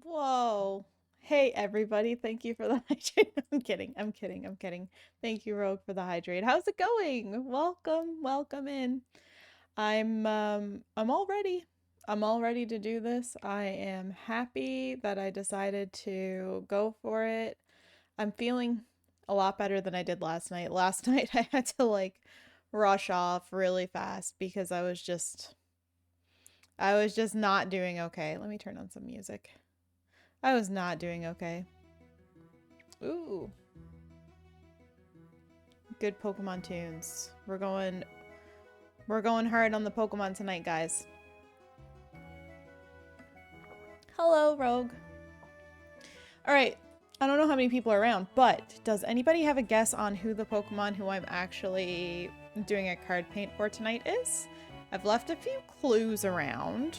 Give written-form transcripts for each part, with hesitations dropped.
Whoa. Hey everybody, thank you for the hydrate. I'm kidding. I'm kidding. I'm kidding. Thank you, Rogue, for the hydrate. How's it going? Welcome, welcome in. I'm all ready. I'm all ready to do this. I am happy that I decided to go for it. I'm feeling a lot better than I did last night. Last night I had to rush off really fast because I was just not doing okay. Let me turn on some music. I was not doing okay. Ooh, good Pokemon tunes. We're going hard on the Pokemon tonight, guys. Hello, Rogue. All right. I don't know how many people are around, but does anybody have a guess on who the Pokemon who I'm actually doing a card paint for tonight is? I've left a few clues around,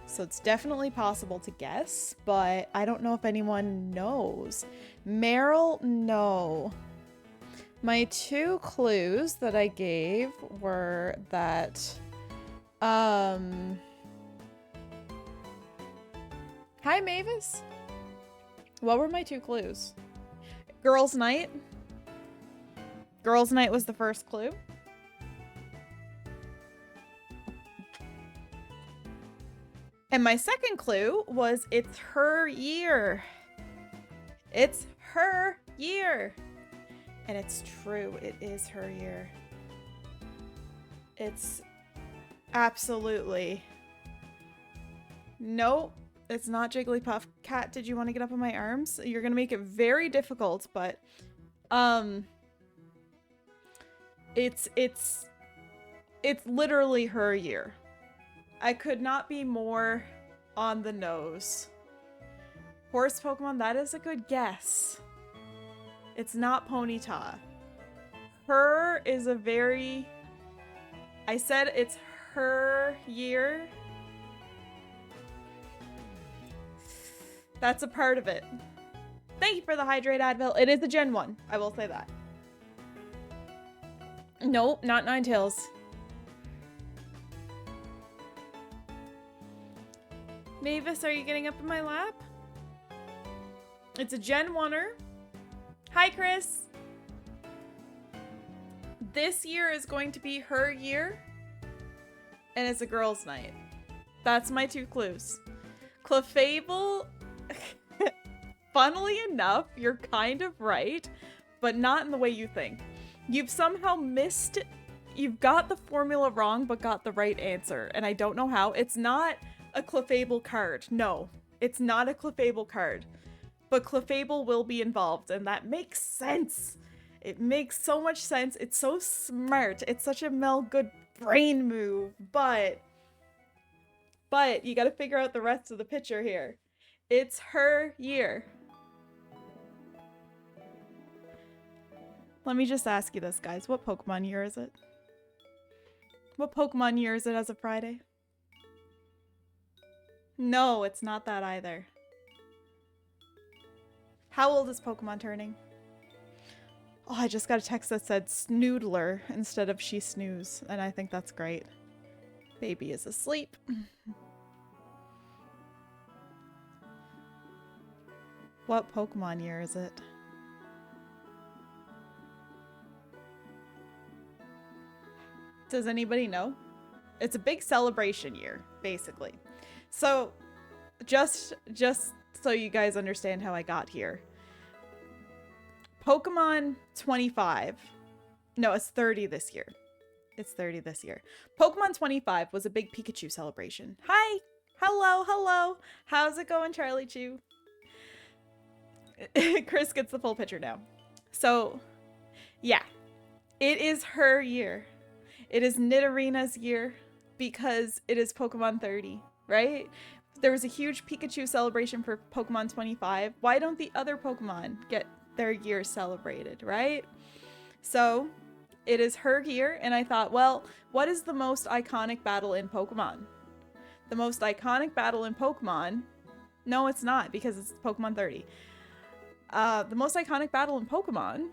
so it's definitely possible to guess, but I don't know if anyone knows. Meryl, no. My two clues that I gave were that, hi Mavis. What were my two clues? Girls' night. Girls' night was the first clue. And my second clue was it's her year. It's her year. And it's true, it is her year. It's absolutely. Nope, it's not Jigglypuff. Cat, did you want to get up on my arms? You're gonna make it very difficult, but it's literally her year. I could not be more on the nose. Horse Pokemon, that is a good guess. It's not Ponyta. Her is a very... I said it's her year. That's a part of it. Thank you for the Hydrate Advil. It is a Gen 1. I will say that. Nope, not Ninetales. Mavis, are you getting up in my lap? It's a Gen 1er. Hi, Chris. This year is going to be her year, and it's a girls' night. That's my two clues. Clefable, funnily enough, you're kind of right, but not in the way you think. You've somehow missed, you've got the formula wrong, but got the right answer, and I don't know how. It's not a Clefable card. No, it's not a Clefable card. But Clefable will be involved, and that makes sense. It makes so much sense. It's so smart. It's such a Mel good brain move, but you gotta figure out the rest of the picture here. It's her year. Let me just ask you this, guys. What Pokemon year is it? What Pokemon year is it as of Friday? No, it's not that either. How old is Pokemon turning? Oh, I just got a text that said Snoodler instead of she snooze, and I think that's great. Baby is asleep. What Pokemon year is it? Does anybody know? It's a big celebration year, basically. So, just so you guys understand how I got here. Pokemon 25. No, it's 30 this year. It's 30 this year. Pokemon 25 was a big Pikachu celebration. Hi! Hello, hello! How's it going, Charlie Chu? Chris gets the full picture now. So, yeah. It is her year. It is Nidorina's year because it is Pokemon 30, right? There was a huge Pikachu celebration for Pokemon 25. Why don't the other Pokemon get their year celebrated, right? So it is her year, and I thought, well, what is the most iconic battle in Pokemon? The most iconic battle in Pokemon, no, it's not, because it's Pokemon 30. The most iconic battle in Pokemon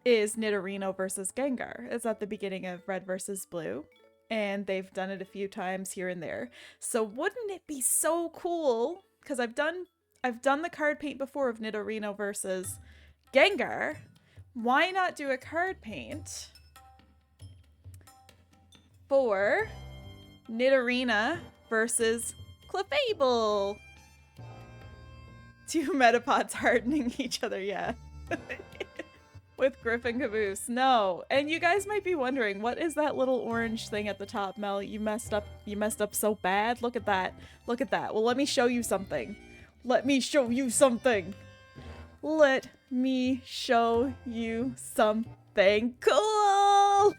is Nidorino versus Gengar. It's at the beginning of Red versus Blue, and they've done it a few times here and there. So wouldn't it be so cool? Because I've done I've done the card paint before of Nidorino versus Gengar. Why not do a card paint for Nidorina versus Clefable? Two Metapods hardening each other, yeah. With Griffin Caboose. No. And you guys might be wondering, what is that little orange thing at the top, Mel? You messed up so bad. Look at that. Look at that. Well, let me show you something. Let me show you something. Let me show you something cool.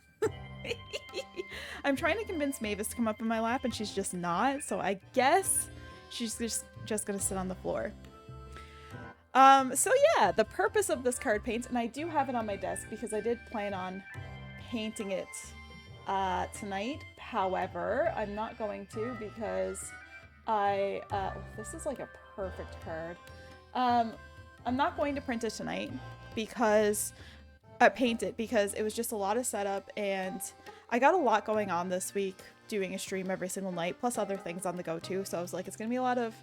I'm trying to convince Mavis to come up in my lap and she's just not. So I guess she's just gonna sit on the floor. So yeah, the purpose of this card paint, and I do have it on my desk because I did plan on painting it tonight. However, I'm not going to because this is like a perfect card. I'm not going to print it tonight because paint it because it was just a lot of setup and I got a lot going on this week doing a stream every single night plus other things on the go too. So I was like, it's gonna be a lot of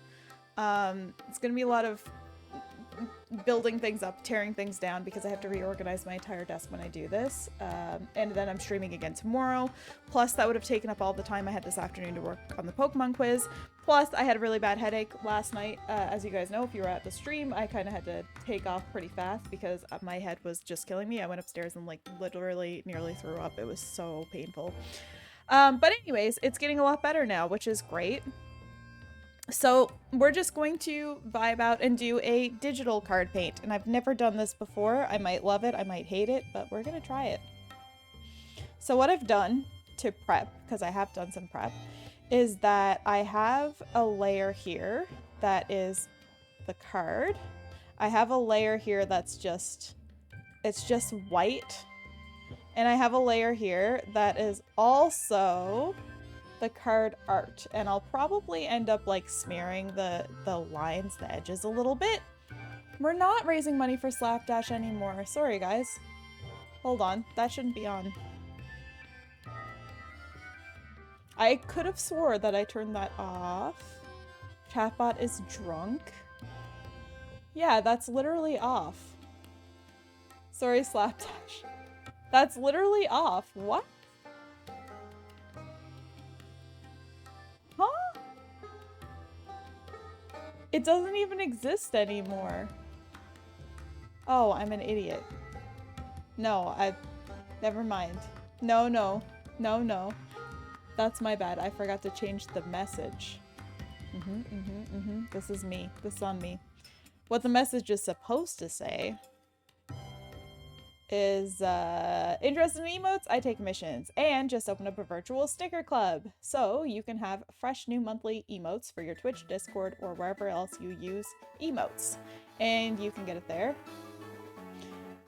building things up, tearing things down because I have to reorganize my entire desk when I do this. And then I'm streaming again tomorrow. Plus that would have taken up all the time I had this afternoon to work on the Pokemon quiz. Plus I had a really bad headache last night. As you guys know, if you were at the stream, I kind of had to take off pretty fast because my head was just killing me. I went upstairs and like literally nearly threw up. It was so painful. But anyways, it's getting a lot better now, which is great. So we're just going to vibe out and do a digital card paint. And I've never done this before. I might love it, I might hate it, but we're gonna try it. So what I've done to prep, because I have done some prep, is that I have a layer here that is the card. I have a layer here that's it's just white. And I have a layer here that is also the card art, and I'll probably end up like smearing the lines, the edges a little bit. We're not raising money for Slapdash anymore. Sorry guys. Hold on, that shouldn't be on. I could have swore that I turned that off. Chatbot is drunk. Yeah, that's literally off. Sorry, Slapdash. That's literally off. What? Huh? It doesn't even exist anymore. Oh, I'm an idiot. No, never mind. No. That's my bad. I forgot to change the message. This is me. This is on me. What the message is supposed to say is, interested in emotes? I take commissions. And just open up a virtual sticker club. So you can have fresh new monthly emotes for your Twitch, Discord, or wherever else you use emotes. And you can get it there.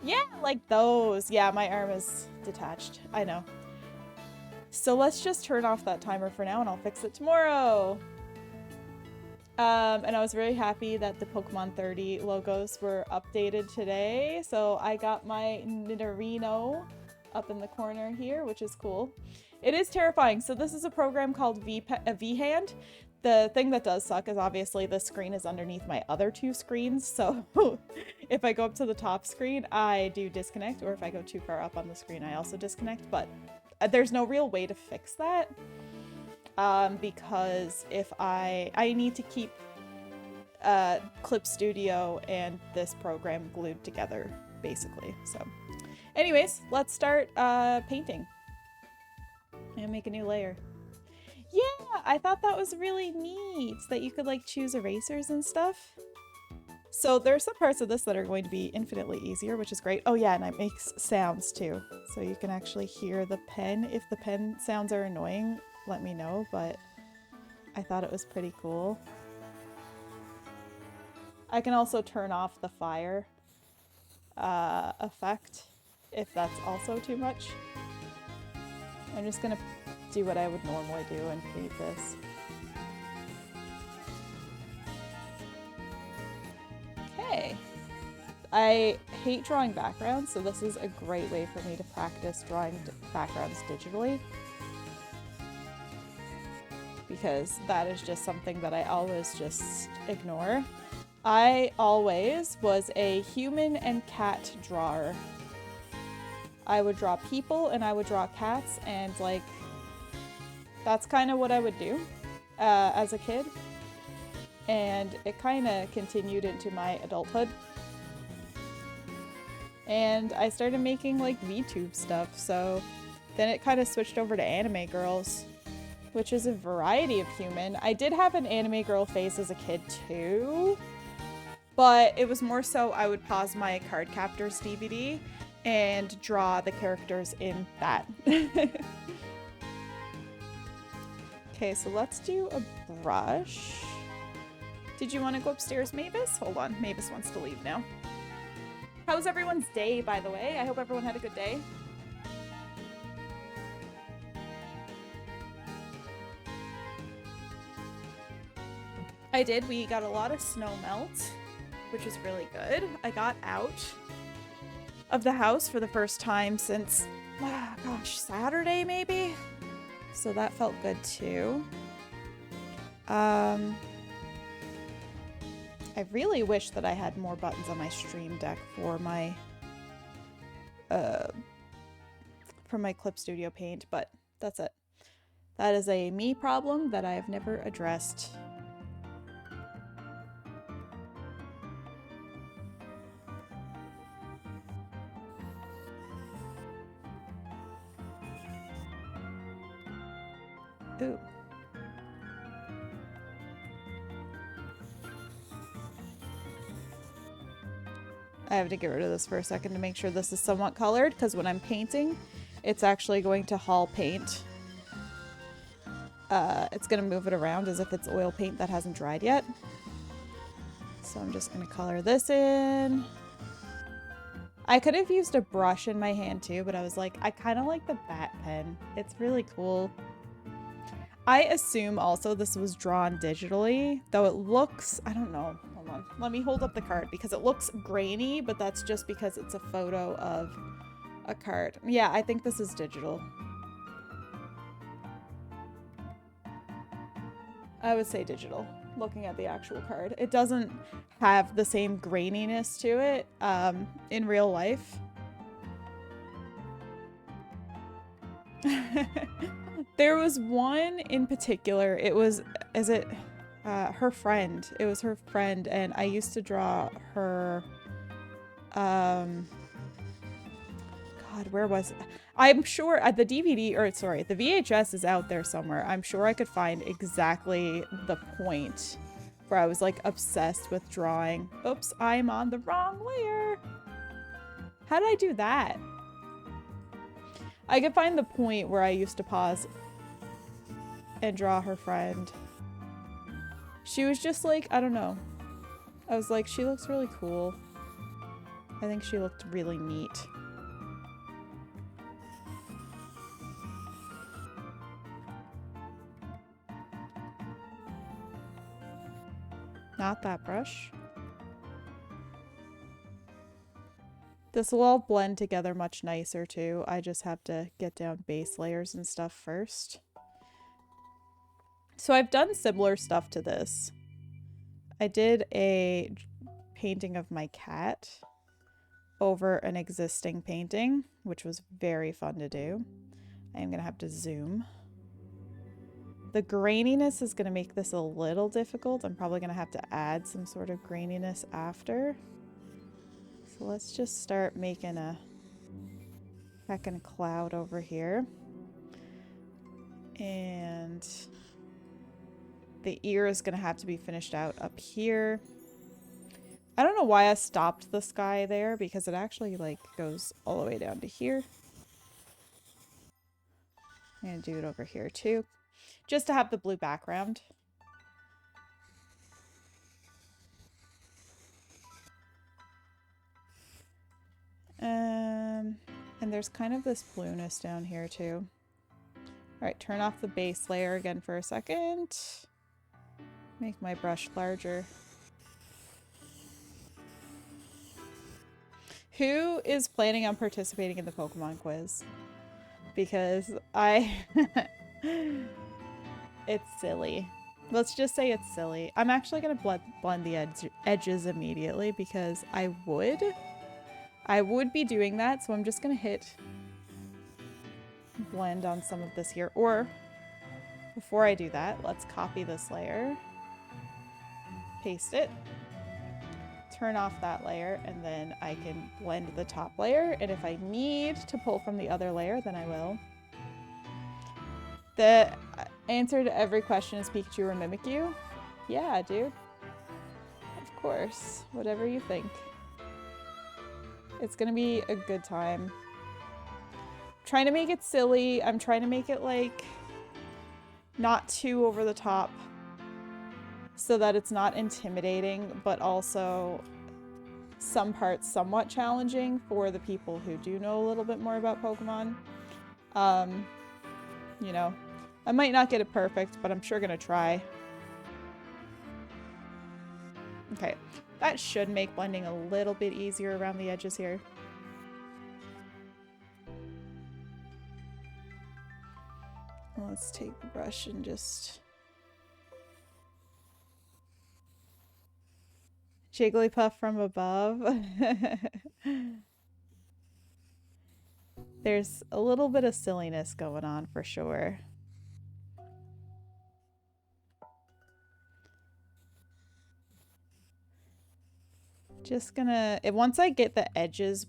Yeah, like those. Yeah, my arm is detached. I know. So let's just turn off that timer for now and I'll fix it tomorrow. And I was very happy that the Pokemon 30 logos were updated today. So I got my Nidorino up in the corner here, which is cool. It is terrifying. So this is a program called V-Hand. The thing that does suck is obviously the screen is underneath my other two screens. So if I go up to the top screen, I do disconnect. Or if I go too far up on the screen, I also disconnect. But there's no real way to fix that. Because if I need to keep Clip Studio and this program glued together, basically. So anyways, let's start painting. And make a new layer. Yeah, I thought that was really neat that you could like choose erasers and stuff. So there's some parts of this that are going to be infinitely easier, which is great. Oh yeah, and it makes sounds too. So you can actually hear the pen. If the pen sounds are annoying, let me know, but I thought it was pretty cool. I can also turn off the fire effect if that's also too much. I'm just gonna do what I would normally do and paint this. Okay. I hate drawing backgrounds, so this is a great way for me to practice drawing backgrounds digitally. Because that is just something that I always just ignore. I always was a human and cat drawer. I would draw people and I would draw cats, and like that's kind of what I would do as a kid. And it kind of continued into my adulthood. And I started making like VTube stuff, so then it kind of switched over to anime girls, which is a variety of human. I did have an anime girl face as a kid too, but it was more so I would pause my Card Captors DVD and draw the characters in that. Okay, so let's do a brush. Did you want to go upstairs, Mavis? Hold on, Mavis wants to leave now. How was everyone's day, by the way? I hope everyone had a good day. I did. We got a lot of snow melt, which was really good. I got out of the house for the first time since, gosh, Saturday maybe? So that felt good too. I really wish that I had more buttons on my Stream Deck for my Clip Studio Paint, but that's it. That is a me problem that I have never addressed. Ooh. I have to get rid of this for a second to make sure this is somewhat colored, because when I'm painting, it's actually going to Hall paint. It's going to move it around as if it's oil paint that hasn't dried yet. So I'm just going to color this in. I could have used a brush in my hand too, but I was like, I kind of like the bat pen. It's really cool. I assume also this was drawn digitally, though it looks, I don't know. Hold on. Let me hold up the card because it looks grainy, but that's just because it's a photo of a card. Yeah, I think this is digital. I would say digital, looking at the actual card. It doesn't have the same graininess to it in real life. There was one in particular. It was, her friend. It was her friend, and I used to draw her, God, where was it? I'm sure the DVD, or sorry, the VHS is out there somewhere. I'm sure I could find exactly the point where I was like obsessed with drawing. Oops, I'm on the wrong layer. How did I do that? I could find the point where I used to pause and draw her friend. She was just like, I don't know. I was like, she looks really cool. I think she looked really neat. Not that brush. This will all blend together much nicer too. I just have to get down base layers and stuff first. So I've done similar stuff to this. I did a painting of my cat over an existing painting, which was very fun to do. I am gonna have to zoom. The graininess is gonna make this a little difficult. I'm probably gonna have to add some sort of graininess after. So let's just start making a heckin' cloud over here. And the ear is gonna have to be finished out up here. I don't know why I stopped the sky there, because it actually like goes all the way down to here. I'm gonna do it over here too, just to have the blue background. And there's kind of this blueness down here too. All right, turn off the base layer again for a second. Make my brush larger. Who is planning on participating in the Pokemon quiz? Because it's silly. Let's just say it's silly. I'm actually going to blend the edges immediately because I would be doing that. So I'm just going to hit blend on some of this here. Or before I do that, let's copy this layer, paste it, turn off that layer, and then I can blend the top layer. And if I need to pull from the other layer, then I will. The answer to every question is Pikachu or Mimikyu. Yeah, dude. Of course. Whatever you think. It's gonna be a good time. I'm trying to make it silly. I'm trying to make it like not too over the top so that it's not intimidating, but also some parts somewhat challenging for the people who do know a little bit more about Pokemon. You know, I might not get it perfect, but I'm sure gonna try. Okay, that should make blending a little bit easier around the edges here. Let's take the brush and just... Jigglypuff from above. There's a little bit of silliness going on for sure. Just gonna... Once I get the edges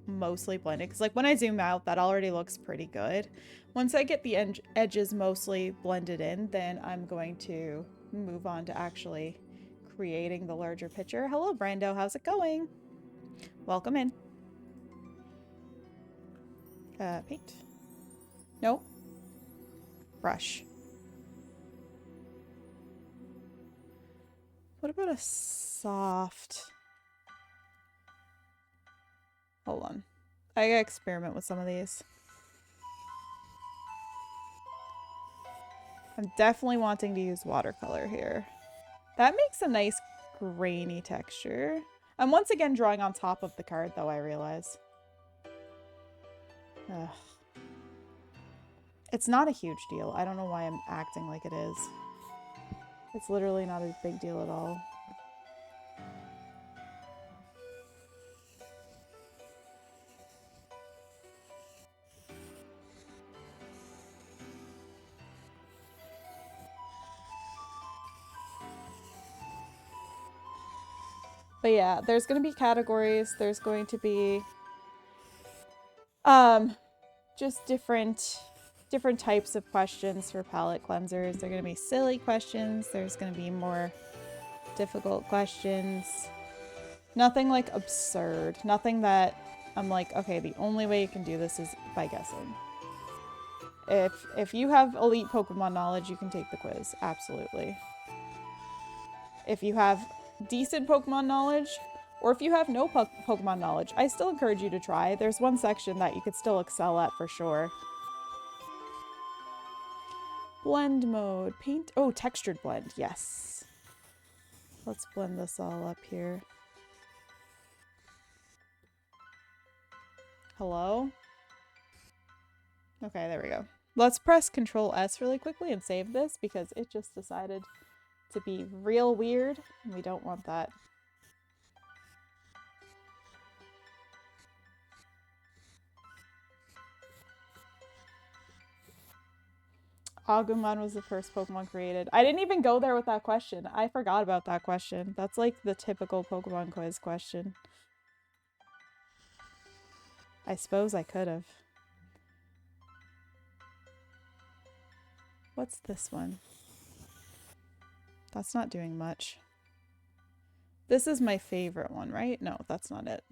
mostly blended, because like when I zoom out, that already looks pretty good. Once I get the edges mostly blended in, then I'm going to move on to actually creating the larger picture. Hello, Brando. How's it going? Welcome in. Paint. Nope. Brush. What about a soft... Hold on. I gotta experiment with some of these. I'm definitely wanting to use watercolor here. That makes a nice grainy texture. I'm once again drawing on top of the card, though, I realize. Ugh. It's not a huge deal. I don't know why I'm acting like it is. It's literally not a big deal at all. But yeah, there's going to be categories. There's going to be just different types of questions for palette cleansers. They're going to be silly questions. There's going to be more difficult questions. Nothing like absurd. Nothing that I'm like, okay, the only way you can do this is by guessing. If you have elite Pokemon knowledge, you can take the quiz. Absolutely. If you have decent Pokemon knowledge, or if you have no Pokemon knowledge, I still encourage you to try. There's one section that you could still excel at for sure. Blend mode. Paint. Oh, textured blend. Yes. Let's blend this all up here. Hello? Okay, there we go. Let's press Control S really quickly and save this because it just decided to be real weird, and we don't want that. Agumon was the first Pokemon created. I didn't even go there with that question. I forgot about that question. That's like the typical Pokemon quiz question. I suppose I could have. What's this one? That's not doing much. This is my favorite one, right? No, that's not it.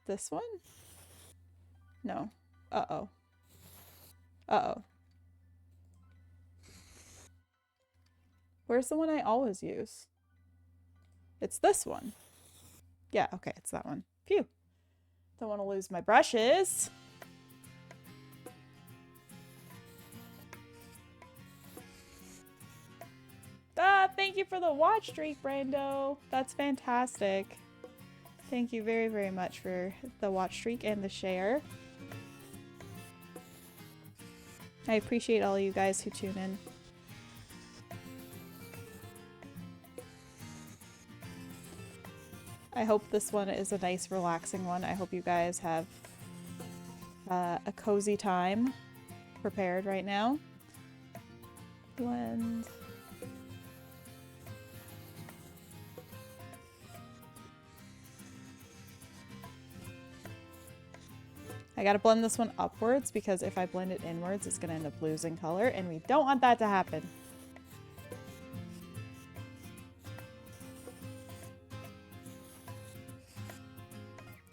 This one? No. Uh-oh. Uh-oh. Where's the one I always use? It's this one. Yeah, okay, it's that one. Phew. Don't want to lose my brushes. Ah, thank you for the watch streak, Brando. That's fantastic. Thank you very, very much for the watch streak and the share. I appreciate all you guys who tune in. I hope this one is a nice, relaxing one. I hope you guys have a cozy time prepared right now. Blend. I gotta blend this one upwards because if I blend it inwards, it's gonna end up losing color, and we don't want that to happen.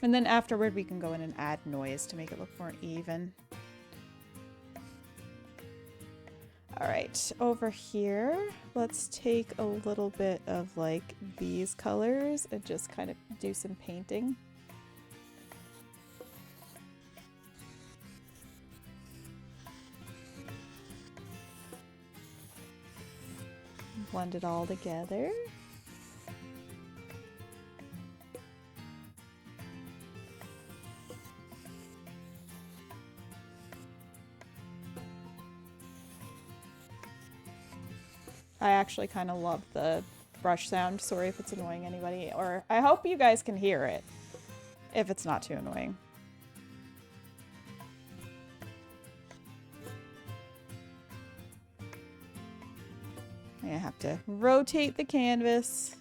And then afterward, we can go in and add noise to make it look more even. All right, over here, let's take a little bit of like these colors and just kind of do some painting. Blend it all together. I actually kind of love the brush sound. Sorry if it's annoying anybody, or I hope you guys can hear it if it's not too annoying. I have to rotate the canvas.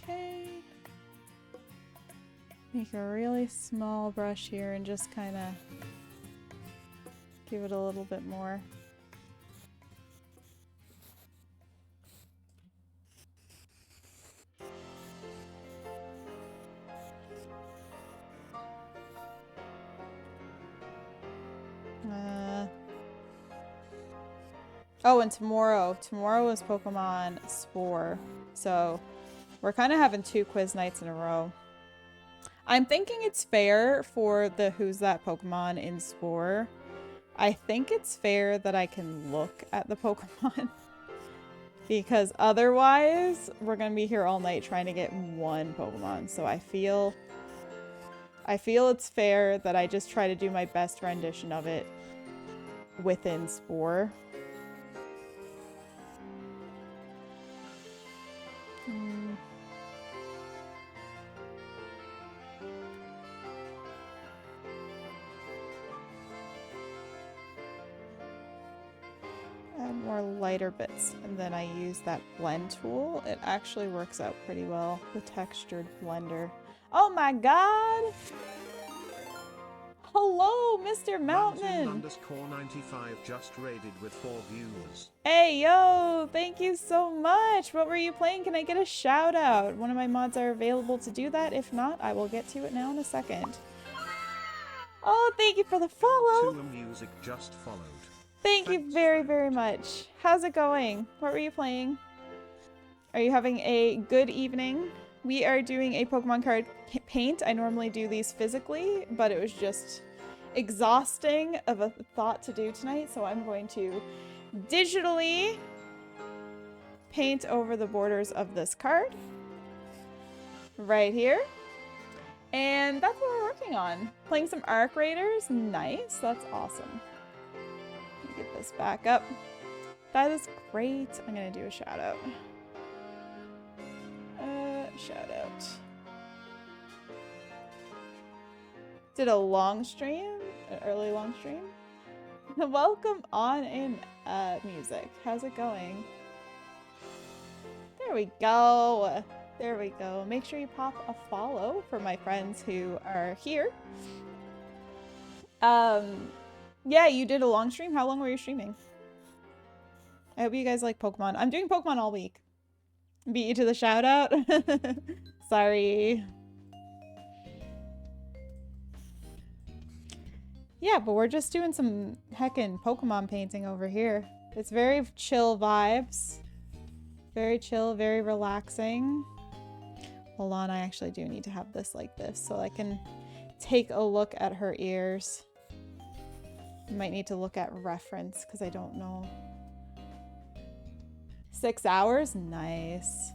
Okay. Make a really small brush here and just kind of give it a little bit more. Oh, and tomorrow is Pokemon Spore. So we're kind of having 2 quiz nights in a row. I'm thinking it's fair for the Who's That Pokemon in Spore. I think it's fair that I can look at the Pokemon. Because otherwise, we're going to be here all night trying to get 1 Pokemon. So I feel it's fair that I just try to do my best rendition of it within Spore. Add more lighter bits, and then I use that blend tool. It actually works out pretty well, the textured blender. Oh my god! Hello, Mr. Mountain! _95 just raided with 4 viewers. Hey, yo! Thank you so much! What were you playing? Can I get a shout out? One of my mods are available to do that. If not, I will get to it now in a second. Oh, thank you for the follow! Tula Music just followed. Thank you very, very much. How's it going? What were you playing? Are you having a good evening? We are doing a Pokemon card paint. I normally do these physically, but it was just exhausting of a thought to do tonight, so I'm going to digitally paint over the borders of this card right here. And that's what we're working on. Playing some Arc Raiders. Nice. That's awesome. Get this back up. That is great. I'm gonna do a shout out. Shout out. Did a long stream, an early long stream. Welcome on in, music. How's it going? There we go. There we go. Make sure you pop a follow for my friends who are here. Yeah, you did a long stream? How long were you streaming? I hope you guys like Pokemon. I'm doing Pokemon all week. Beat you to the shout out? Sorry. Yeah, but we're just doing some heckin' Pokemon painting over here. It's very chill vibes. Very chill, very relaxing. Hold on, I actually do need to have this like this so I can take a look at her ears. I might need to look at reference because I don't know. 6 hours? Nice.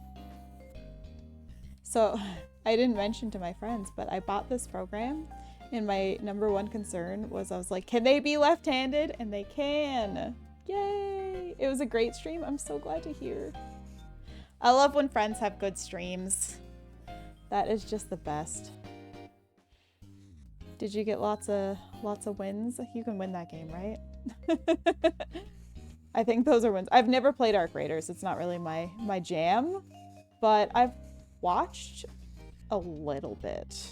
So I didn't mention to my friends, but I bought this program and my number one concern was I was like, can they be left-handed? And they can. Yay! It was a great stream. I'm so glad to hear. I love when friends have good streams. That is just the best. Did you get lots of wins? You can win that game, right? I think those are wins. I've never played Arc Raiders. It's not really my jam, but I've watched a little bit.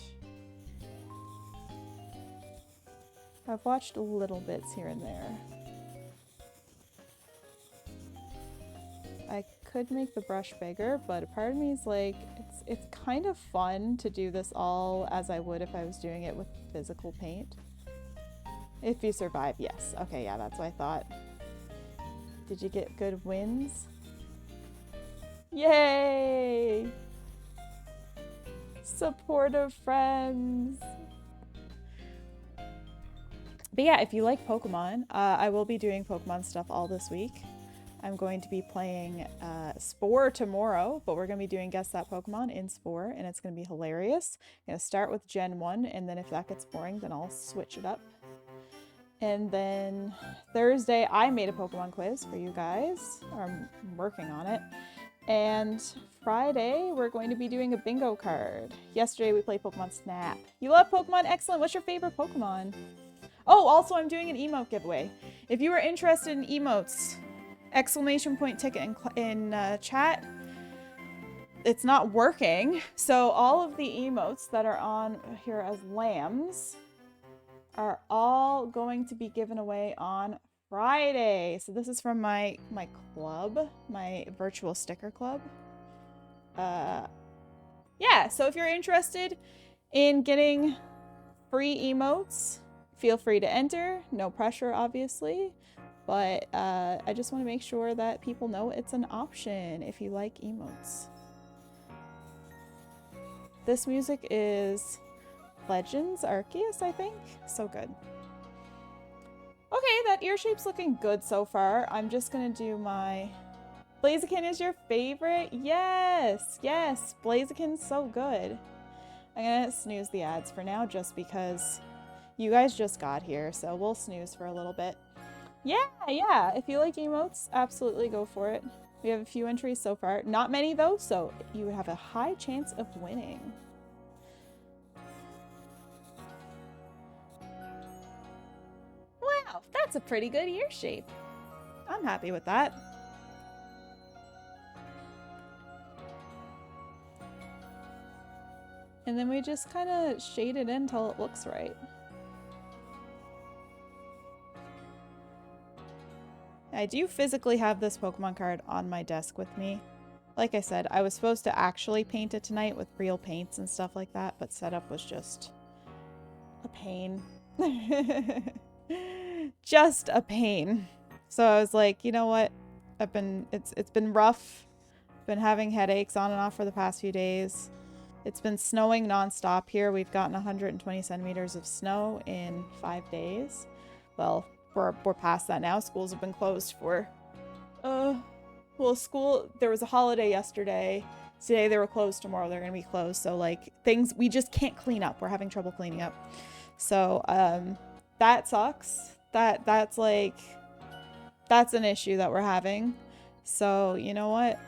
I've watched little bits here and there. I could make the brush bigger, but a part of me is like, it's kind of fun to do this all as I would if I was doing it with physical paint. If you survive, yes. Okay, yeah, that's what I thought. Did you get good wins? Yay! Supportive friends. But yeah, if you like Pokemon, I will be doing Pokemon stuff all this week. I'm going to be playing Spore tomorrow, but we're going to be doing Guess That Pokemon in Spore, and it's going to be hilarious. I'm going to start with Gen 1, and then if that gets boring, then I'll switch it up. And then Thursday, I made a Pokemon quiz for you guys. I'm working on it. And Friday, we're going to be doing a bingo card. Yesterday, we played Pokemon Snap. You love Pokemon? Excellent. What's your favorite Pokemon? Oh, also, I'm doing an emote giveaway. If you are interested in emotes, exclamation point ticket in chat. It's not working. So all of the emotes that are on here as lambs are all going to be given away on Friday. So this is from my club, my virtual sticker club. Yeah, so if you're interested in getting free emotes, feel free to enter. No pressure, obviously. But I just want to make sure that people know it's an option if you like emotes. This music is Legends Arceus, I think. So good. Okay, that ear shape's looking good so far. I'm just gonna do my... Blaziken is your favorite? Yes, yes. Blaziken's so good. I'm gonna snooze the ads for now just because you guys just got here, so we'll snooze for a little bit. Yeah. If you like emotes, absolutely go for it. We have a few entries so far. Not many though, so you have a high chance of winning. Wow, that's a pretty good ear shape. I'm happy with that. And then we just kind of shade it in until it looks right. I do physically have this Pokemon card on my desk with me. Like I said, I was supposed to actually paint it tonight with real paints and stuff like that, but setup was just a pain. Just a pain. So I was like, you know what? It's been rough. Been having headaches on and off for the past few days. It's been snowing nonstop here. We've gotten 120 centimeters of snow in 5 days. Well, we're past that now. Schools have been closed for, well, there was a holiday yesterday. Today they were closed. Tomorrow they're going to be closed. So like things, we just can't clean up. We're having trouble cleaning up. So, that sucks. That's an issue that we're having. So, you know what?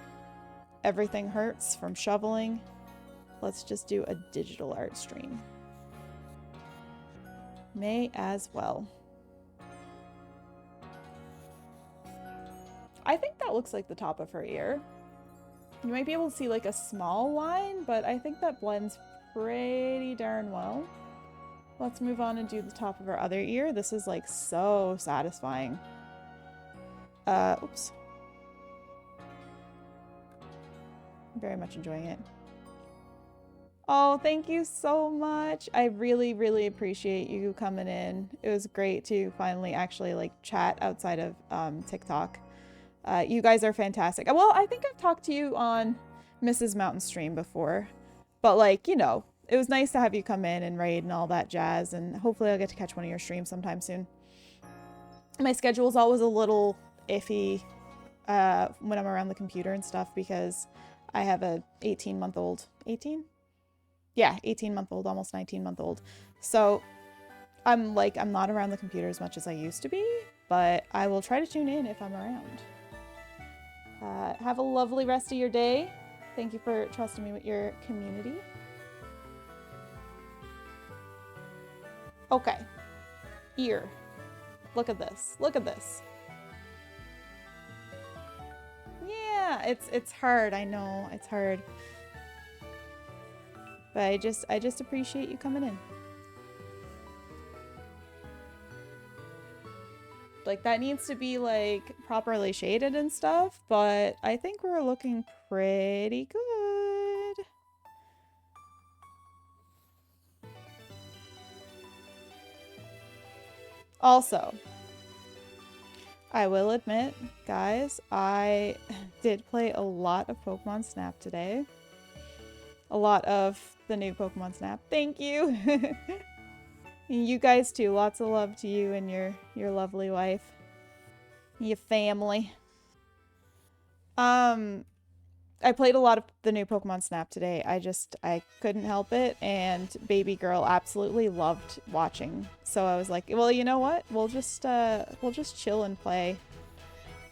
Everything hurts from shoveling. Let's just do a digital art stream. May as well. I think that looks like the top of her ear. You might be able to see like a small line, but I think that blends pretty darn well. Let's move on and do the top of her other ear. This is like so satisfying. Oops. I'm very much enjoying it. Oh, thank you so much. I really, really appreciate you coming in. It was great to finally actually like chat outside of TikTok. You guys are fantastic. Well, I think I've talked to you on Mrs. Mountain stream before, but like, you know, it was nice to have you come in and raid and all that jazz, and hopefully I'll get to catch one of your streams sometime soon. My schedule is always a little iffy when I'm around the computer and stuff because I have a 18-month-old. 18? Yeah, 18-month-old, almost 19-month-old. So I'm not around the computer as much as I used to be, but I will try to tune in if I'm around. Have a lovely rest of your day. Thank you for trusting me with your community. Okay. Ear. Look at this. Look at this. Yeah, it's hard. I know. It's hard. But I just appreciate you coming in. Like, that needs to be, like, properly shaded and stuff, but I think we're looking pretty good. Also, I will admit, guys, I did play a lot of Pokemon Snap today. A lot of the new Pokemon Snap. Thank you! You guys too. Lots of love to you and your lovely wife. Your family. I played a lot of the new Pokemon Snap today. I couldn't help it, and baby girl absolutely loved watching. So I was like, well, you know what? We'll just chill and play.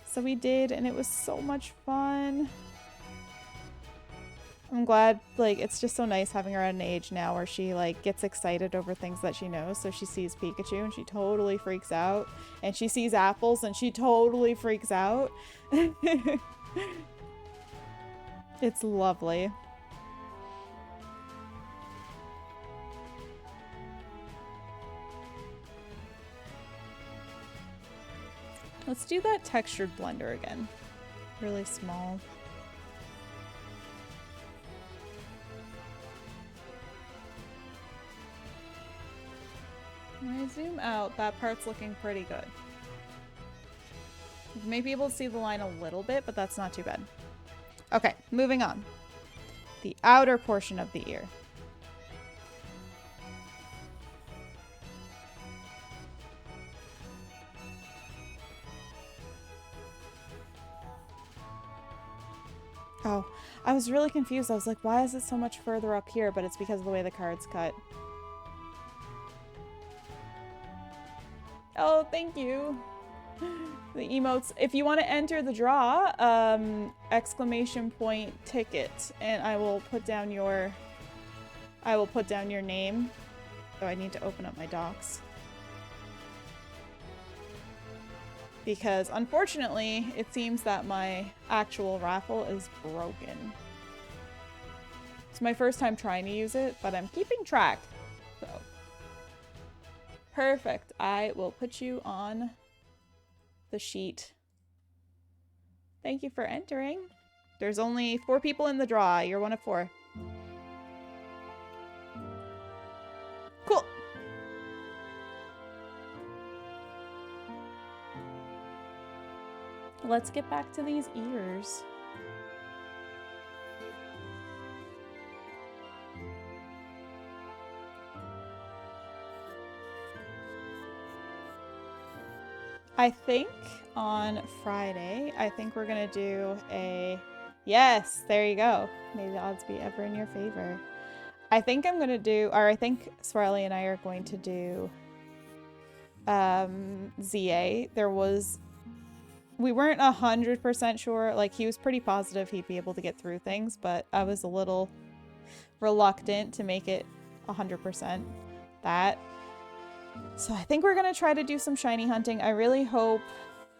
So we did, and it was so much fun. I'm glad, like, it's just so nice having her at an age now where she, like, gets excited over things that she knows. So she sees Pikachu and she totally freaks out. And she sees apples and she totally freaks out. It's lovely. Let's do that textured blender again. Really small. When I zoom out, that part's looking pretty good. You may be able to see the line a little bit, but that's not too bad. Okay, moving on. The outer portion of the ear. Oh, I was really confused. I was like, why is it so much further up here? But it's because of the way the card's cut. Oh, thank you. The emotes. If you want to enter the draw, exclamation point ticket, and I will put down your name. So I need to open up my docs. Because unfortunately, it seems that my actual raffle is broken. It's my first time trying to use it, but I'm keeping track. So perfect. I will put you on the sheet. Thank you for entering. There's only 4 people in the draw. You're one of 4. Cool. Let's get back to these ears. I think on Friday, I think we're gonna do a... Yes, there you go. May the odds be ever in your favor. I think I'm gonna do, or I think Swirly and I are going to do ZA. We weren't 100% sure. Like, he was pretty positive he'd be able to get through things, but I was a little reluctant to make it 100% that. So I think we're gonna try to do some shiny hunting. I really hope,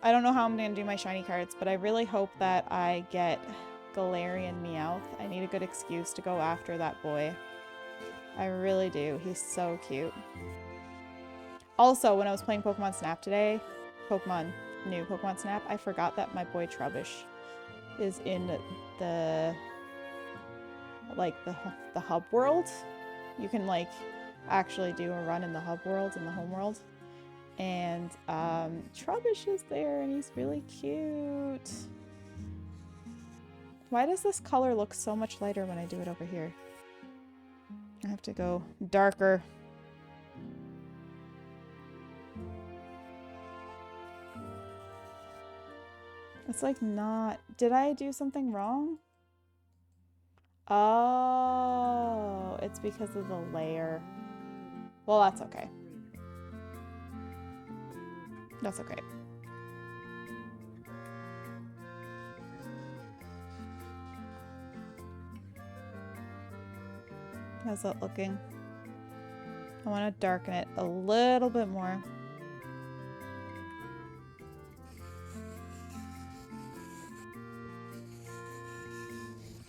I don't know how I'm gonna do my shiny cards, but I really hope that I get Galarian Meowth. I need a good excuse to go after that boy. I really do. He's so cute. Also, when I was playing Pokemon Snap today, new Pokemon Snap, I forgot that my boy Trubbish is in the hub world. You can like actually do a run in the hub world, in the home world. And Trubbish is there and he's really cute. Why does this color look so much lighter when I do it over here? I have to go darker. It's like not... Did I do something wrong? Oh, it's because of the layer. Well, that's okay. That's okay. How's that looking? I want to darken it a little bit more.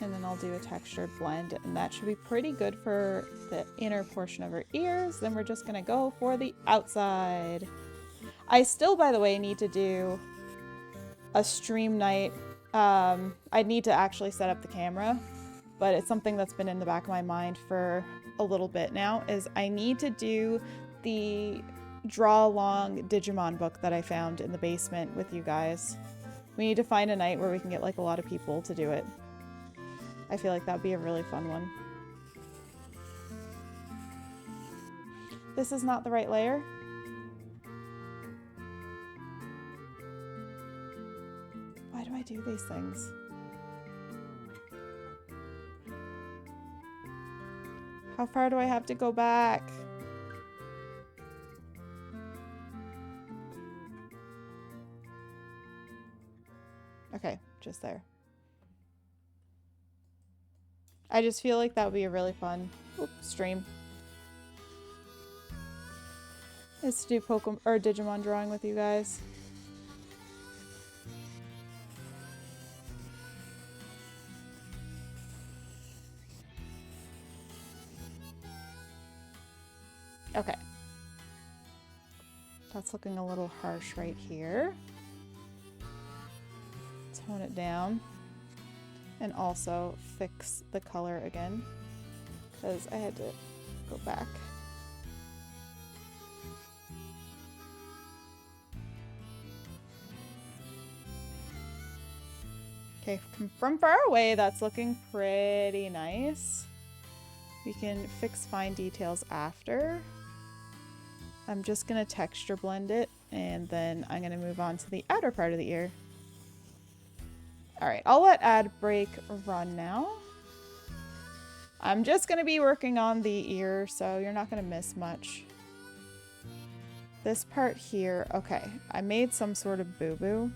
And then I'll do a textured blend, and that should be pretty good for the inner portion of her ears. Then we're just gonna go for the outside. I still, by the way, need to do a stream night. I need to actually set up the camera, but it's something that's been in the back of my mind for a little bit now, is I need to do the draw along Digimon book that I found in the basement with you guys. We need to find a night where we can get like a lot of people to do it. I feel like that'd be a really fun one. This is not the right layer. Why do I do these things? How far do I have to go back? Okay, just there. I just feel like that would be a really fun stream. Is to do Pokemon or Digimon drawing with you guys. Okay. That's looking a little harsh right here. Tone it down. And also fix the color again, because I had to go back. Okay, from far away, that's looking pretty nice. We can fix fine details after. I'm just gonna texture blend it, and then I'm gonna move on to the outer part of the ear. All right, I'll let ad break run now. I'm just gonna be working on the ear, so you're not gonna miss much. This part here, okay, I made some sort of boo-boo,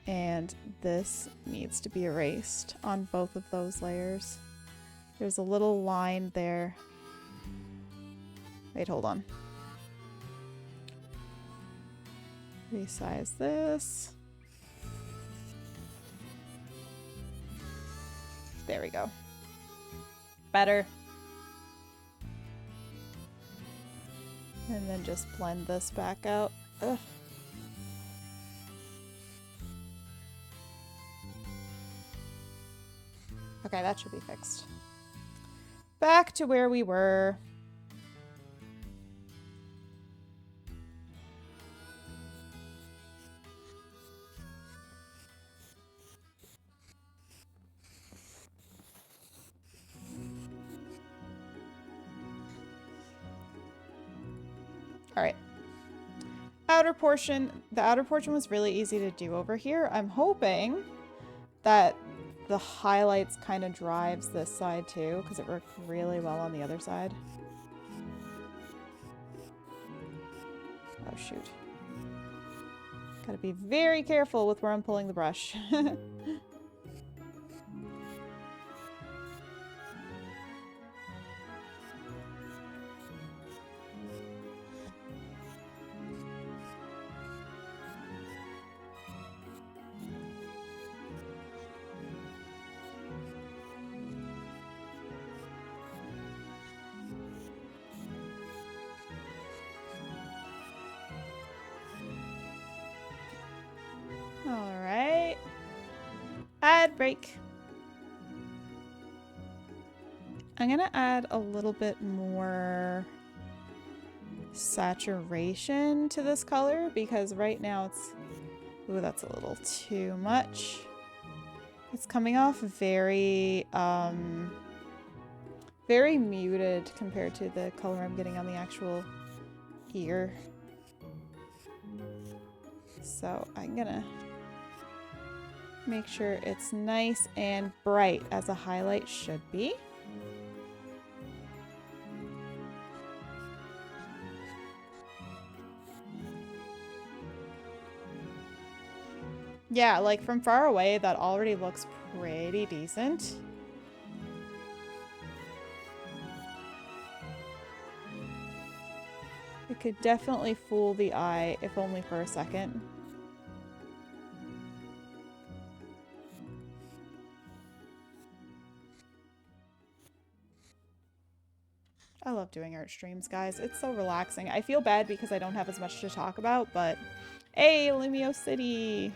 and this needs to be erased on both of those layers. There's a little line there. Wait, hold on. Resize this. There we go. Better. And then just blend this back out. Ugh. Okay, that should be fixed. Back to where we were. All right. Outer portion. The outer portion was really easy to do over here. I'm hoping that the highlights kind of drives this side too, because it worked really well on the other side. Oh shoot. Gotta be very careful with where I'm pulling the brush. Alright. Ad break. I'm gonna add a little bit more saturation to this color because right now it's... Ooh, that's a little too much. It's coming off very, very muted compared to the color I'm getting on the actual ear. So I'm gonna Make sure it's nice and bright as a highlight should be. Yeah, like from far away, that already looks pretty decent. It could definitely fool the eye, if only for a second. I love doing art streams, guys. It's so relaxing. I feel bad because I don't have as much to talk about, but hey, Lumio City!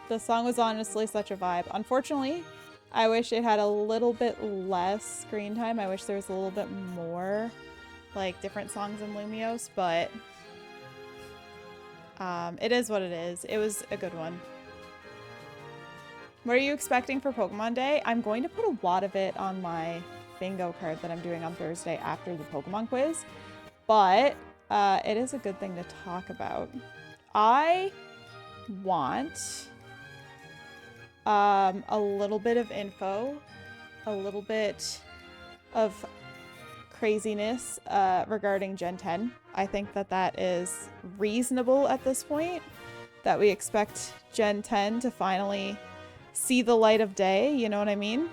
The song was honestly such a vibe. Unfortunately, I wish it had a little bit less screen time. I wish there was a little bit more, like, different songs in Lumios, but it is what it is. It was a good one. What are you expecting for Pokemon Day? I'm going to put a lot of it on my bingo card that I'm doing on Thursday after the Pokemon quiz, but it is a good thing to talk about. I want a little bit of info, a little bit of craziness regarding Gen 10. I think that that is reasonable at this point, that we expect Gen 10 to finally see the light of day, you know what I mean?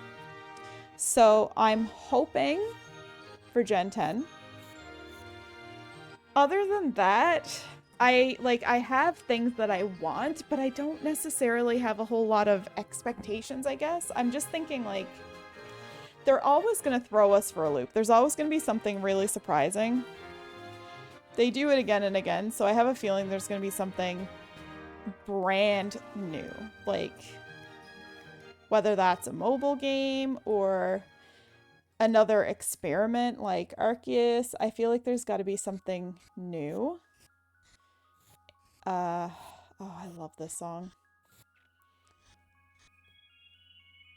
So I'm hoping for Gen 10. Other than that, I have things that I want, but I don't necessarily have a whole lot of expectations, I guess. I'm just thinking, like, they're always going to throw us for a loop. There's always going to be something really surprising. They do it again and again, so I have a feeling there's going to be something brand new. Like, whether that's a mobile game or another experiment like Arceus, I feel like there's got to be something new. Oh, I love this song.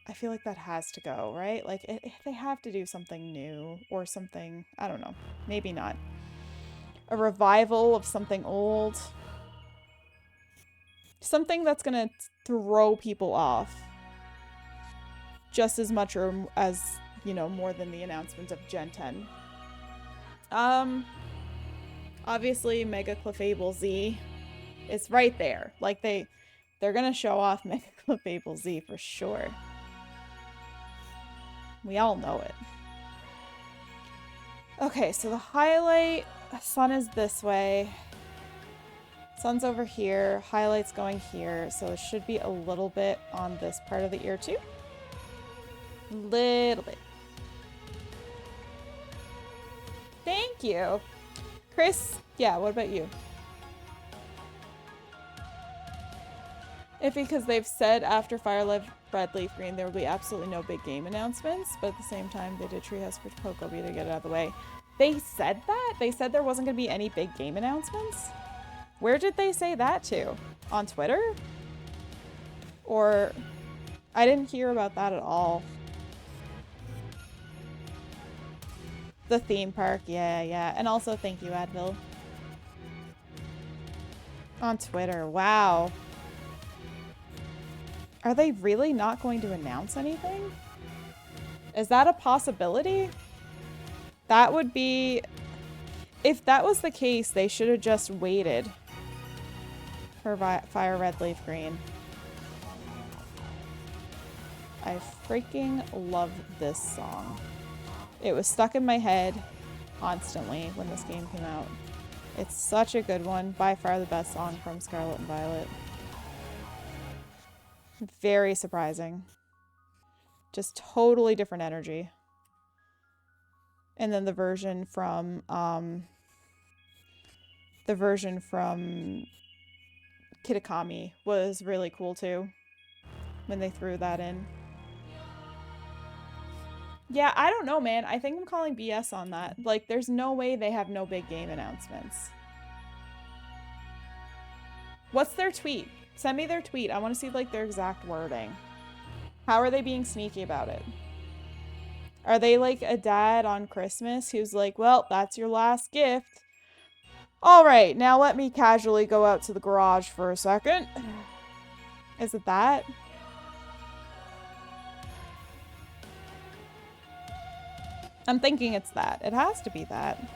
I feel like that has to go, right? Like, they have to do something new or something, I don't know, maybe not. A revival of something old. Something that's gonna throw people off just as much or as, you know, more than the announcement of Gen 10. Obviously Mega Clefable Z is right there. Like, they're gonna show off Mega Clefable Z for sure. We all know it. Okay, so the highlight, sun is this way. Sun's over here, highlight's going here, so it should be a little bit on this part of the ear too. Little bit. Thank you. Chris, yeah, what about you? If because they've said after Fire Red Leaf Green there will be absolutely no big game announcements, but at the same time they did Treehouse for Pokebee to get it out of the way. They said that? They said there wasn't going to be any big game announcements? Where did they say that to? On Twitter? Or... I didn't hear about that at all. The theme park, yeah. And also thank you, Advil. On Twitter, wow. Are they really not going to announce anything? Is that a possibility? That would be... If that was the case, they should have just waited for Fire Red Leaf Green. I freaking love this song. It was stuck in my head constantly when this game came out. It's such a good one. By far the best song from Scarlet and Violet. Very surprising. Just totally different energy. And then the version from Kitakami was really cool too, when they threw that in. Yeah, I don't know, man. I think I'm calling BS on that. Like, there's no way they have no big game announcements. What's their tweet? Send me their tweet. I want to see like their exact wording. How are they being sneaky about it? Are they like a dad on Christmas who's like, well, that's your last gift. All right, now let me casually go out to the garage for a second. Is it that? I'm thinking it's that. It has to be that.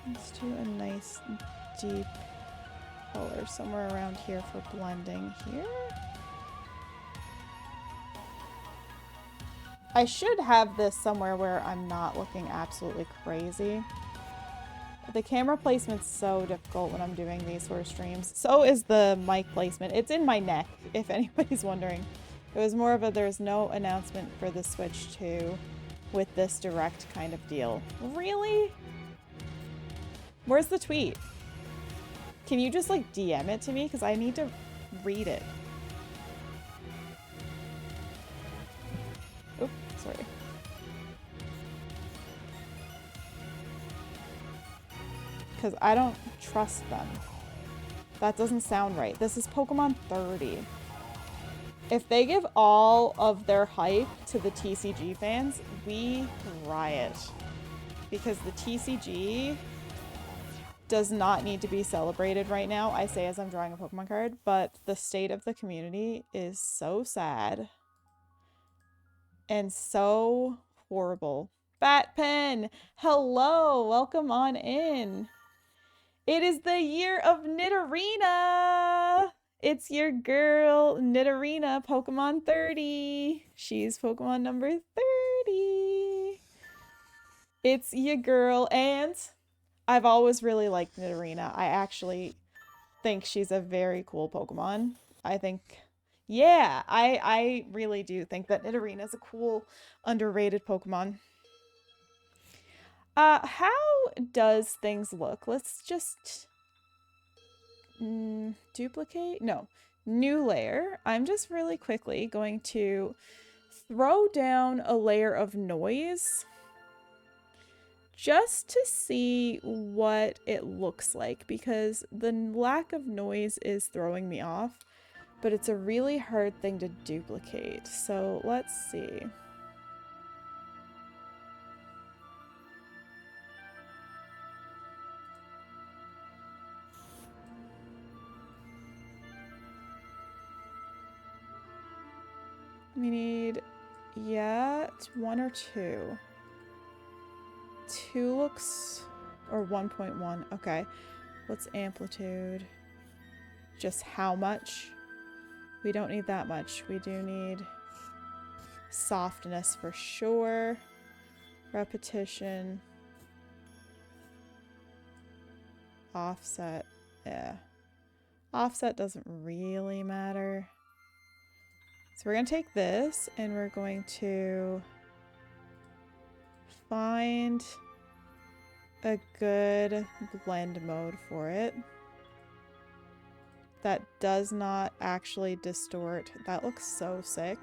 Let's do a nice deep color somewhere around here for blending here. I should have this somewhere where I'm not looking absolutely crazy. The camera placement's so difficult when I'm doing these sort of streams. So is the mic placement. It's in my neck, if anybody's wondering. It was more of a there's no announcement for the Switch 2 with this direct kind of deal. Really? Where's the tweet? Can you just like DM it to me? Because I need to read it. Oops, sorry. Because I don't trust them. That doesn't sound right. This is Pokemon 30. If they give all of their hype to the TCG fans, we riot. Because the TCG does not need to be celebrated right now, I say as I'm drawing a Pokemon card, but the state of the community is so sad. And so horrible. Fat Pen, hello, welcome on in. It is the year of Nidorina. It's your girl, Nidorina, Pokemon 30. She's Pokemon number 30. It's your girl, and I've always really liked Nidorina. I actually think she's a very cool Pokemon. I think, yeah, I really do think that Nidorina is a cool, underrated Pokemon. How does things look? Let's just duplicate? No, new layer. I'm just really quickly going to throw down a layer of noise just to see what it looks like, because the lack of noise is throwing me off, but it's a really hard thing to duplicate. So let's see. We need, yeah, it's 1 or 2. 2 looks, or 1.1. Okay. What's amplitude? Just how much? We don't need that much. We do need softness for sure. Repetition. Offset. Yeah. Offset doesn't really matter. So we're going to take this and we're going to find a good blend mode for it that does not actually distort. That looks so sick.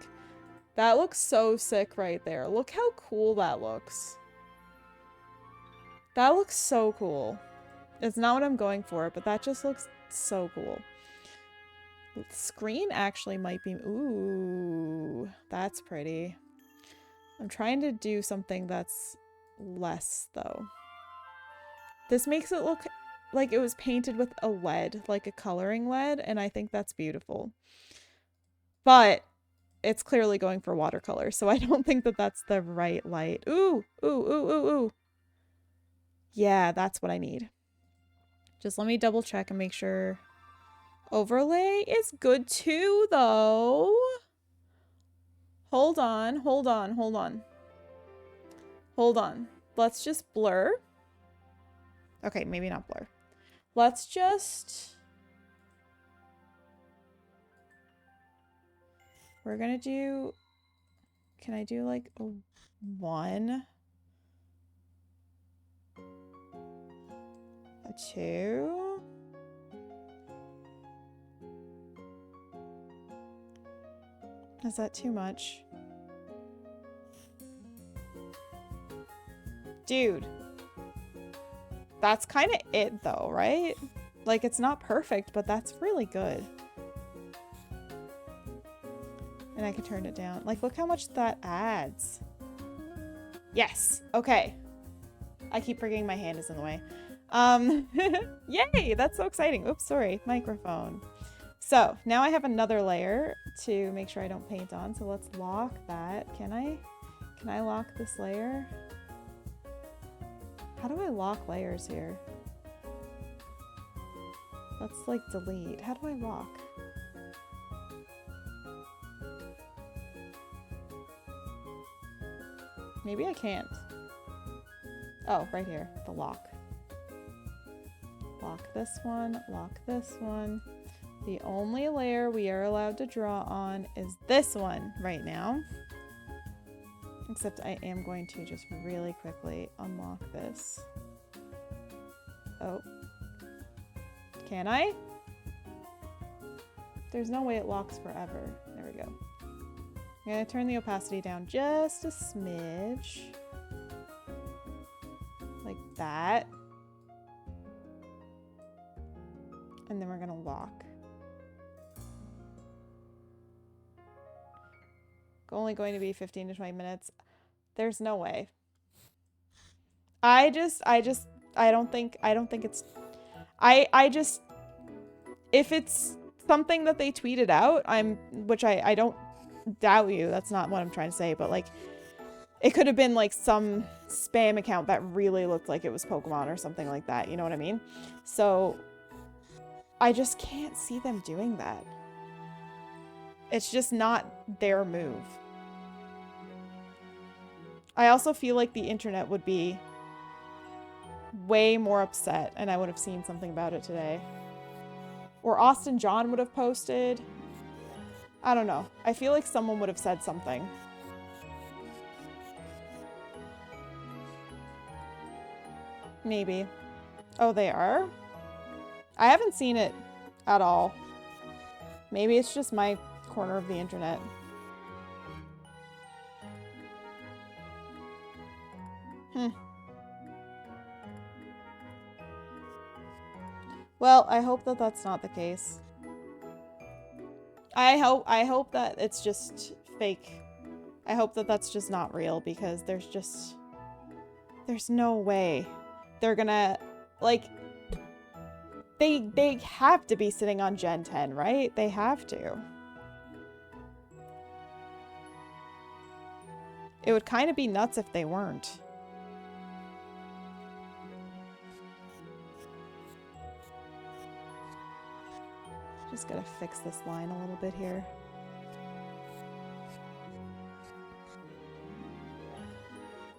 That looks so sick right there. Look how cool that looks. That looks so cool. It's not what I'm going for, but that just looks so cool. The screen actually might be... Ooh, that's pretty. I'm trying to do something that's less, though. This makes it look like it was painted with a lead, like a coloring lead, and I think that's beautiful. But it's clearly going for watercolor, so I don't think that that's the right light. Ooh, ooh, ooh, ooh, ooh. Yeah, that's what I need. Just let me double check and make sure overlay is good too, though. Hold on, hold on, hold on. Hold on. Let's just blur. Okay, maybe not blur. Let's just... We're gonna do... Can I do like a 1? A 2? Is that too much? Dude. That's kind of it though, right? Like, it's not perfect, but that's really good. And I can turn it down. Like, look how much that adds. Yes. Okay. I keep forgetting my hand is in the way. Yay! That's so exciting. Oops, sorry. Microphone. So, now I have another layer to make sure I don't paint on. So let's lock that. Can I lock this layer? How do I lock layers here? Let's like delete. How do I lock? Maybe I can't. Oh, right here, the lock. Lock this one, lock this one. The only layer we are allowed to draw on is this one right now. Except I am going to just really quickly unlock this. Oh. Can I? There's no way it locks forever. There we go. I'm gonna turn the opacity down just a smidge. Like that. And then we're gonna lock. Only going to be 15 to 20 minutes. There's no way. I don't think it's, if it's something that they tweeted out, which I don't doubt you, that's not what I'm trying to say, but like, it could have been like some spam account that really looked like it was Pokemon or something like that, you know what I mean? So, I just can't see them doing that. It's just not their move. I also feel like the internet would be way more upset and I would have seen something about it today. Or Austin John would have posted. I don't know. I feel like someone would have said something. Maybe. Oh, they are? I haven't seen it at all. Maybe it's just my corner of the internet. Well, I hope that that's not the case. I hope that it's just fake. I hope that that's just not real because there's no way they're gonna, like, they have to be sitting on Gen 10, right? They have to. It would kind of be nuts if they weren't. Just gotta fix this line a little bit here.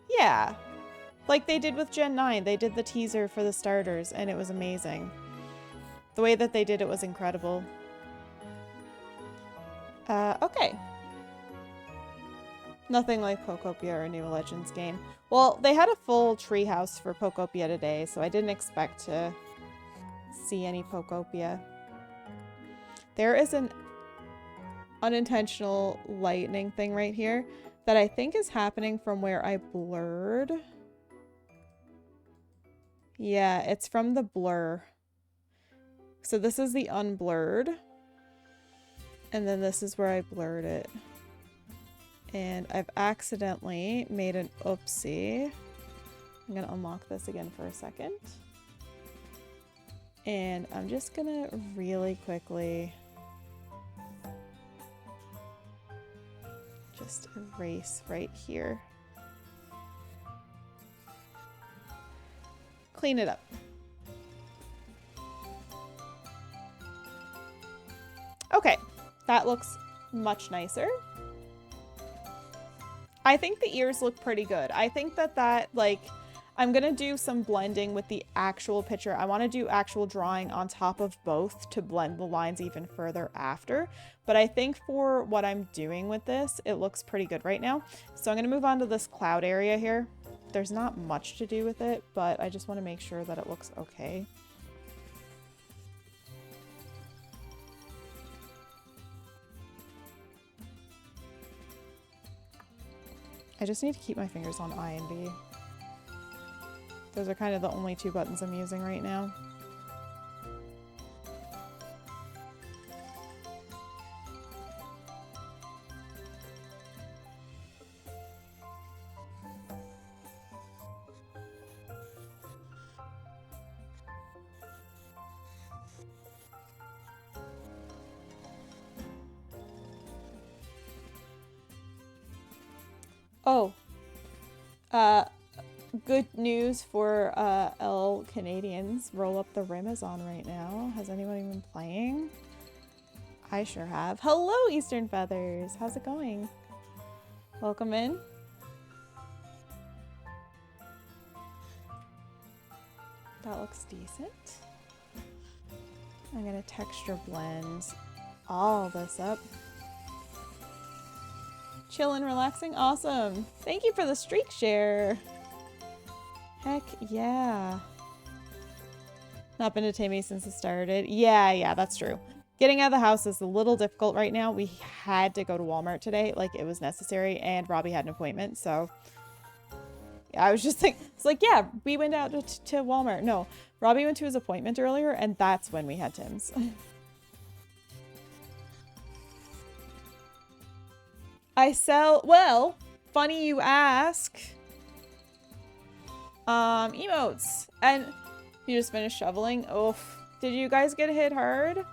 Yeah. Like they did with Gen 9. They did the teaser for the starters and it was amazing. The way that they did it was incredible. Okay. Nothing like Pokopia or a New Legends game. Well, they had a full treehouse for Pokopia today, so I didn't expect to see any Pokopia. There is an unintentional lightning thing right here that I think is happening from where I blurred. Yeah, it's from the blur. So this is the unblurred. And then this is where I blurred it. And I've accidentally made an oopsie. I'm gonna unlock this again for a second. And I'm just gonna really quickly just erase right here. Clean it up. Okay, that looks much nicer. I think the ears look pretty good. I think that like, I'm gonna do some blending with the actual picture. I wanna do actual drawing on top of both to blend the lines even further after. But I think for what I'm doing with this, it looks pretty good right now. So I'm gonna move on to this cloud area here. There's not much to do with it, but I just wanna make sure that it looks okay. I just need to keep my fingers on I and B. Those are kind of the only two buttons I'm using right now. Oh, good news for L Canadians. Roll Up the Rim is on right now. Has anyone been playing? I sure have. Hello, Eastern Feathers. How's it going? Welcome in. That looks decent. I'm gonna texture blend all this up. Chillin', relaxing, awesome. Thank you for the streak share. Heck yeah. Not been to Tammy since it started. Yeah, that's true. Getting out of the house is a little difficult right now. We had to go to Walmart today, like it was necessary, and Robbie had an appointment, so yeah, I was just thinking, it's like, yeah, we went out to Walmart. No, Robbie went to his appointment earlier, and that's when we had Tim's. I sell, well, funny you ask. Emotes. And you just finished shoveling. Oof. Did you guys get hit hard?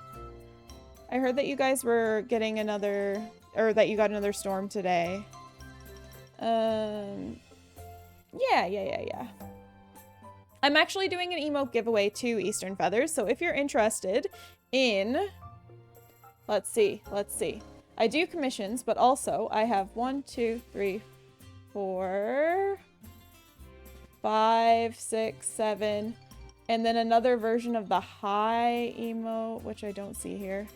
I heard that you guys were getting another, or that you got another storm today. Yeah. I'm actually doing an emote giveaway to Eastern Feathers, so if you're interested in, let's see. I do commissions, but also I have 1, 2, 3, 4, 5, 6, 7, and then another version of the high emote, which I don't see here.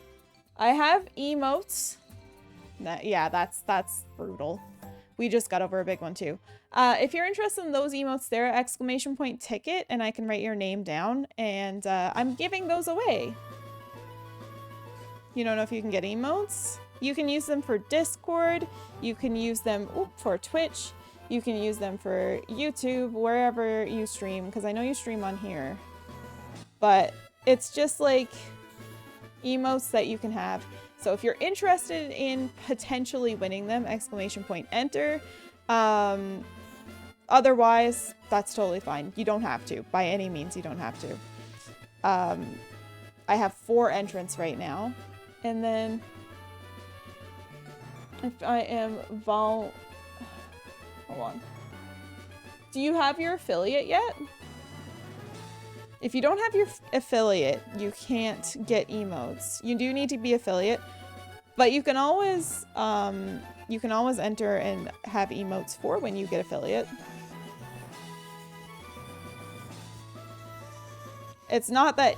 I have emotes. Yeah, that's brutal. We just got over a big one too. If you're interested in those emotes there, exclamation point ticket, and I can write your name down, and I'm giving those away. You don't know if you can get emotes? You can use them for Discord. You can use them for Twitch. You can use them for YouTube, wherever you stream, because I know you stream on here. But it's just like emotes that you can have. So if you're interested in potentially winning them, exclamation point enter. Otherwise, that's totally fine. You don't have to. By any means, you don't have to. I have 4 entrants right now. And then if I am hold on. Do you have your affiliate yet? If you don't have your affiliate, you can't get emotes. You do need to be affiliate, but you can always enter and have emotes for when you get affiliate. It's not that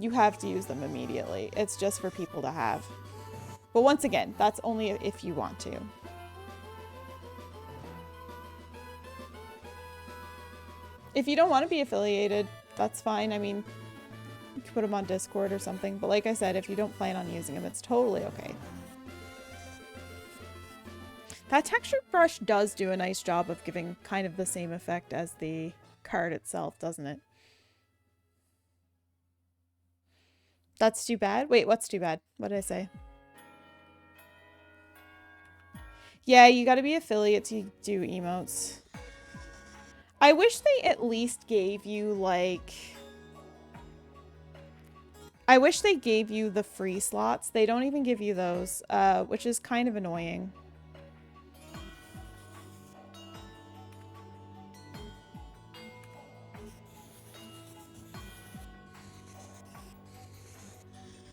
you have to use them immediately. It's just for people to have. But once again, that's only if you want to. If you don't want to be affiliated, that's fine. I mean, you can put them on Discord or something. But like I said, if you don't plan on using them, it's totally okay. That texture brush does do a nice job of giving kind of the same effect as the card itself, doesn't it? That's too bad? Wait, what's too bad? What did I say? Yeah, you gotta be affiliate to do emotes. I wish they at least gave you, like... I wish they gave you the free slots. They don't even give you those, which is kind of annoying.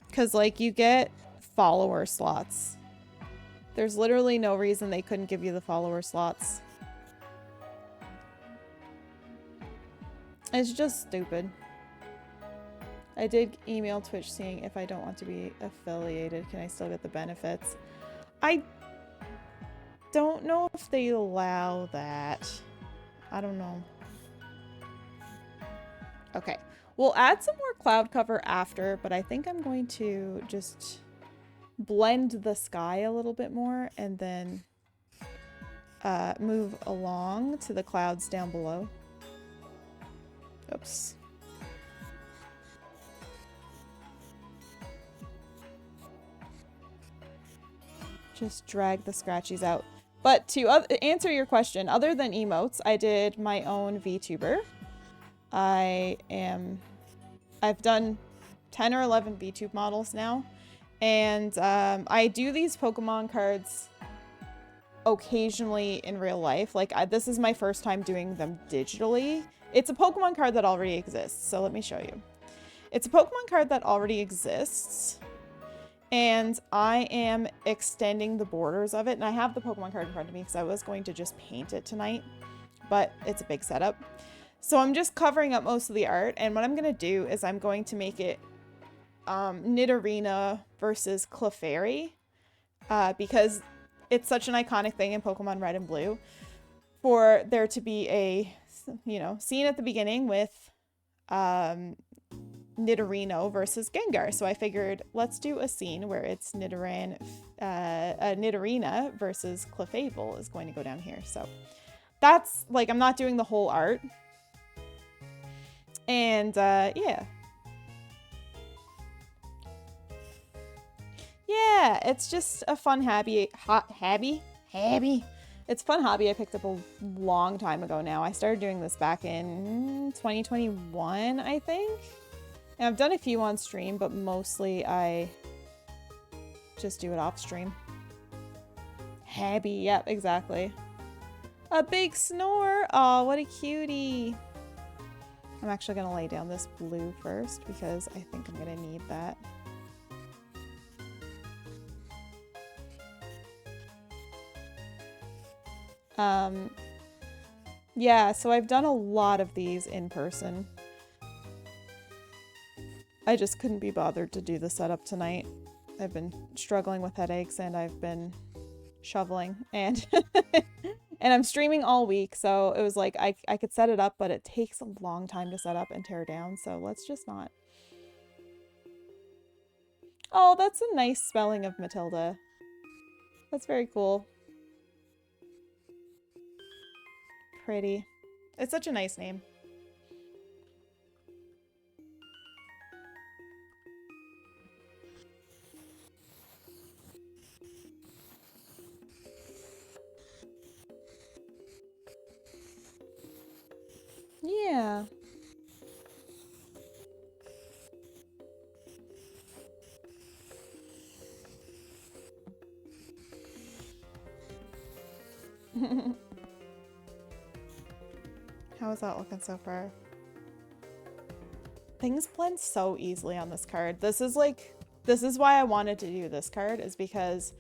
Because, like, you get follower slots. There's literally no reason they couldn't give you the follower slots. It's just stupid. I did email Twitch seeing if I don't want to be affiliated, can I still get the benefits? I don't know if they allow that. I don't know. Okay. We'll add some more cloud cover after, but I think I'm going to just blend the sky a little bit more and then move along to the clouds down below. Oops. Just drag the scratchies out. But to answer your question, other than emotes, I did my own VTuber. I've done 10 or 11 VTube models now. And I do these Pokemon cards occasionally in real life. Like, this is my first time doing them digitally. It's a Pokemon card that already exists, so let me show you. It's a Pokemon card that already exists, and I am extending the borders of it, and I have the Pokemon card in front of me because I was going to just paint it tonight, but it's a big setup. So I'm just covering up most of the art, and what I'm going to do is I'm going to make it Nidorina versus Clefairy, because it's such an iconic thing in Pokemon Red and Blue for there to be a, scene at the beginning with Nidorino versus Gengar. So I figured let's do a scene where it's Nidorina versus Clefable is going to go down here. So that's like, I'm not doing the whole art. And yeah. Yeah, it's just a fun hobby. It's a fun hobby I picked up a long time ago now. I started doing this back in 2021, I think. And I've done a few on stream, but mostly I just do it off stream. Hobby, yep, exactly. A big snore. Oh, what a cutie. I'm actually gonna lay down this blue first because I think I'm gonna need that. Yeah, so I've done a lot of these in person. I just couldn't be bothered to do the setup tonight. I've been struggling with headaches and I've been shoveling and and I'm streaming all week, so it was like I could set it up, but it takes a long time to set up and tear down, so let's just not. Oh, that's a nice spelling of Matilda. That's very cool. Pretty. It's such a nice name. Yeah. How is that looking so far? Things blend so easily on this card. This is why I wanted to do this card, is because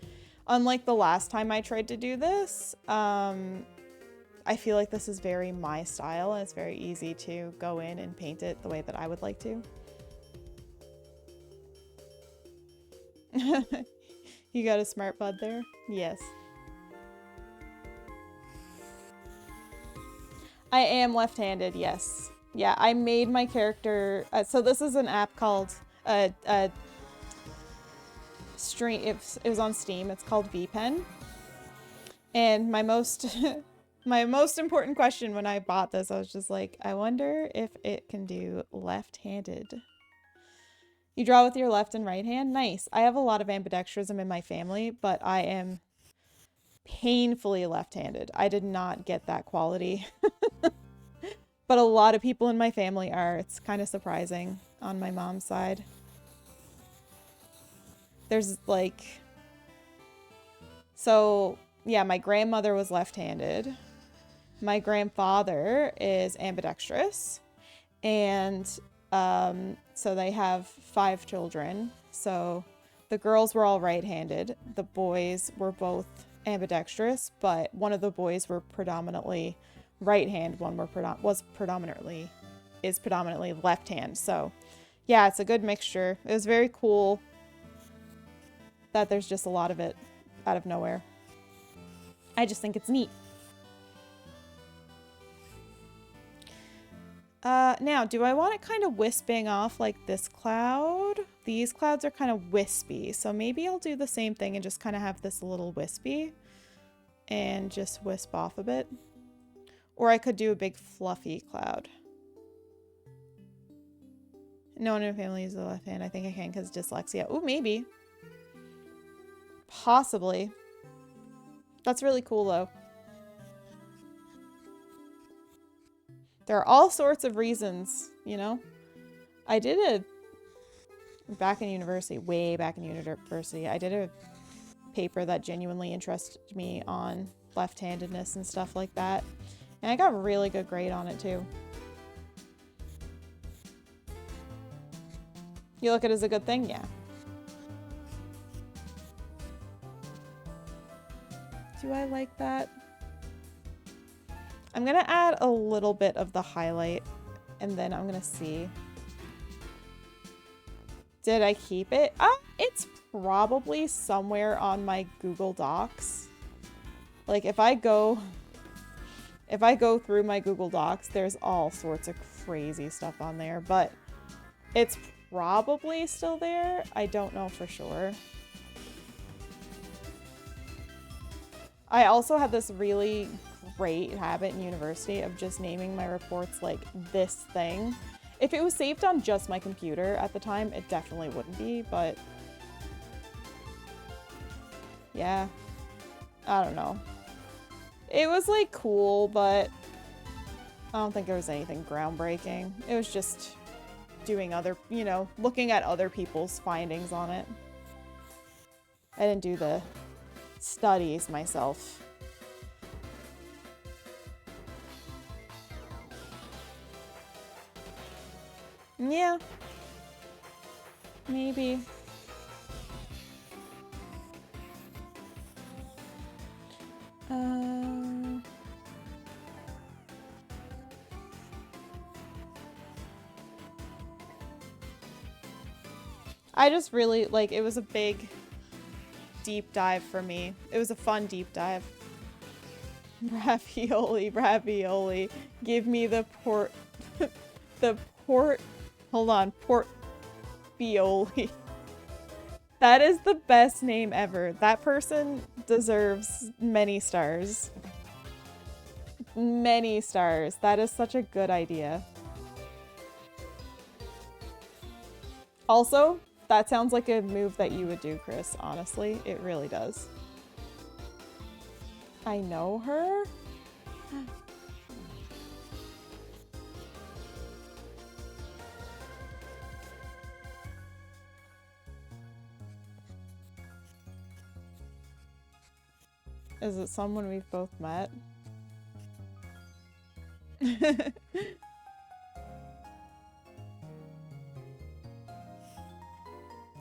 unlike the last time I tried to do this, I feel like this is very my style and it's very easy to go in and paint it the way that I would like to. You got a smart bud there? Yes. I am left-handed, yes. Yeah, I made my character... so this is an app called... Stream. It was on Steam. It's called VPen. And my most... my most important question when I bought this, I was just like, I wonder if it can do left-handed. You draw with your left and right hand? Nice. I have a lot of ambidextroism in my family, but I am painfully left-handed. I did not get that quality. But a lot of people in my family are. It's kind of surprising on my mom's side. There's like... So, yeah, my grandmother was left-handed. My grandfather is ambidextrous. And so they have 5 children. So the girls were all right-handed. The boys were both ambidextrous, but one of the boys were predominantly right hand, one is predominantly left hand. So yeah, it's a good mixture. It was very cool that there's just a lot of it out of nowhere. I just think it's neat. Now, do I want it kind of wisping off like this cloud? These clouds are kind of wispy, so maybe I'll do the same thing and just kind of have this a little wispy and just wisp off a bit. Or I could do a big fluffy cloud. No one in the family uses the left hand. I think I can because dyslexia. Ooh, maybe. Possibly. That's really cool, though. There are all sorts of reasons, you know? I did a... Back in university, way back in university, I did a paper that genuinely interested me on left-handedness and stuff like that. And I got a really good grade on it, too. You look at it as a good thing? Yeah. Do I like that? I'm gonna add a little bit of the highlight and then I'm gonna see. Did I keep it? It's probably somewhere on my Google Docs. Like if I go through my Google Docs, there's all sorts of crazy stuff on there, but it's probably still there. I don't know for sure. I also had this really great habit in university of just naming my reports like this thing. If it was saved on just my computer at the time, it definitely wouldn't be, but yeah, I don't know. It was like cool, but I don't think there was anything groundbreaking. It was just doing other, you know, looking at other people's findings on it. I didn't do the studies myself. Yeah. Maybe. I just really, like, it was a big deep dive for me. It was a fun deep dive. Ravioli, ravioli. Give me the port... Hold on, portvioli. That is the best name ever. That person deserves many stars. Many stars. That is such a good idea. Also, that sounds like a move that you would do, Chris. Honestly, it really does. I know her? Is it someone we've both met?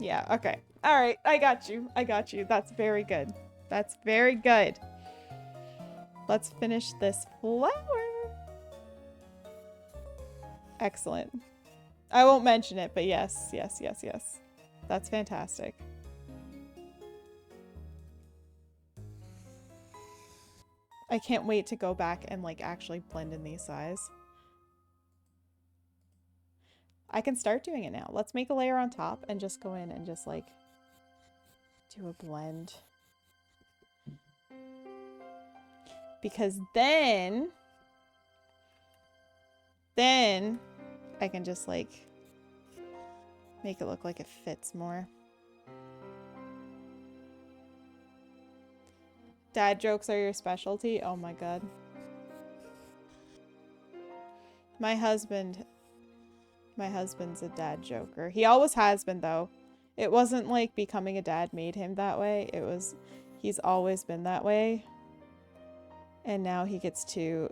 Yeah, okay. All right, I got you. I got you. That's very good. That's very good. Let's finish this flower. Excellent. I won't mention it, but yes, yes, yes, yes. That's fantastic. I can't wait to go back and like actually blend in these eyes. I can start doing it now. Let's make a layer on top and just go in and just like do a blend. Because then I can just like make it look like it fits more. Dad jokes are your specialty? Oh my god. My husband's a dad joker. He always has been though. It wasn't like becoming a dad made him that way. It was, he's always been that way. And now he gets to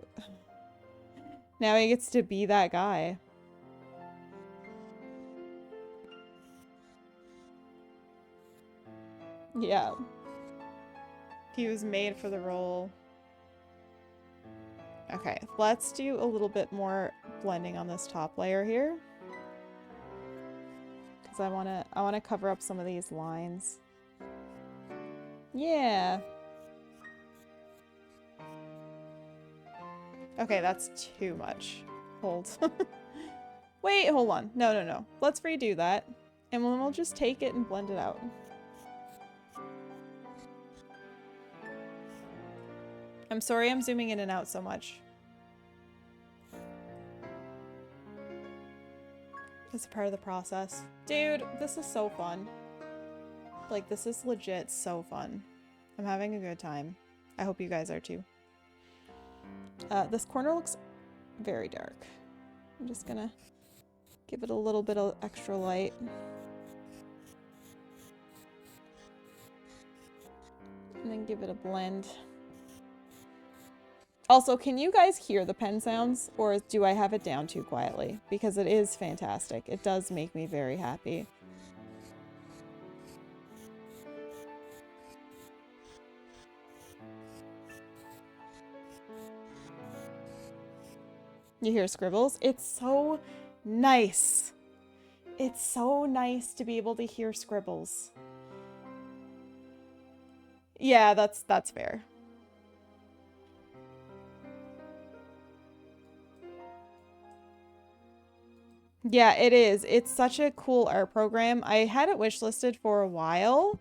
be that guy. Yeah. He was made for the role. Okay, let's do a little bit more blending on this top layer here. Because I wanna cover up some of these lines. Yeah. Okay, that's too much. Hold. Wait, hold on. No, no, no. Let's redo that. And then we'll just take it and blend it out. I'm sorry I'm zooming in and out so much. It's a part of the process. Dude, this is so fun. Like, this is legit so fun. I'm having a good time. I hope you guys are too. This corner looks very dark. I'm just gonna give it a little bit of extra light. And then give it a blend. Also, can you guys hear the pen sounds, or do I have it down too quietly? Because it is fantastic. It does make me very happy. You hear scribbles? It's so nice. It's so nice to be able to hear scribbles. Yeah, that's fair. Yeah, it is. It's such a cool art program. I had it wishlisted for a while,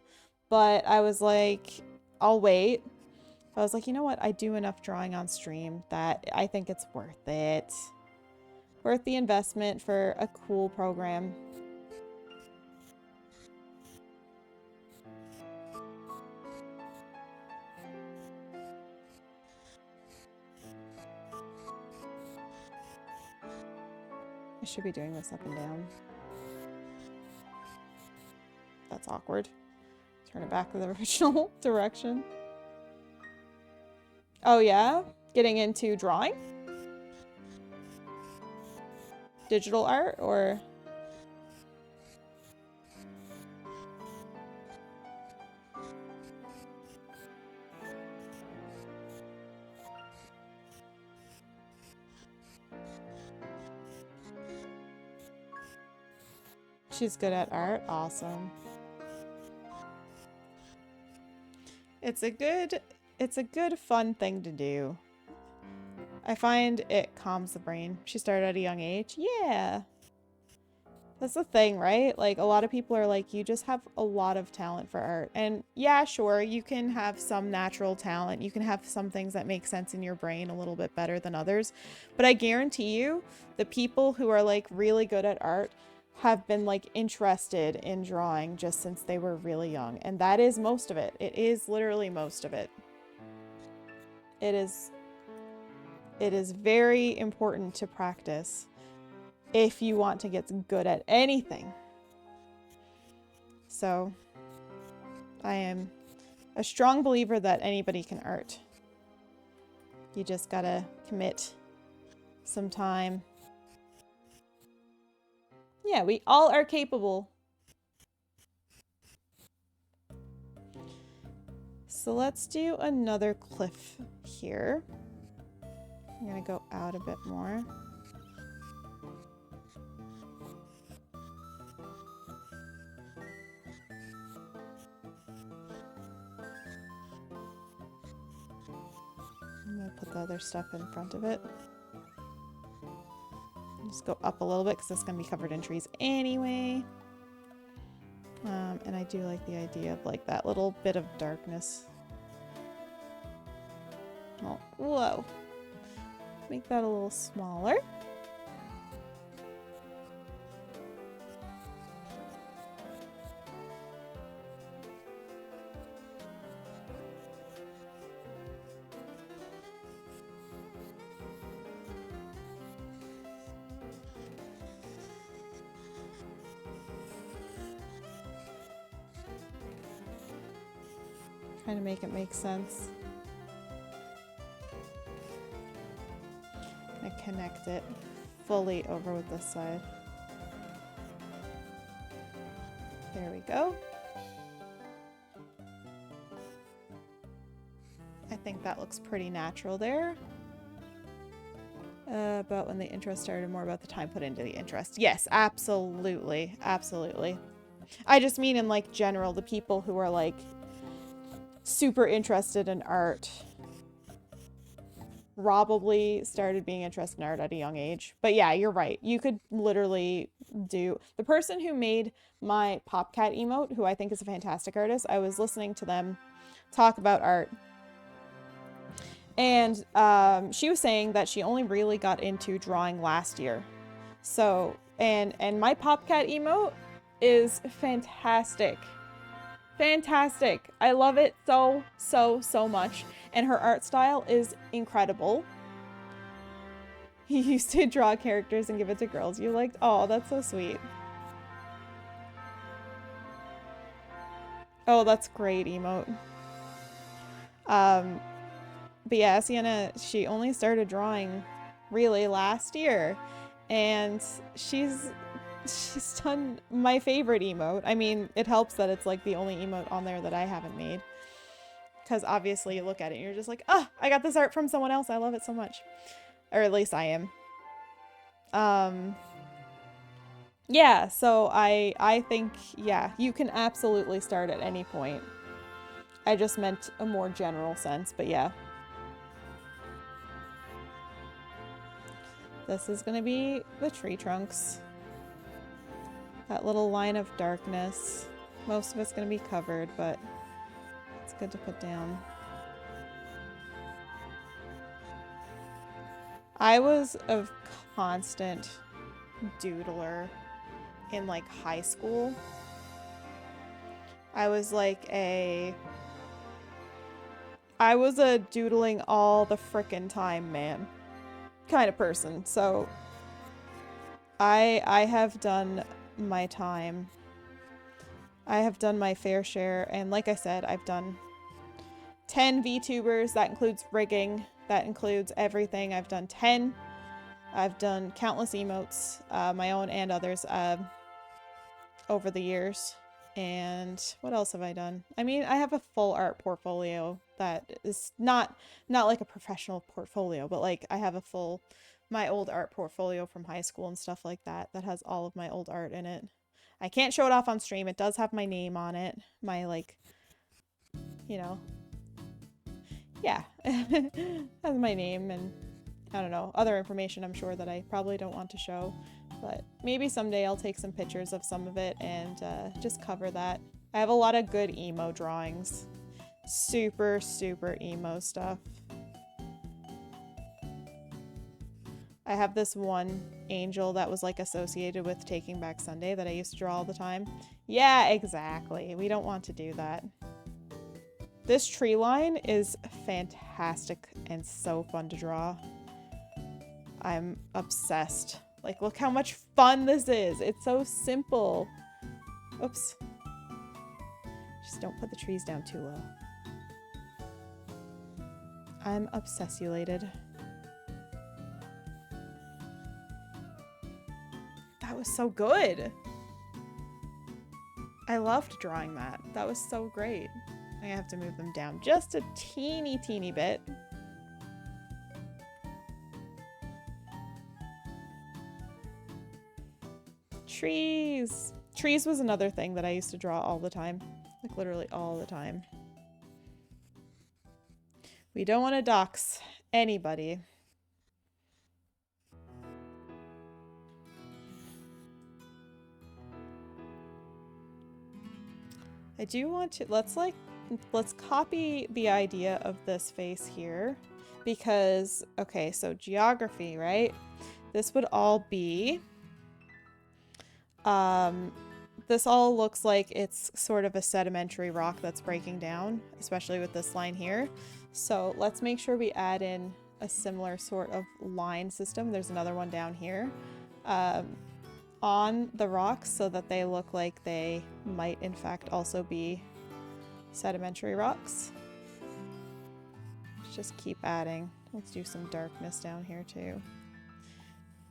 but I was like, I'll wait. I was like, you know what? I do enough drawing on stream that I think it's worth it. Worth the investment for a cool program. I should be doing this up and down. That's awkward. Turn it back to the original direction. Oh yeah? Getting into drawing? Digital art or... She's good at art. Awesome. It's a good fun thing to do. I find it calms the brain. She started at a young age. Yeah. That's the thing, right? Like, a lot of people are like, you just have a lot of talent for art. And yeah, sure, you can have some natural talent. You can have some things that make sense in your brain a little bit better than others. But I guarantee you, the people who are like really good at art have been like interested in drawing just since they were really young. And that is most of it. It is literally most of it. It is very important to practice if you want to get good at anything. So I am a strong believer that anybody can art. You just gotta commit some time. Yeah, we all are capable. So let's do another cliff here. I'm gonna go out a bit more. I'm gonna put the other stuff in front of it. Just go up a little bit because it's gonna be covered in trees anyway. And I do like the idea of like that little bit of darkness. Oh, whoa. Make that a little smaller. Trying to make it make sense. I connect it fully over with this side. There we go. I think that looks pretty natural there. About when the interest started, more about the time put into the interest. Yes, absolutely. Absolutely. I just mean in like general, the people who are like super interested in art probably started being interested in art at a young age. But yeah, you're right. You could literally do... The person who made my Popcat emote, who I think is a fantastic artist, I was listening to them talk about art. And she was saying that she only really got into drawing last year. So And my Popcat emote is fantastic. Fantastic. I love it so, so, so much. And her art style is incredible. He used to draw characters and give it to girls you liked. Oh, that's so sweet. Oh, that's great emote. But yeah, Sienna, she only started drawing really last year. And she's done my favorite emote. I mean, it helps that it's like the only emote on there that I haven't made. Because obviously you look at it and you're just like, oh, I got this art from someone else. I love it so much. Or at least I am. Yeah, so I think, yeah, you can absolutely start at any point. I just meant a more general sense, but yeah. This is gonna be the tree trunks. That little line of darkness. Most of it's gonna be covered, but it's good to put down. I was a constant doodler in like high school. I was a doodling all the frickin' time man kind of person. So I have done my time. I have done my fair share, and like I said, I've done 10 VTubers. That includes rigging. That includes everything. I've done 10. I've done countless emotes, my own and others, over the years. And what else have I done? I mean, I have a full art portfolio that is not like a professional portfolio, but like I have a full my old art portfolio from high school and stuff like that that has all of my old art in it. I can't show it off on stream. It does have my name on it. My like, you know, yeah, has my name and I don't know, other information I'm sure that I probably don't want to show. But maybe someday I'll take some pictures of some of it and just cover that. I have a lot of good emo drawings. Super, super emo stuff. I have this one angel that was like associated with Taking Back Sunday that I used to draw all the time. Yeah, exactly. We don't want to do that. This tree line is fantastic and so fun to draw. I'm obsessed. Like, look how much fun this is. It's so simple. Oops. Just don't put the trees down too low. I'm obsessulated. That was so good. I loved drawing that. That was so great. I have to move them down just a teeny bit. Trees. Trees was another thing that I used to draw all the time. Like literally all the time. We don't want to dox anybody. I do want to, let's copy the idea of this face here because, okay, so geography, right? This would all be, this all looks like it's sort of a sedimentary rock that's breaking down, especially with this line here. So let's make sure we add in a similar sort of line system. There's another one down here. On the rocks so that they look like they might in fact also be sedimentary rocks. Let's just keep adding. Let's do some darkness down here too.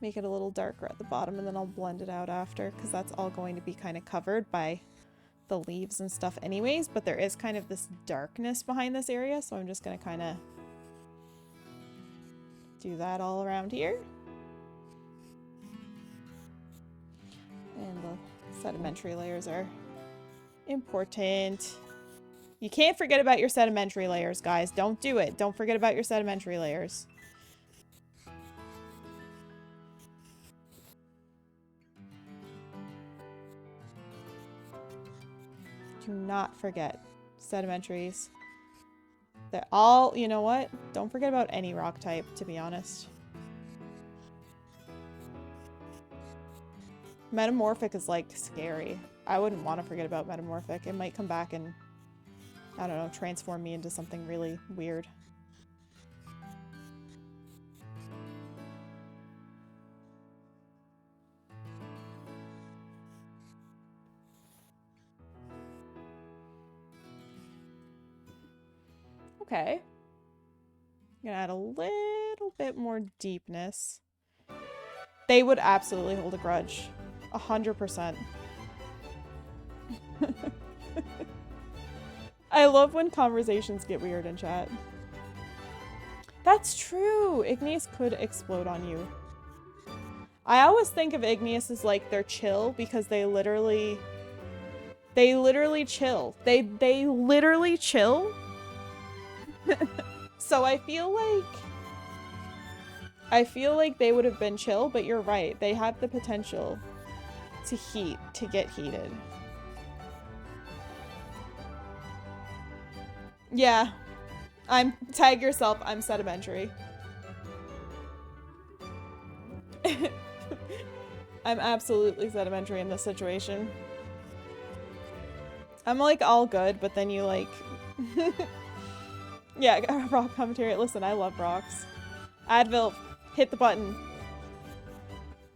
Make it a little darker at the bottom and then I'll blend it out after because that's all going to be kind of covered by the leaves and stuff anyways, but there is kind of this darkness behind this area, so I'm just going to kind of do that all around here. And the sedimentary layers are important. You can't forget about your sedimentary layers, guys. Don't do it. Don't forget about your sedimentary layers. Do not forget sedimentaries. They're all, you know what? Don't forget about any rock type, to be honest. Metamorphic is like scary. I wouldn't want to forget about Metamorphic. It might come back and, I don't know, transform me into something really weird. Okay. I'm gonna add a little bit more deepness. They would absolutely hold a grudge. 100%. I love when conversations get weird in chat. That's true! Igneous could explode on you. I always think of Igneous as like they're chill because they literally chill. They literally chill. So I feel like they would have been chill, but you're right. They have the potential to get heated. Yeah. Tag yourself, I'm sedimentary. I'm absolutely sedimentary in this situation. I'm like all good, but then you like... Yeah, rock commentary. Listen, I love rocks. Advil, hit the button.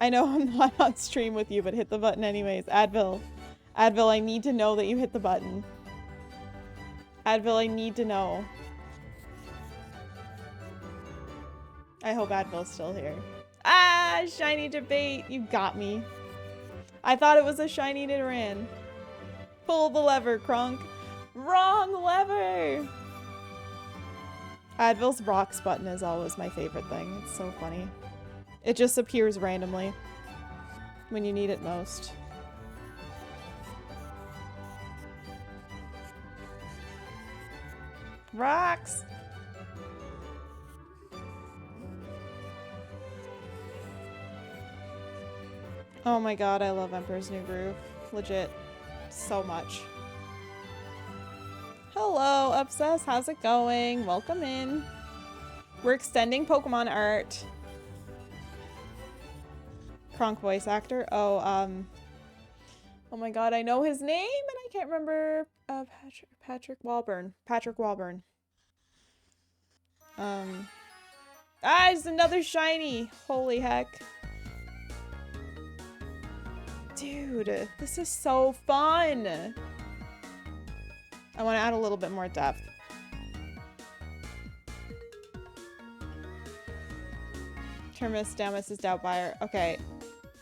I know I'm not on stream with you, but hit the button anyways. Advil, I need to know that you hit the button. Advil, I need to know. I hope Advil's still here. Ah, shiny debate. You got me. I thought it was a shiny Nidoran. Pull the lever, Kronk. Wrong lever! Advil's rocks button is always my favorite thing. It's so funny. It just appears randomly when you need it most. Rocks! Oh my god, I love Emperor's New Groove. Legit. So much. Hello, Obsess. How's it going? Welcome in. We're extending Pokemon art. Kronk voice actor. Oh my god, I know his name and I can't remember. Patrick Walburn. Patrick Walburn. It's another shiny. Holy heck. Dude, this is so fun. I want to add a little bit more depth. Terminus down Mrs. Doubtfire. Okay,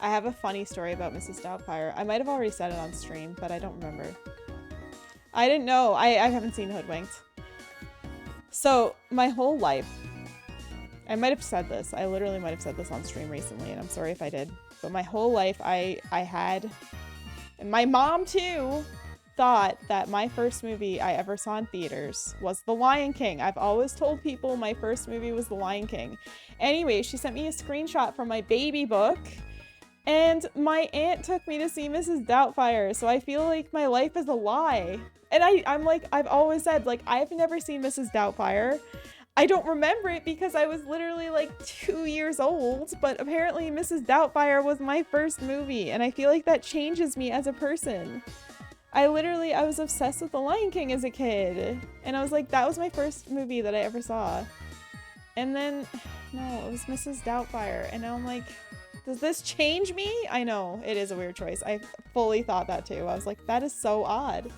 I have a funny story about Mrs. Doubtfire. I might have already said it on stream, but I don't remember. I didn't know. I haven't seen Hoodwinked. So, my whole life, I might have said this. I literally might have said this on stream recently, and I'm sorry if I did. But my whole life, I had, and my mom too, thought that my first movie I ever saw in theaters was The Lion King. I've always told people my first movie was The Lion King. Anyway, she sent me a screenshot from my baby book, and my aunt took me to see Mrs. Doubtfire, so I feel like my life is a lie. And I'm like, I've always said, like, I've never seen Mrs. Doubtfire. I don't remember it because I was literally like 2 years old, but apparently Mrs. Doubtfire was my first movie, and I feel like that changes me as a person. I was obsessed with The Lion King as a kid, and I was like, that was my first movie that I ever saw. And then, no, it was Mrs. Doubtfire, and now I'm like, does this change me? I know, it is a weird choice. I fully thought that too. I was like, that is so odd.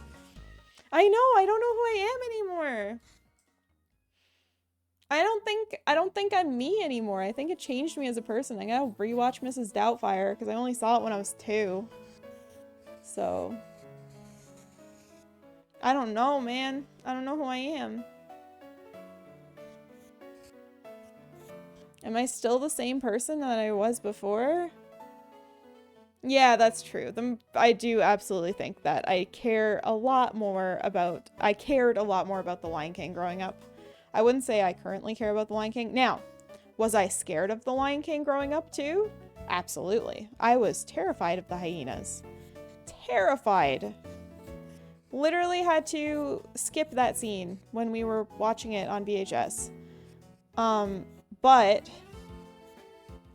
I know, I don't know who I am anymore. I don't think I'm me anymore. I think it changed me as a person. I gotta rewatch Mrs. Doubtfire because I only saw it when I was 2. So, I don't know, man. I don't know who I am. Am I still the same person that I was before? Yeah, that's true. I do absolutely think that I cared a lot more about The Lion King growing up. I wouldn't say I currently care about The Lion King. Now, was I scared of The Lion King growing up too? Absolutely. I was terrified of the hyenas. Terrified. Literally had to skip that scene when we were watching it on VHS. But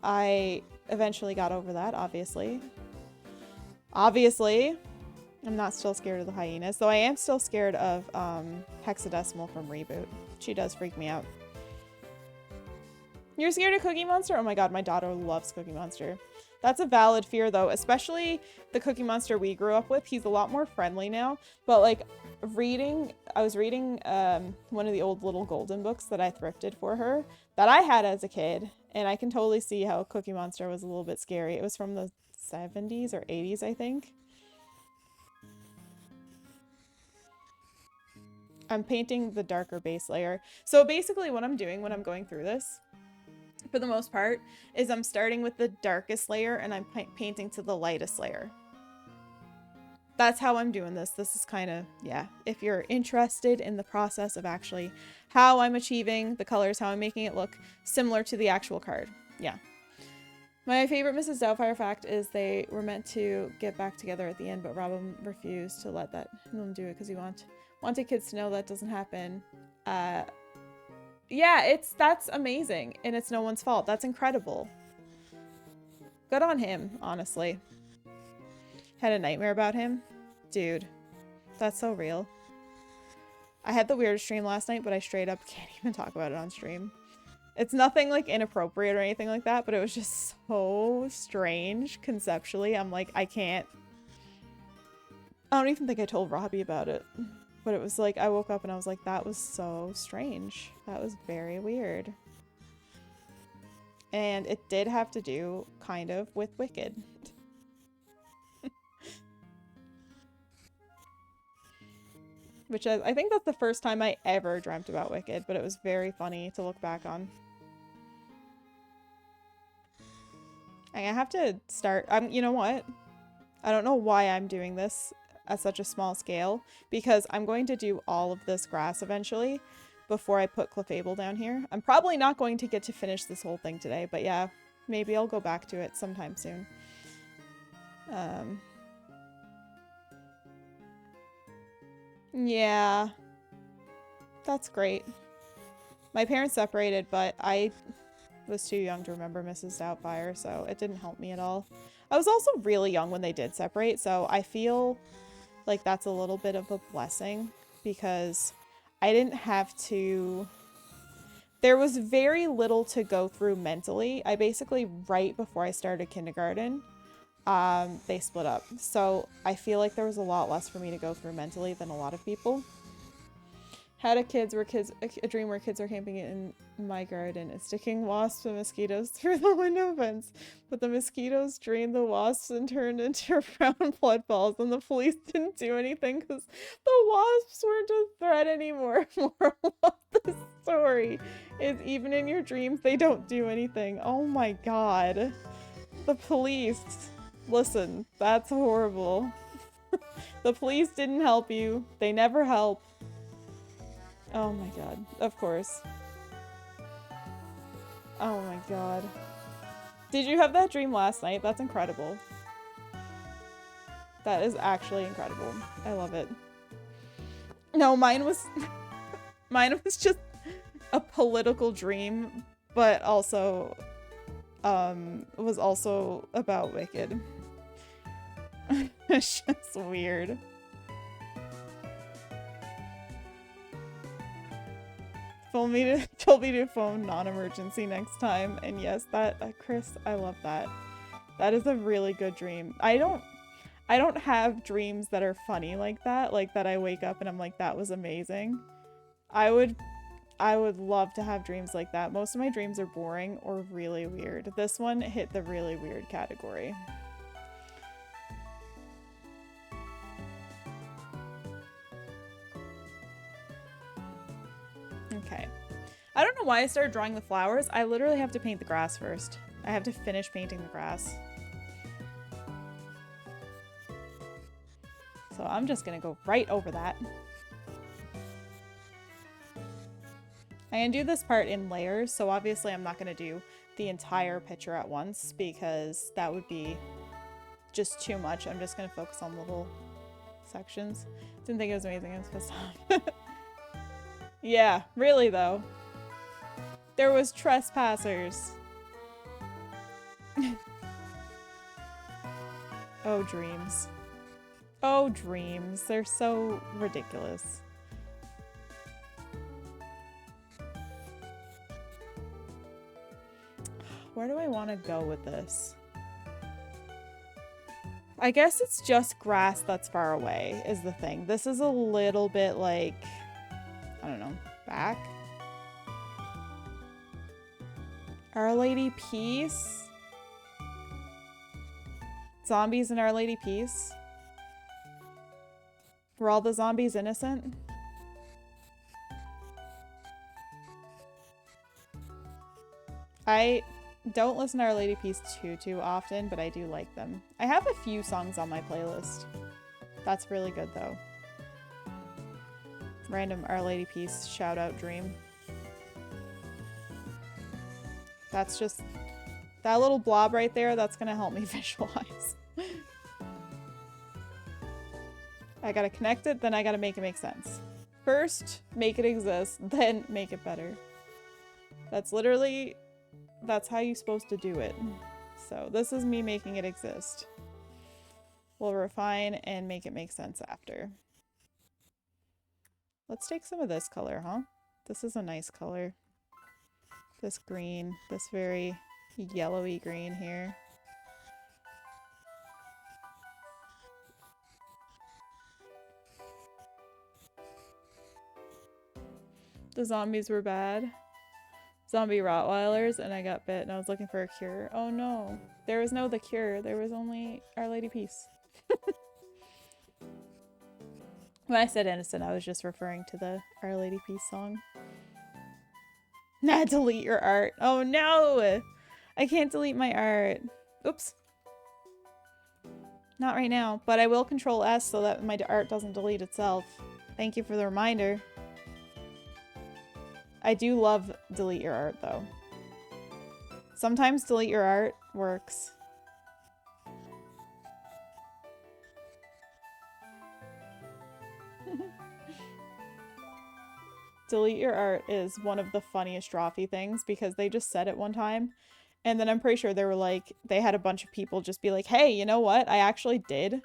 I eventually got over that, obviously. Obviously, I'm not still scared of the hyenas, though I am still scared of Hexadecimal from Reboot. She does freak me out. You're scared of Cookie Monster? Oh my god, my daughter loves Cookie Monster. That's a valid fear, though, especially the Cookie Monster we grew up with. He's a lot more friendly now, but like I was reading one of the old Little Golden books that I thrifted for her that I had as a kid, and I can totally see how Cookie Monster was a little bit scary. It was from the 70s or 80s, I think. I'm painting the darker base layer. So basically what I'm doing when I'm going through this, for the most part, is I'm starting with the darkest layer and I'm painting to the lightest layer. That's how I'm doing this. This is kind of, yeah, if you're interested in the process of actually how I'm achieving the colors, how I'm making it look similar to the actual card. Yeah. My favorite Mrs. Doubtfire fact is they were meant to get back together at the end, but Robin refused to let them do it because he wanted kids to know that doesn't happen. Yeah, that's amazing, and it's no one's fault. That's incredible. Good on him, honestly. Had a nightmare about him? Dude, that's so real. I had the weirdest dream last night, but I straight up can't even talk about it on stream. It's nothing like inappropriate or anything like that, but it was just so strange conceptually. I'm like, I don't even think I told Robbie about it. But it was like, I woke up and I was like, that was so strange. That was very weird. And it did have to do, kind of, with Wicked. Which I think that's the first time I ever dreamt about Wicked, but it was very funny to look back on. I have to start, you know what? I don't know why I'm doing this at such a small scale, because I'm going to do all of this grass eventually before I put Clefable down here. I'm probably not going to get to finish this whole thing today, but yeah, maybe I'll go back to it sometime soon. Yeah, that's great. My parents separated, but I was too young to remember Mrs. Doubtfire, so it didn't help me at all. I was also really young when they did separate, so I feel like that's a little bit of a blessing because I didn't have to... There was very little to go through mentally. I basically, right before I started kindergarten, they split up. So I feel like there was a lot less for me to go through mentally than a lot of people. Had a dream where kids are camping in my garden and sticking wasps and mosquitoes through the window vents, but the mosquitoes drained the wasps and turned into brown blood balls, and the police didn't do anything because the wasps weren't a threat anymore. Moral of the story is even in your dreams they don't do anything. Oh my god. The police. Listen, that's horrible. The police didn't help you. They never help. Oh my god. Of course. Oh my god. Did you have that dream last night? That's incredible. That is actually incredible. I love it. No, mine was just a political dream, but also was also about Wicked. It's just weird. Told me to phone non-emergency next time, and yes, that Chris, I love that. That is a really good dream. I don't have dreams that are funny like that I wake up and I'm like, that was amazing. I would love to have dreams like that. Most of my dreams are boring or really weird. This one hit the really weird category. Okay. I don't know why I started drawing the flowers. I literally have to paint the grass first. I have to finish painting the grass. So I'm just gonna go right over that. I'm gonna do this part in layers, so obviously I'm not gonna do the entire picture at once because that would be just too much. I'm just gonna focus on little sections. Didn't think it was amazing. I was pissed off. Yeah, really though. There was trespassers. Oh, dreams. Oh, dreams. They're so ridiculous. Where do I want to go with this? I guess it's just grass that's far away is the thing. This is a little bit like, I don't know, back? Our Lady Peace? Zombies and Our Lady Peace? Were all the zombies innocent? I don't listen to Our Lady Peace too often, but I do like them. I have a few songs on my playlist. That's really good though. Random Our Lady Peace shout out dream. That's just that little blob right there, that's gonna help me visualize. I gotta connect it, then I gotta make it make sense. First, make it exist, then make it better. That's literally, that's how you're supposed to do it. So this is me making it exist. We'll refine and make it make sense after. Let's take some of this color, huh? This is a nice color. This green, this very yellowy green here. The zombies were bad. Zombie Rottweilers, and I got bit and I was looking for a cure. Oh no. There was no the cure. There was only Our Lady Peace. When I said innocent, I was just referring to the Our Lady Peace song. Nah, delete your art. Oh no! I can't delete my art. Oops. Not right now, but I will control S so that my art doesn't delete itself. Thank you for the reminder. I do love delete your art though. Sometimes delete your art works. Delete your art is one of the funniest Drawfee things because they just said it one time. And then I'm pretty sure they were like, they had a bunch of people just be like, hey, you know what? I actually did.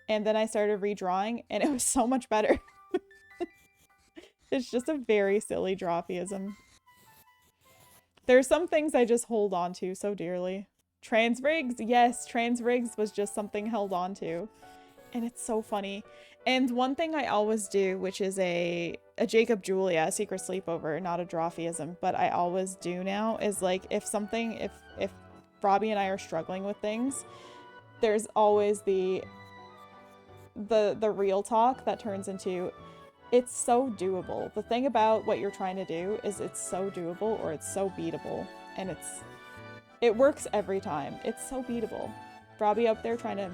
And then I started redrawing and it was so much better. It's just a very silly Drawfeeism. There's some things I just hold on to so dearly. Trans rigs, yes, trans rigs was just something held on to. And it's so funny. And one thing I always do, which is a Jacob Julia secret sleepover, not a Drawfeeism, but I always do now, is like if Robbie and I are struggling with things, there's always the real talk that turns into, it's so doable. The thing about what you're trying to do is it's so doable or it's so beatable. And it works every time. It's so beatable. Robbie up there trying to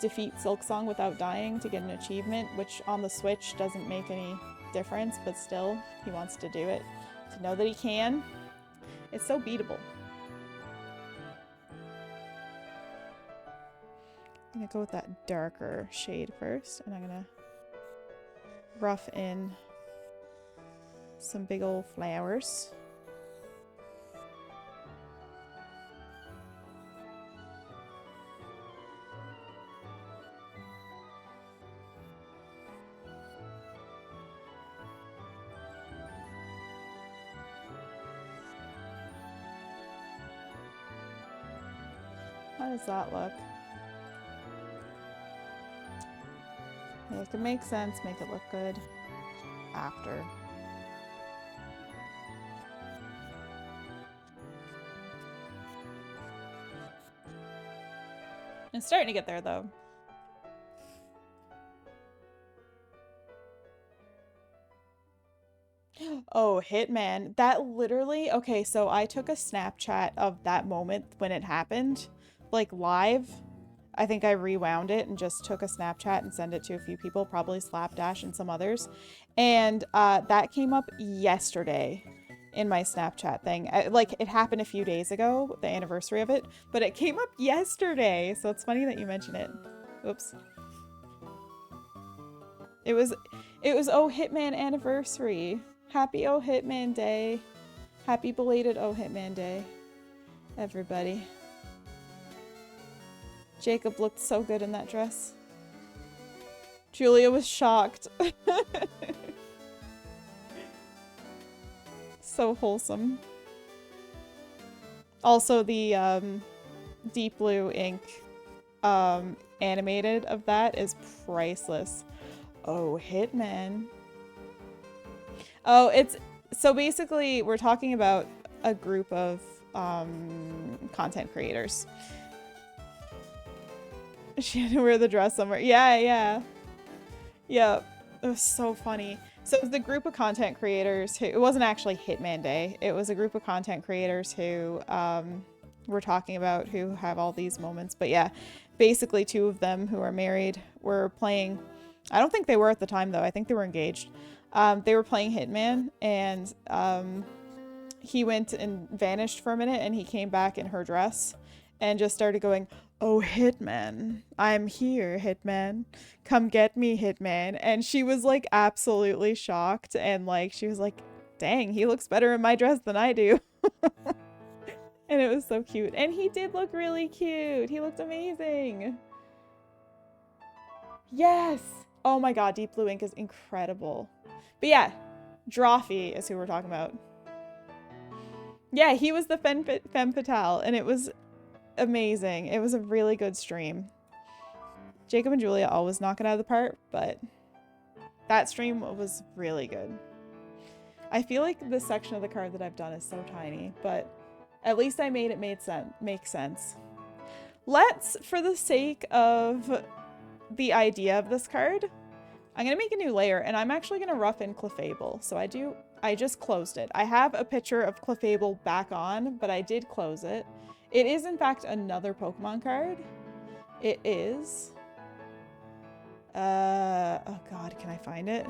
defeat Silksong without dying to get an achievement, which on the Switch doesn't make any difference, but still, he wants to do it. To know that he can, it's so beatable. I'm gonna go with that darker shade first, and I'm gonna rough in some big old flowers. How does that look? Make it make sense, make it look good after. It's starting to get there though. Oh, Hitman. That literally, okay, so I took a Snapchat of that moment when it happened, like live. I think I rewound it and just took a Snapchat and sent it to a few people, probably Slapdash and some others. And that came up yesterday in my Snapchat thing. Like, it happened a few days ago, the anniversary of it, but it came up yesterday. So it's funny that you mention it. Oops. It was Oh Hitman anniversary. Happy Oh Hitman Day. Happy belated Oh Hitman Day, everybody. Jacob looked so good in that dress. Julia was shocked. So wholesome. Also, the deep blue ink animated of that is priceless. Oh, Hitman. Oh, it's... So basically, we're talking about a group of content creators. She had to wear the dress somewhere. Yeah, yeah. Yeah. It was so funny. So it was the group of content creators who... It wasn't actually Hitman Day. It was a group of content creators who we're talking about who have all these moments. But yeah, basically two of them who are married were playing... I don't think they were at the time, though. I think they were engaged. They were playing Hitman, and he went and vanished for a minute, and he came back in her dress and just started going, "Oh, Hitman, I'm here, Hitman. Come get me, Hitman." And she was like absolutely shocked, and like she was like, "Dang, he looks better in my dress than I do." And it was so cute. And he did look really cute. He looked amazing. Yes. Oh my god, Deep Blue Ink is incredible. But yeah, Drawfee is who we're talking about. Yeah, he was the femme fatale, and it was amazing. It was a really good stream. Jacob and Julia always knock it out of the park, but that stream was really good. I feel like this section of the card that I've done is so tiny, but at least I made it make sense. Let's, for the sake of the idea of this card, I'm gonna make a new layer, and I'm actually gonna rough in Clefable. So I just closed it. I have a picture of Clefable back on, but I did close it. It is in fact another Pokemon card. It is. Oh god, can I find it?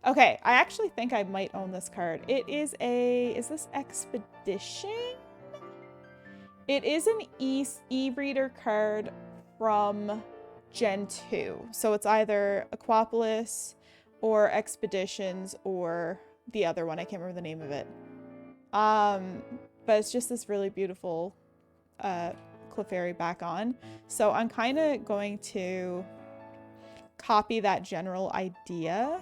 Okay, I actually think I might own this card. It is is this Expedition? It is an e-reader card from Gen 2. So it's either Aquapolis or Expeditions or the other one. I can't remember the name of it. But it's just this really beautiful Clefairy back on. So I'm kind of going to copy that general idea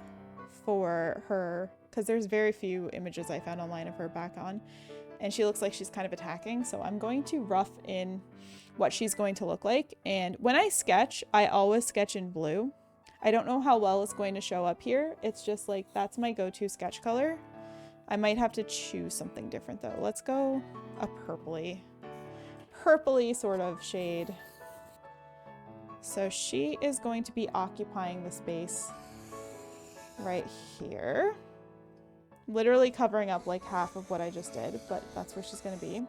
for her, because there's very few images I found online of her back on. And she looks like she's kind of attacking. So I'm going to rough in what she's going to look like. And when I sketch, I always sketch in blue. I don't know how well it's going to show up here. It's just like, that's my go-to sketch color. I might have to choose something different though. Let's go a purpley sort of shade. So she is going to be occupying the space right here. Literally covering up like half of what I just did, but that's where she's gonna be.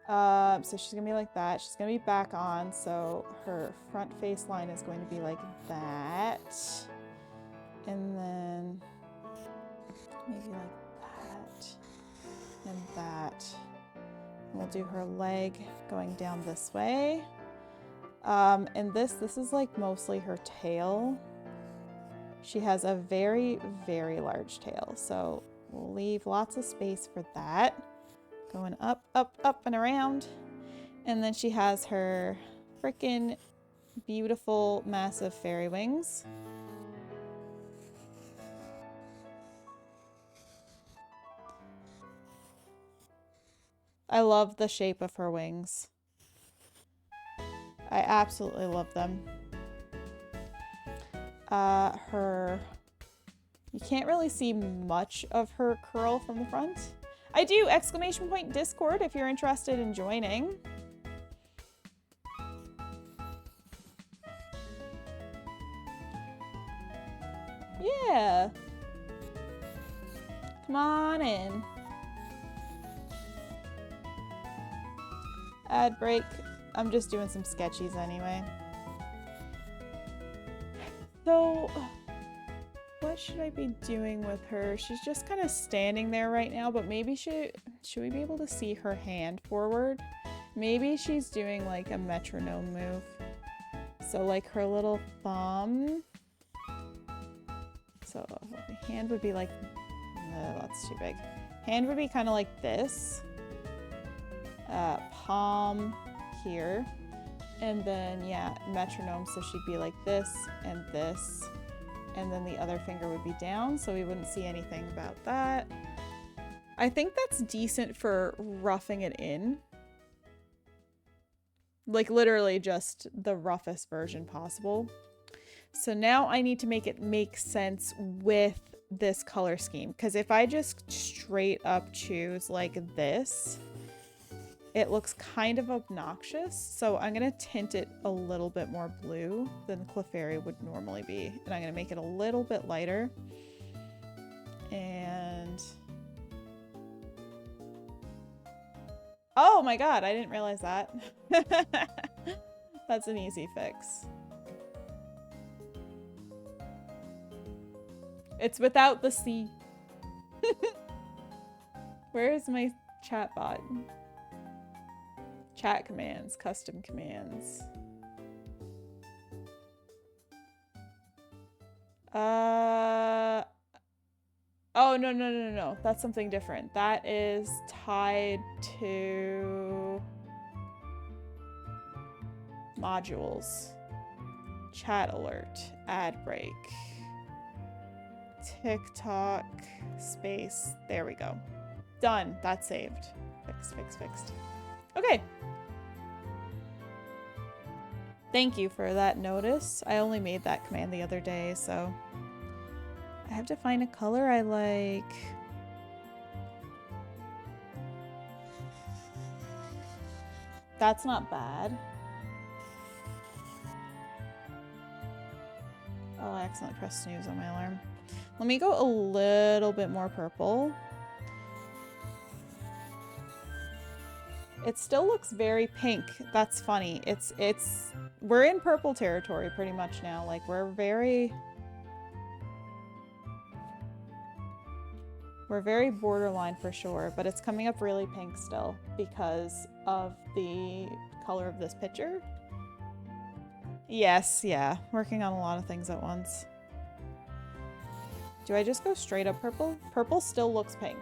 So she's gonna be like that. She's gonna be back on, so her front face line is going to be like that. And then maybe like that and that. And we'll do her leg going down this way. And this is like mostly her tail. She has a very, very large tail, so we'll leave lots of space for that. Going up, up, up, and around. And then she has her freaking beautiful, massive fairy wings. I love the shape of her wings. I absolutely love them. You can't really see much of her curl from the front. I do! Exclamation point Discord if you're interested in joining. Yeah! Come on in. Ad break. I'm just doing some sketchies anyway. So, what should I be doing with her? She's just kind of standing there right now, but maybe should we be able to see her hand forward? Maybe she's doing like a metronome move. So like her little thumb. So the hand would be like, no, that's too big. Hand would be kind of like this. Palm here. And then, yeah, metronome, so she'd be like this, and then the other finger would be down, so we wouldn't see anything about that. I think that's decent for roughing it in. Like literally just the roughest version possible. So now I need to make it make sense with this color scheme, because if I just straight up choose like this, it looks kind of obnoxious. So I'm going to tint it a little bit more blue than Clefairy would normally be, and I'm going to make it a little bit lighter. And oh my god, I didn't realize that. That's an easy fix. It's without the C. Where is my chat bot? Chat commands, custom commands. Oh, no. That's something different. That is tied to modules. Chat alert, ad break, TikTok, space. There we go. Done. That's saved. Fixed. Okay. Thank you for that notice. I only made that command the other day, so I have to find a color I like. That's not bad. Oh, I accidentally pressed snooze on my alarm. Let me go a little bit more purple. It still looks very pink. That's funny. We're in purple territory pretty much now. Like we're very borderline for sure, but it's coming up really pink still because of the color of this picture. Yes, yeah. Working on a lot of things at once. Do I just go straight up purple? Purple still looks pink.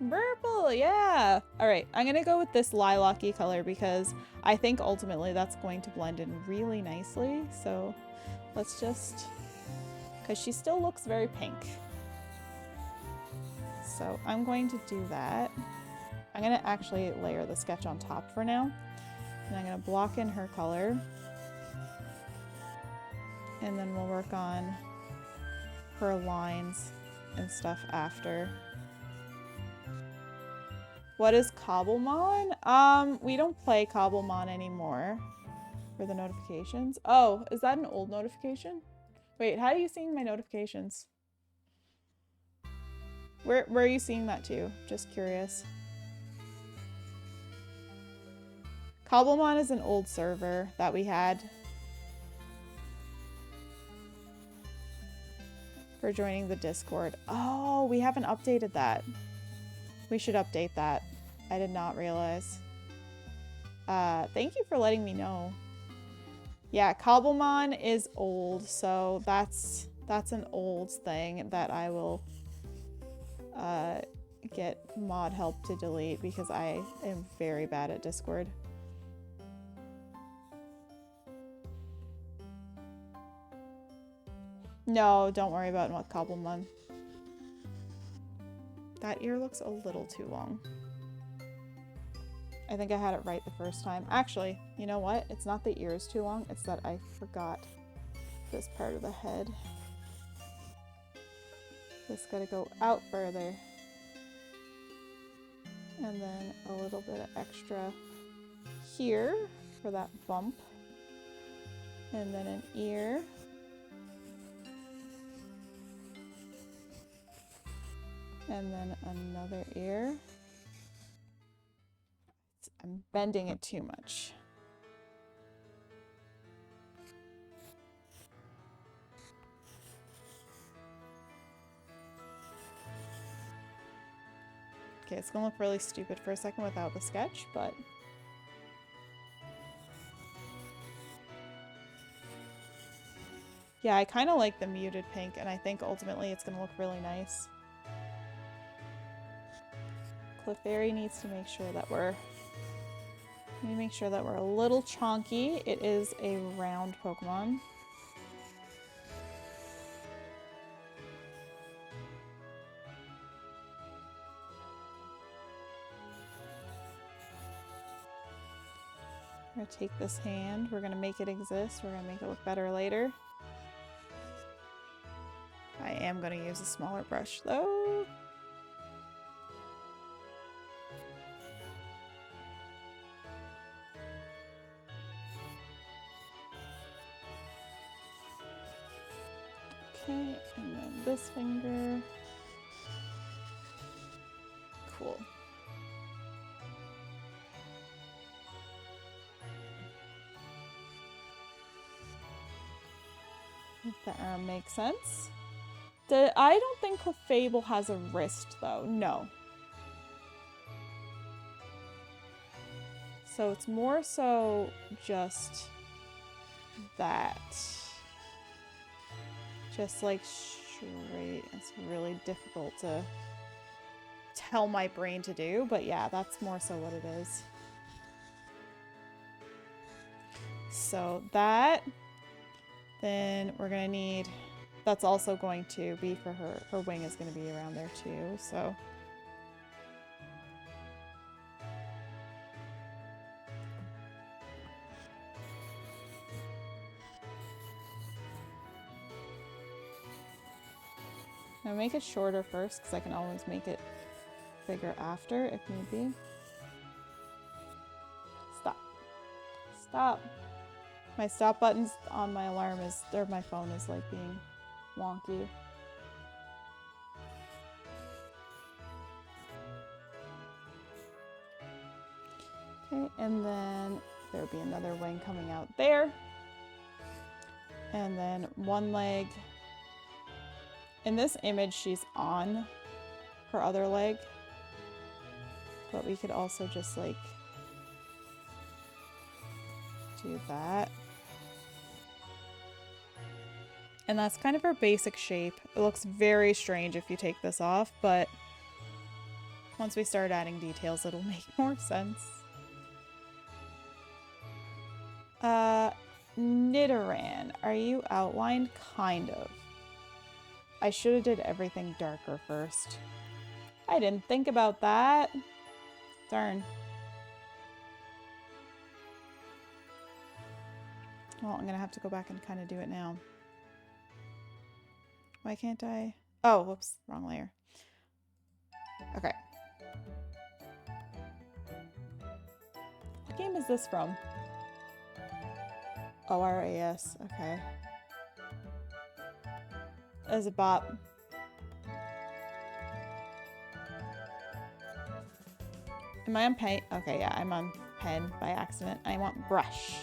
Purple, yeah. All right, I'm gonna go with this lilac-y color because I think ultimately that's going to blend in really nicely. So let's just, because she still looks very pink. So I'm going to do that. I'm gonna actually layer the sketch on top for now. And I'm gonna block in her color. And then we'll work on her lines and stuff after. What is Cobblemon? We don't play Cobblemon anymore for the notifications. Oh, is that an old notification? Wait, how are you seeing my notifications? Where are you seeing that too? Just curious. Cobblemon is an old server that we had for joining the Discord. Oh, we haven't updated that. We should update that. I did not realize. Thank you for letting me know. Yeah, Cobblemon is old, so that's an old thing that I will get mod help to delete because I am very bad at Discord. No, don't worry about what Cobblemon. That ear looks a little too long. I think I had it right the first time. Actually, you know what? It's not the ears too long, it's that I forgot this part of the head. This gotta go out further. And then a little bit of extra here for that bump. And then an ear. And then another ear. I'm bending it too much. Okay, it's gonna look really stupid for a second without the sketch, but yeah, I kind of like the muted pink, and I think ultimately it's gonna look really nice. Clefairy needs to make sure that we're Let me make sure that we're a little chonky. It is a round Pokemon. We're gonna take this hand. We're gonna make it exist. We're gonna make it look better later. I am gonna use a smaller brush though. Okay, and then this finger. Cool. If the arm makes sense. I don't think Clefable has a wrist though. No. So it's more so just that. Just like straight. It's really difficult to tell my brain to do, but yeah, that's more so what it is. So that, then we're gonna need, that's also going to be for her. Her wing is gonna be around there too, so. I'm gonna make it shorter first because I can always make it bigger after if need be. Stop. Stop. My stop buttons on my alarm is, or my phone is like being wonky. Okay, and then there'll be another wing coming out there. And then one leg. In this image, she's on her other leg. But we could also just like do that. And that's kind of her basic shape. It looks very strange if you take this off, but once we start adding details, it'll make more sense. Nidoran, are you outlined? Kind of. I should have did everything darker first. I didn't think about that. Darn. Well, I'm gonna have to go back and kind of do it now. Why can't I? Oh, whoops, wrong layer. Okay. What game is this from? ORAS, okay. As a bot. Am I on pen? Okay, yeah, I'm on pen by accident. I want brush.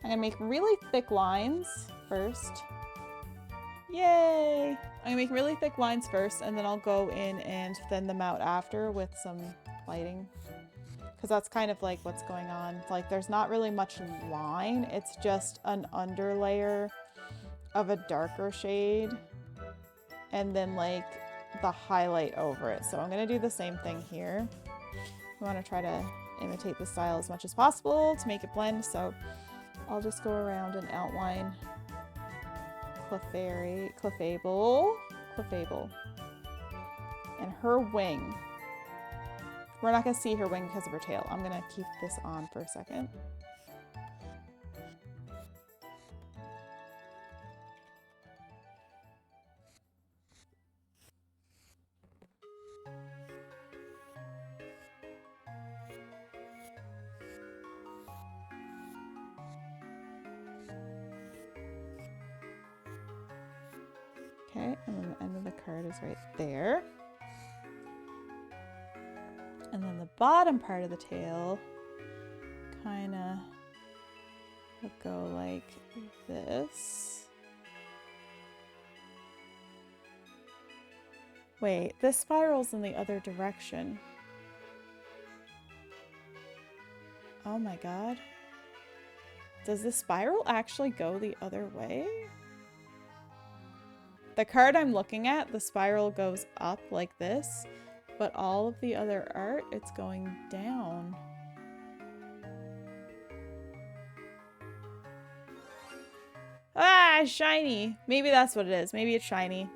I'm gonna make really thick lines first. Yay! I'm gonna make really thick lines first, and then I'll go in and thin them out after with some lighting. Because that's kind of like what's going on. Like there's not really much line. It's just an underlayer of a darker shade. And then like the highlight over it. So I'm going to do the same thing here. We want to try to imitate the style as much as possible to make it blend. So I'll just go around and outline Clefable. And her wing. We're not going to see her wing because of her tail. I'm going to keep this on for a second. Okay, and then the end of the card is right there. And then the bottom part of the tail kind of would go like this. Wait, this spirals in the other direction. Oh my god. Does the spiral actually go the other way? The card I'm looking at, the spiral goes up like this, But all of the other art, it's going down. Ah, shiny. Maybe that's what it is. Maybe it's shiny.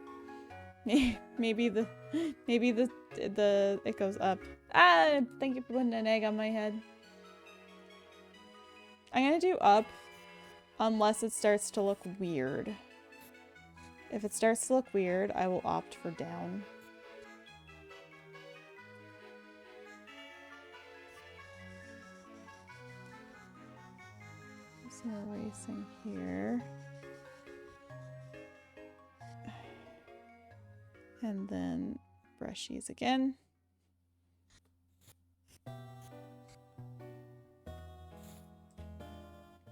Maybe it goes up. Ah, thank you for putting an egg on my head. I'm gonna do up unless it starts to look weird. If it starts to look weird, I will opt for down. Some erasing here. And then brushies again.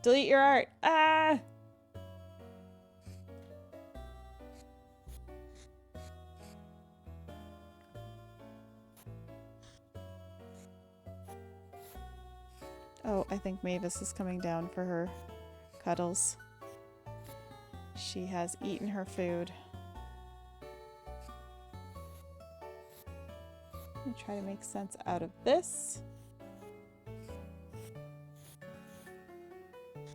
Delete your art. Ah! Oh, I think Mavis is coming down for her cuddles. She has eaten her food. Let me try to make sense out of this.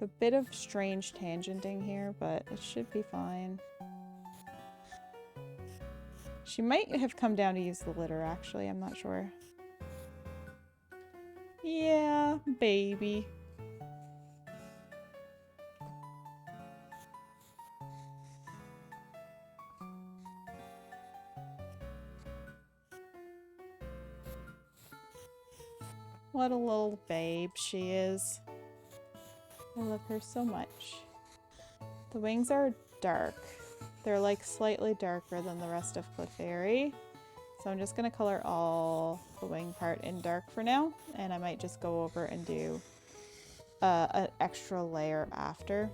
A bit of strange tangenting here, but it should be fine. She might have come down to use the litter, actually. I'm not sure. Yeah, baby. What a little babe she is. I love her so much. The wings are dark. They're like slightly darker than the rest of Clefairy. So I'm just gonna color all the wing part in dark for now. And I might just go over and do an extra layer after.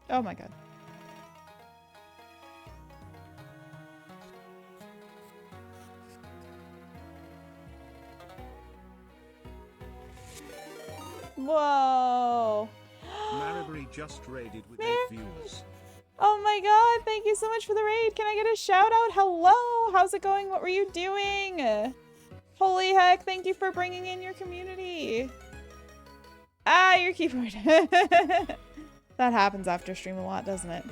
Oh my god. Whoa. Maribri just raided with 8 viewers. Oh my god, thank you so much for the raid. Can I get a shout out? Hello, how's it going? What were you doing? Holy heck, thank you for bringing in your community. Ah, your keyboard. That happens after stream a lot, doesn't it?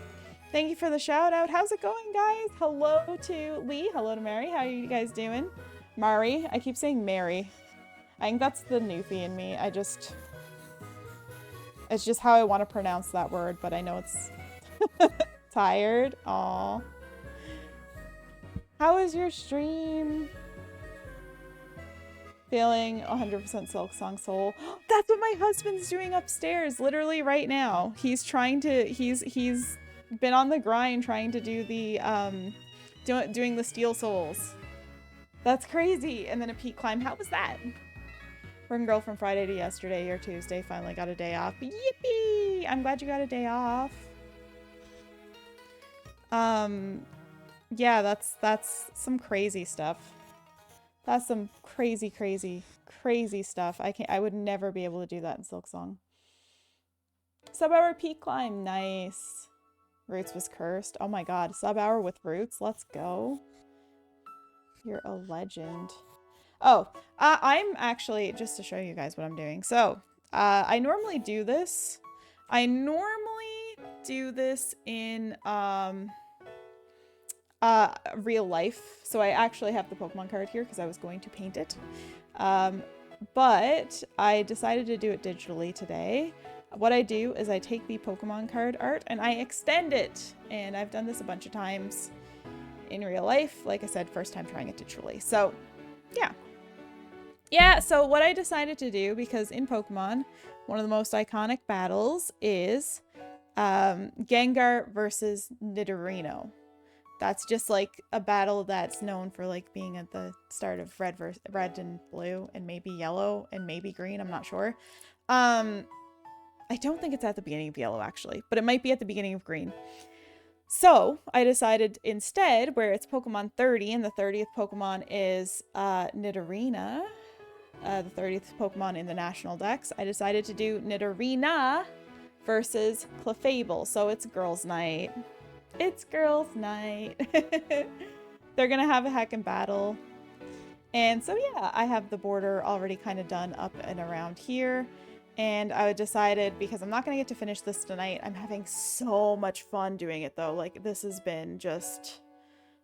Thank you for the shout out. How's it going, guys? Hello to Lee. Hello to Mary. How are you guys doing? Mari. I keep saying Mary. I think that's the newfie in me. It's just how I want to pronounce that word, but I know it's tired. Aw. How was your stream? Feeling 100% Silk Song Soul. That's what my husband's doing upstairs, literally right now. He's trying to, he's been on the grind trying to do the, doing the Steel Souls. That's crazy. And then a peak climb. How was that? Working girl from Friday to yesterday or Tuesday. Finally got a day off. Yippee! I'm glad you got a day off. Yeah, that's some crazy stuff. That's some crazy, crazy, crazy stuff. I would never be able to do that in Silksong. Sub-hour peak climb. Nice. Roots was cursed. Oh my god. Sub-hour with Roots. Let's go. You're a legend. Oh, I'm actually, just to show you guys what I'm doing. So, I normally do this. I normally do this in, real life. So I actually have the Pokemon card here because I was going to paint it. But I decided to do it digitally today. What I do is I take the Pokemon card art and I extend it. And I've done this a bunch of times in real life. Like I said, first time trying it digitally. So, yeah. Yeah, so what I decided to do, because in Pokemon, one of the most iconic battles is Gengar versus Nidorino. That's just like a battle that's known for like being at the start of red and blue and maybe yellow and maybe green. I'm not sure. I don't think it's at the beginning of yellow actually, but it might be at the beginning of green. So I decided instead, where it's Pokemon 30 and the 30th Pokemon is Nidorina. the 30th Pokemon in the National Dex, I decided to do Nidorina versus Clefable. So it's girls' night. It's girls' night. They're gonna have a heckin' battle. And so yeah, I have the border already kind of done up and around here. And I decided, because I'm not going to get to finish this tonight, I'm having so much fun doing it though. Like, this has been just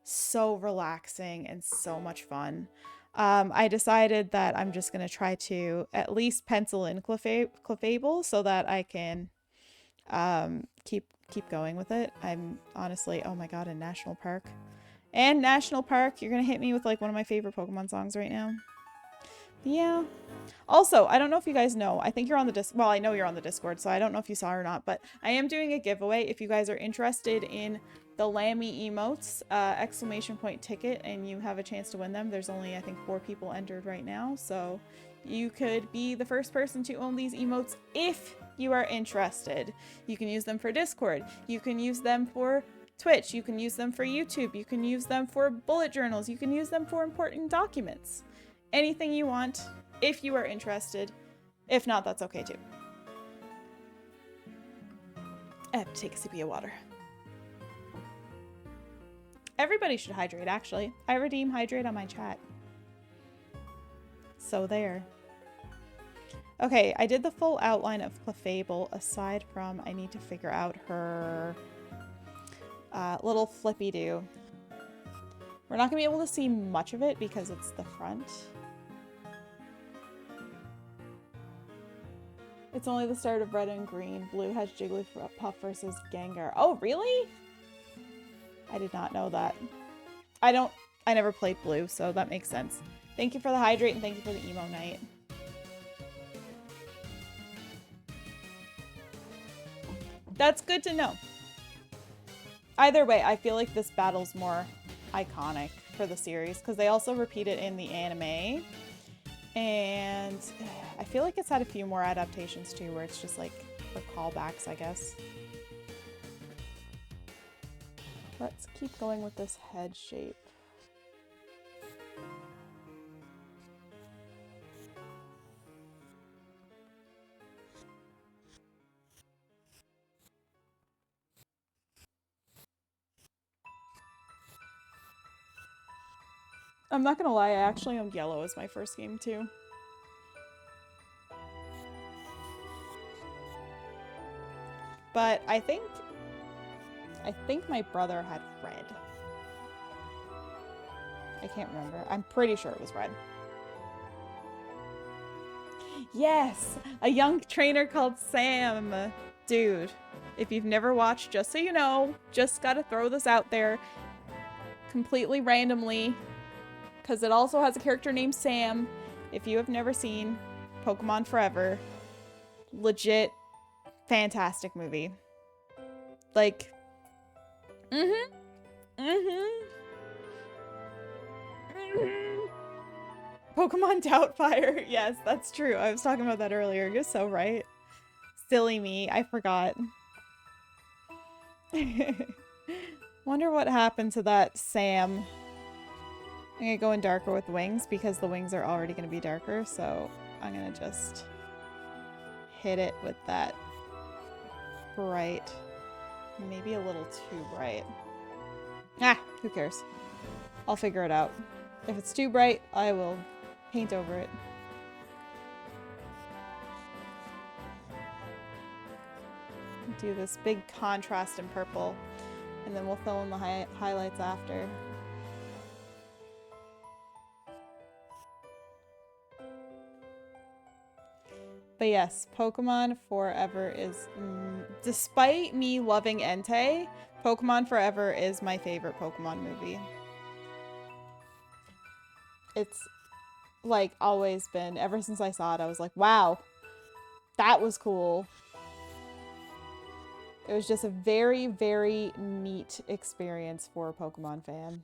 so relaxing and so much fun. I decided that I'm just going to try to at least pencil in Clefable so that I can keep going with it. I'm honestly, oh my god, in National Park. And National Park, you're going to hit me with like one of my favorite Pokemon songs right now. Yeah. Also, I don't know if you guys know, I think you're on the well, I know you're on the Discord, so I don't know if you saw or not, but I am doing a giveaway if you guys are interested in the Lammy emotes, exclamation point ticket, and you have a chance to win them. There's only, I think, 4 people entered right now, so you could be the first person to own these emotes if you are interested. You can use them for Discord. You can use them for Twitch. You can use them for YouTube. You can use them for bullet journals. You can use them for important documents. Anything you want, if you are interested. If not, that's okay too. I have to take a sip of water. Everybody should hydrate, actually. I redeem hydrate on my chat. So there. Okay, I did the full outline of Clefable, aside from I need to figure out her little flippy-do. We're not going to be able to see much of it because it's the front. It's only the start of red and green. Blue has Jigglypuff versus Gengar. Oh, really? I did not know that. I never played blue, so that makes sense. Thank you for the hydrate and thank you for the emo night. That's good to know. Either way, I feel like this battle's more iconic for the series because they also repeat it in the anime. And I feel like it's had a few more adaptations too, where it's just like for callbacks, I guess. Let's keep going with this head shape. I'm not gonna lie, I actually owned yellow as my first game too. But I think my brother had red. I can't remember. I'm pretty sure it was red. Yes! A young trainer called Sam. Dude, if you've never watched, just so you know, just gotta throw this out there completely randomly, because it also has a character named Sam. If you have never seen Pokemon Forever, legit fantastic movie. Like, Pokemon Doubtfire. Yes, that's true. I was talking about that earlier. You're so right. Silly me. I forgot. Wonder what happened to that Sam. I'm gonna go in darker with wings because the wings are already gonna be darker, so I'm gonna just hit it with that bright. Maybe a little too bright. Ah, who cares? I'll figure it out. If it's too bright, I will paint over it. Do this big contrast in purple, and then we'll fill in the highlights after. But yes, Pokemon Forever is, despite me loving Entei, Pokemon Forever is my favorite Pokemon movie. It's like always been, ever since I saw it, I was like, wow, that was cool. It was just a very, very neat experience for a Pokemon fan.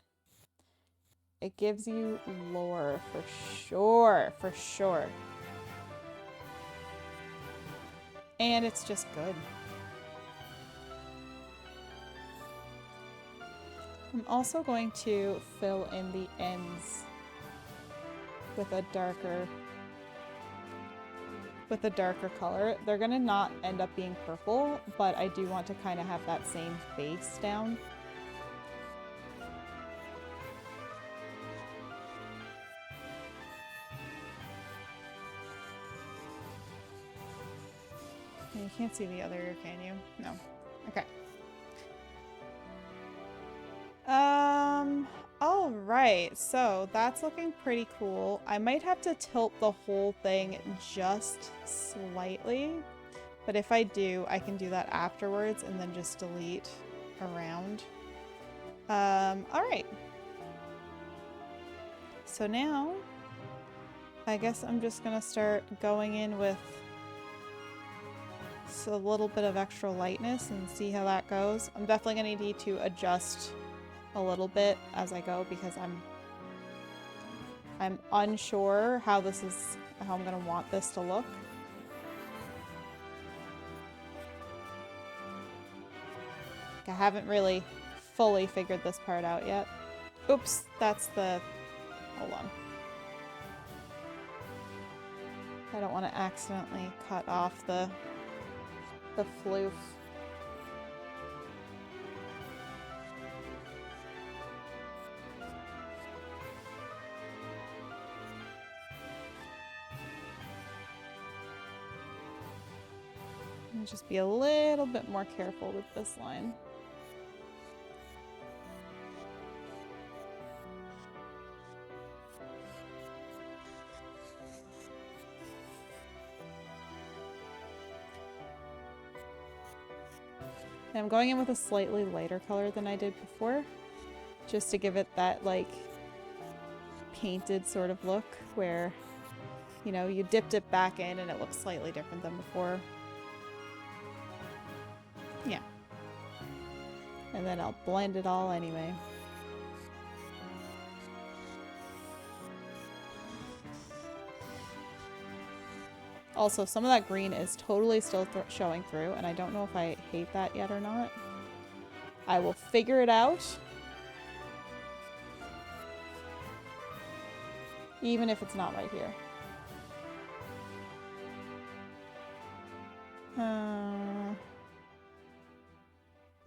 It gives you lore for sure, for sure. And it's just good. I'm also going to fill in the ends with a darker with a darker color. They're gonna not end up being purple, but I do want to kind of have that same base down. You can't see the other ear, can you? No. Okay. All right. So that's looking pretty cool. I might have to tilt the whole thing just slightly, but if I do, I can do that afterwards and then just delete around. All right. So now I guess I'm just gonna start going in with a little bit of extra lightness and see how that goes. I'm definitely gonna need to adjust a little bit as I go because I'm unsure how I'm gonna want this to look. I haven't really fully figured this part out yet. Oops, that's the... Hold on. I don't want to accidentally cut off the floof. And just be a little bit more careful with this line. And I'm going in with a slightly lighter color than I did before, just to give it that, like, painted sort of look where, you know, you dipped it back in and it looks slightly different than before. Yeah. And then I'll blend it all anyway. Also, some of that green is totally still showing through, and I don't know if I hate that yet or not. I will figure it out. Even if it's not right here.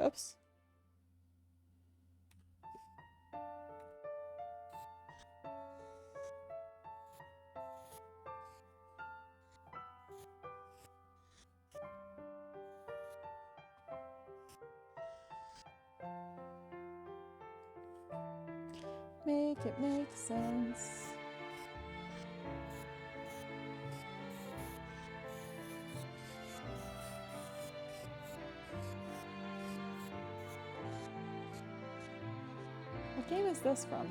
Oops. Make it make sense. What game is this from?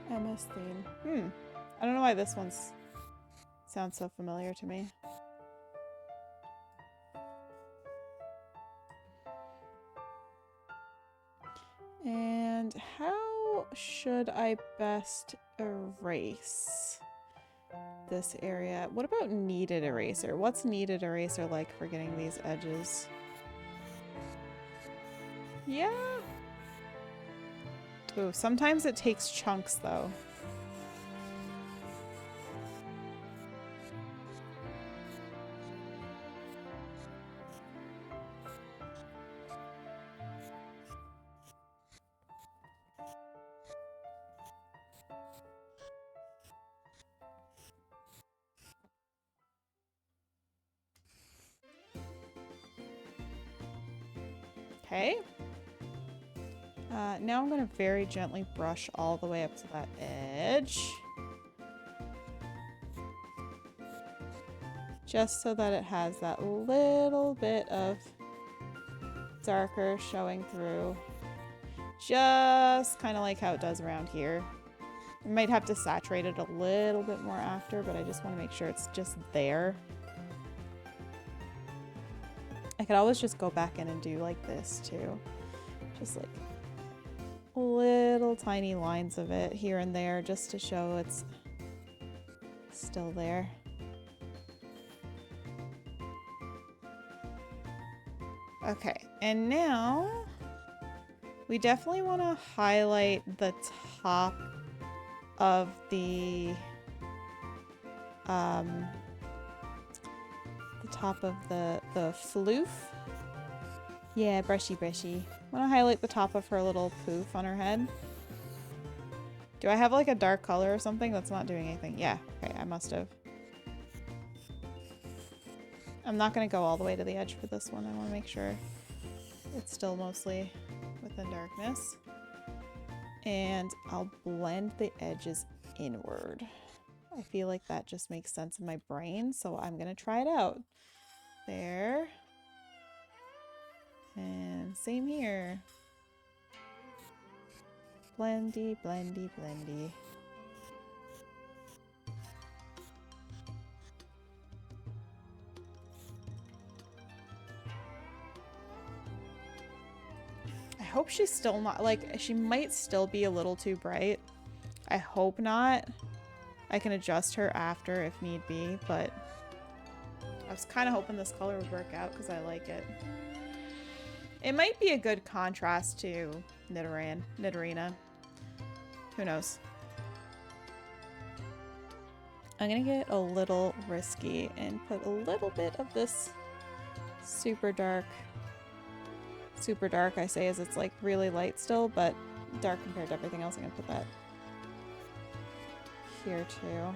MS theme. I don't know why this one sounds so familiar to me. And how should I best erase this area? What about kneaded eraser? What's kneaded eraser like for getting these edges? Yeah. Ooh, sometimes it takes chunks though. Okay. Now I'm going to very gently brush all the way up to that edge. Just so that it has that little bit of darker showing through. Just kind of like how it does around here. I might have to saturate it a little bit more after, but I just want to make sure it's just there. I could always just go back in and do like this too. Just like little tiny lines of it here and there just to show it's still there. Okay, and now we definitely want to highlight the top of the the top of the floof. Yeah, brushy brushy. Want to highlight the top of her little poof on her head. Do I have like a dark color or something that's not doing anything? Yeah, okay, I must have. I'm not going to go all the way to the edge for this one. I want to make sure it's still mostly within darkness. And I'll blend the edges inward. I feel like that just makes sense in my brain, so I'm going to try it out. There. And same here. Blendy, blendy, blendy. I hope she's still not, like, she might still be a little too bright. I hope not. I can adjust her after if need be, but I was kind of hoping this color would work out because I like it. It might be a good contrast to Nidorina. Who knows? I'm gonna get a little risky and put a little bit of this super dark I say as it's like really light still, but dark compared to everything else. I'm gonna put that here too.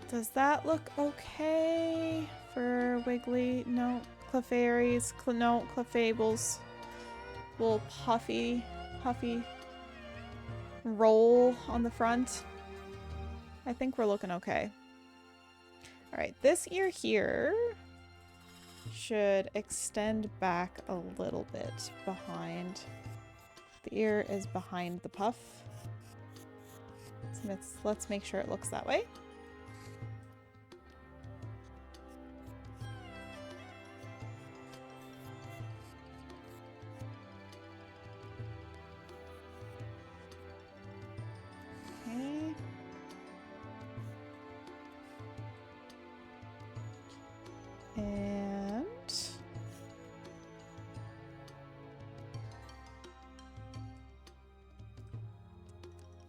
Does that look okay for Wiggly? No. Clefairies? No. Clefables. Little puffy roll on the front. I think we're looking okay. Alright, this ear here should extend back a little bit behind. The ear is behind the puff. So let's make sure it looks that way. And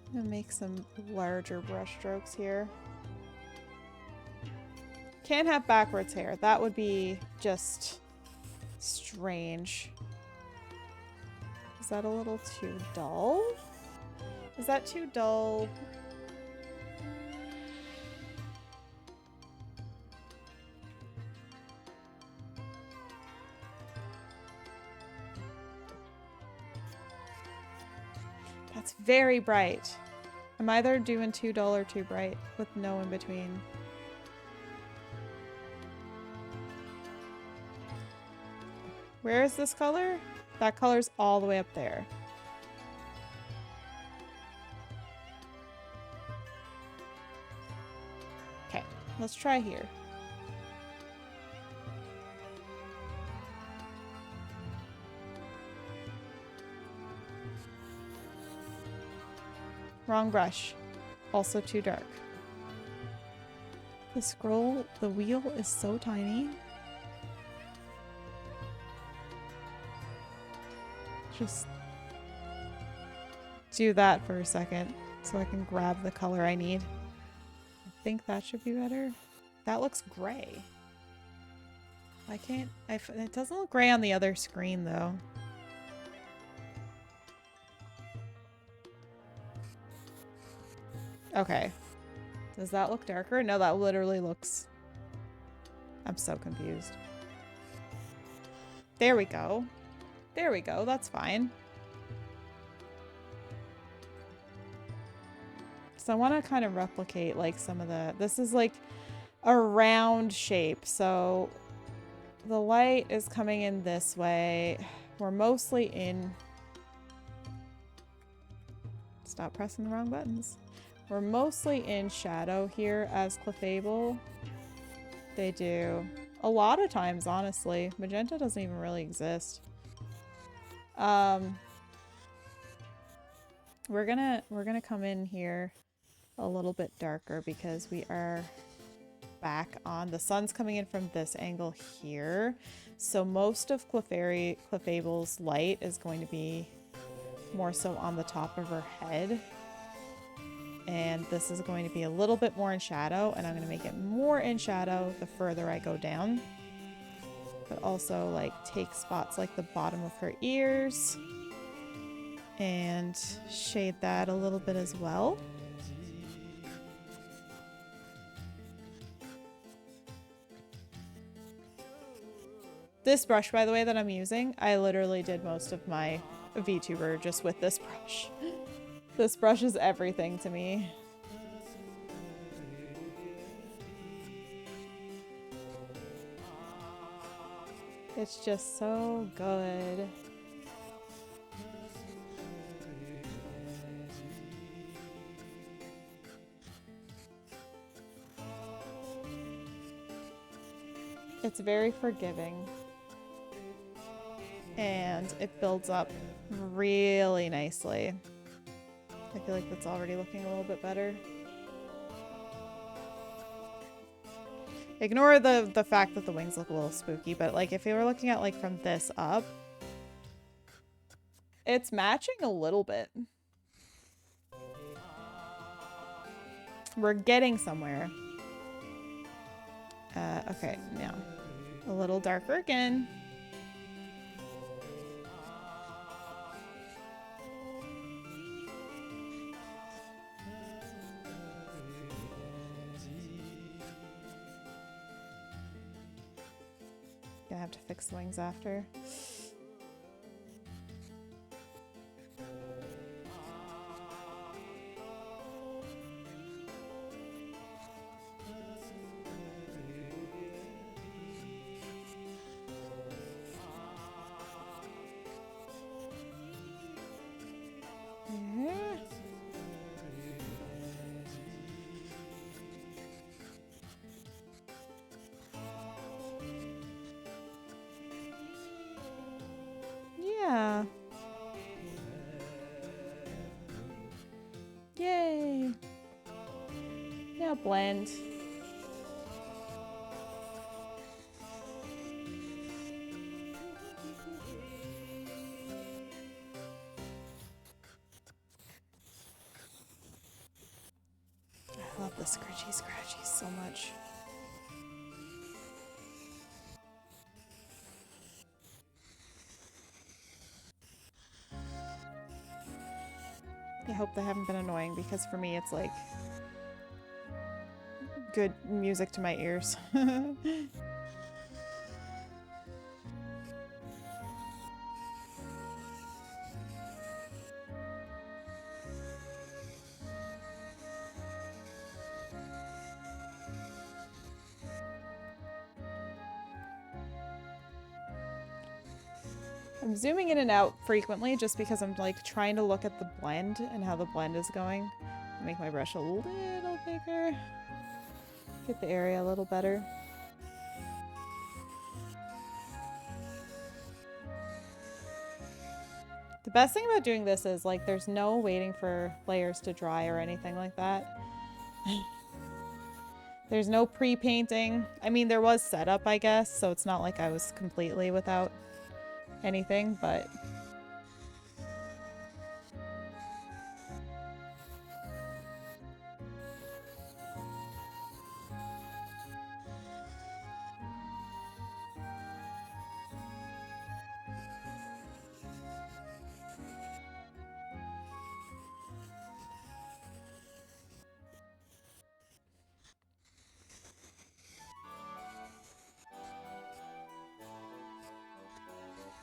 I'm gonna make some larger brush strokes here. Can't have backwards hair. That would be just strange. Is that a little too dull? Is that too dull? That's very bright. I'm either doing too dull or too bright with no in between. Where is this color? That color's all the way up there. Okay, let's try here. Wrong brush. Also too dark. The wheel is so tiny. Just do that for a second so I can grab the color I need. I think that should be better. That looks gray. It doesn't look gray on the other screen though. Okay. Does that look darker? No, that literally looks... I'm so confused. There we go. There we go. That's fine. So I want to kind of replicate like some of the... This is like a round shape. So the light is coming in this way. We're mostly in... Stop pressing the wrong buttons. We're mostly in shadow here as Clefable. They do. A lot of times, honestly. Magenta doesn't even really exist. We're gonna come in here a little bit darker because we are back on. The sun's coming in from this angle here. So most of Clefable's light is going to be more so on the top of her head. And this is going to be a little bit more in shadow, and I'm going to make it more in shadow the further I go down. But also like take spots like the bottom of her ears and shade that a little bit as well. This brush, by the way, that I'm using, I literally did most of my VTuber just with this brush. This brush is everything to me. It's just so good. It's very forgiving. And it builds up really nicely. I feel like that's already looking a little bit better. Ignore the fact that the wings look a little spooky, but like if you were looking at like from this up, it's matching a little bit. We're getting somewhere. Okay, now a little darker again. Gonna have to fix the wings after. Yeah. Yay. Now blend. I love the scratchy so much. I hope they haven't been annoying because for me it's like good music to my ears. I'm zooming in and out frequently just because I'm like trying to look at the blend and how the blend is going. Make my brush a little bigger. Get the area a little better. The best thing about doing this is like there's no waiting for layers to dry or anything like that. There's no pre-painting. I mean, there was setup, I guess, so it's not like I was completely without anything, but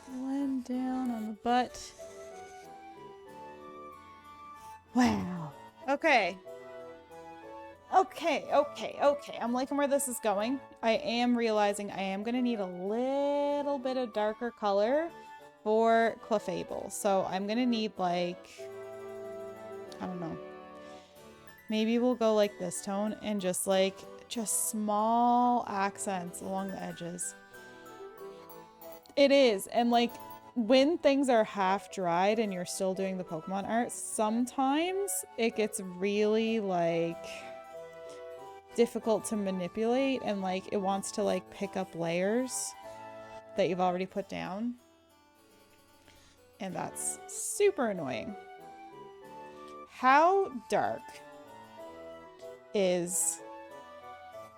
blend down on the butt. Wow. Okay. Okay. I'm liking where this is going. I am realizing I am going to need a little bit of darker color for Clefable. So I'm going to need like, I don't know. Maybe we'll go like this tone and just small accents along the edges. It is. And like when things are half dried and you're still doing the Pokemon art, sometimes it gets really like difficult to manipulate and like it wants to like pick up layers that you've already put down. And that's super annoying. How dark is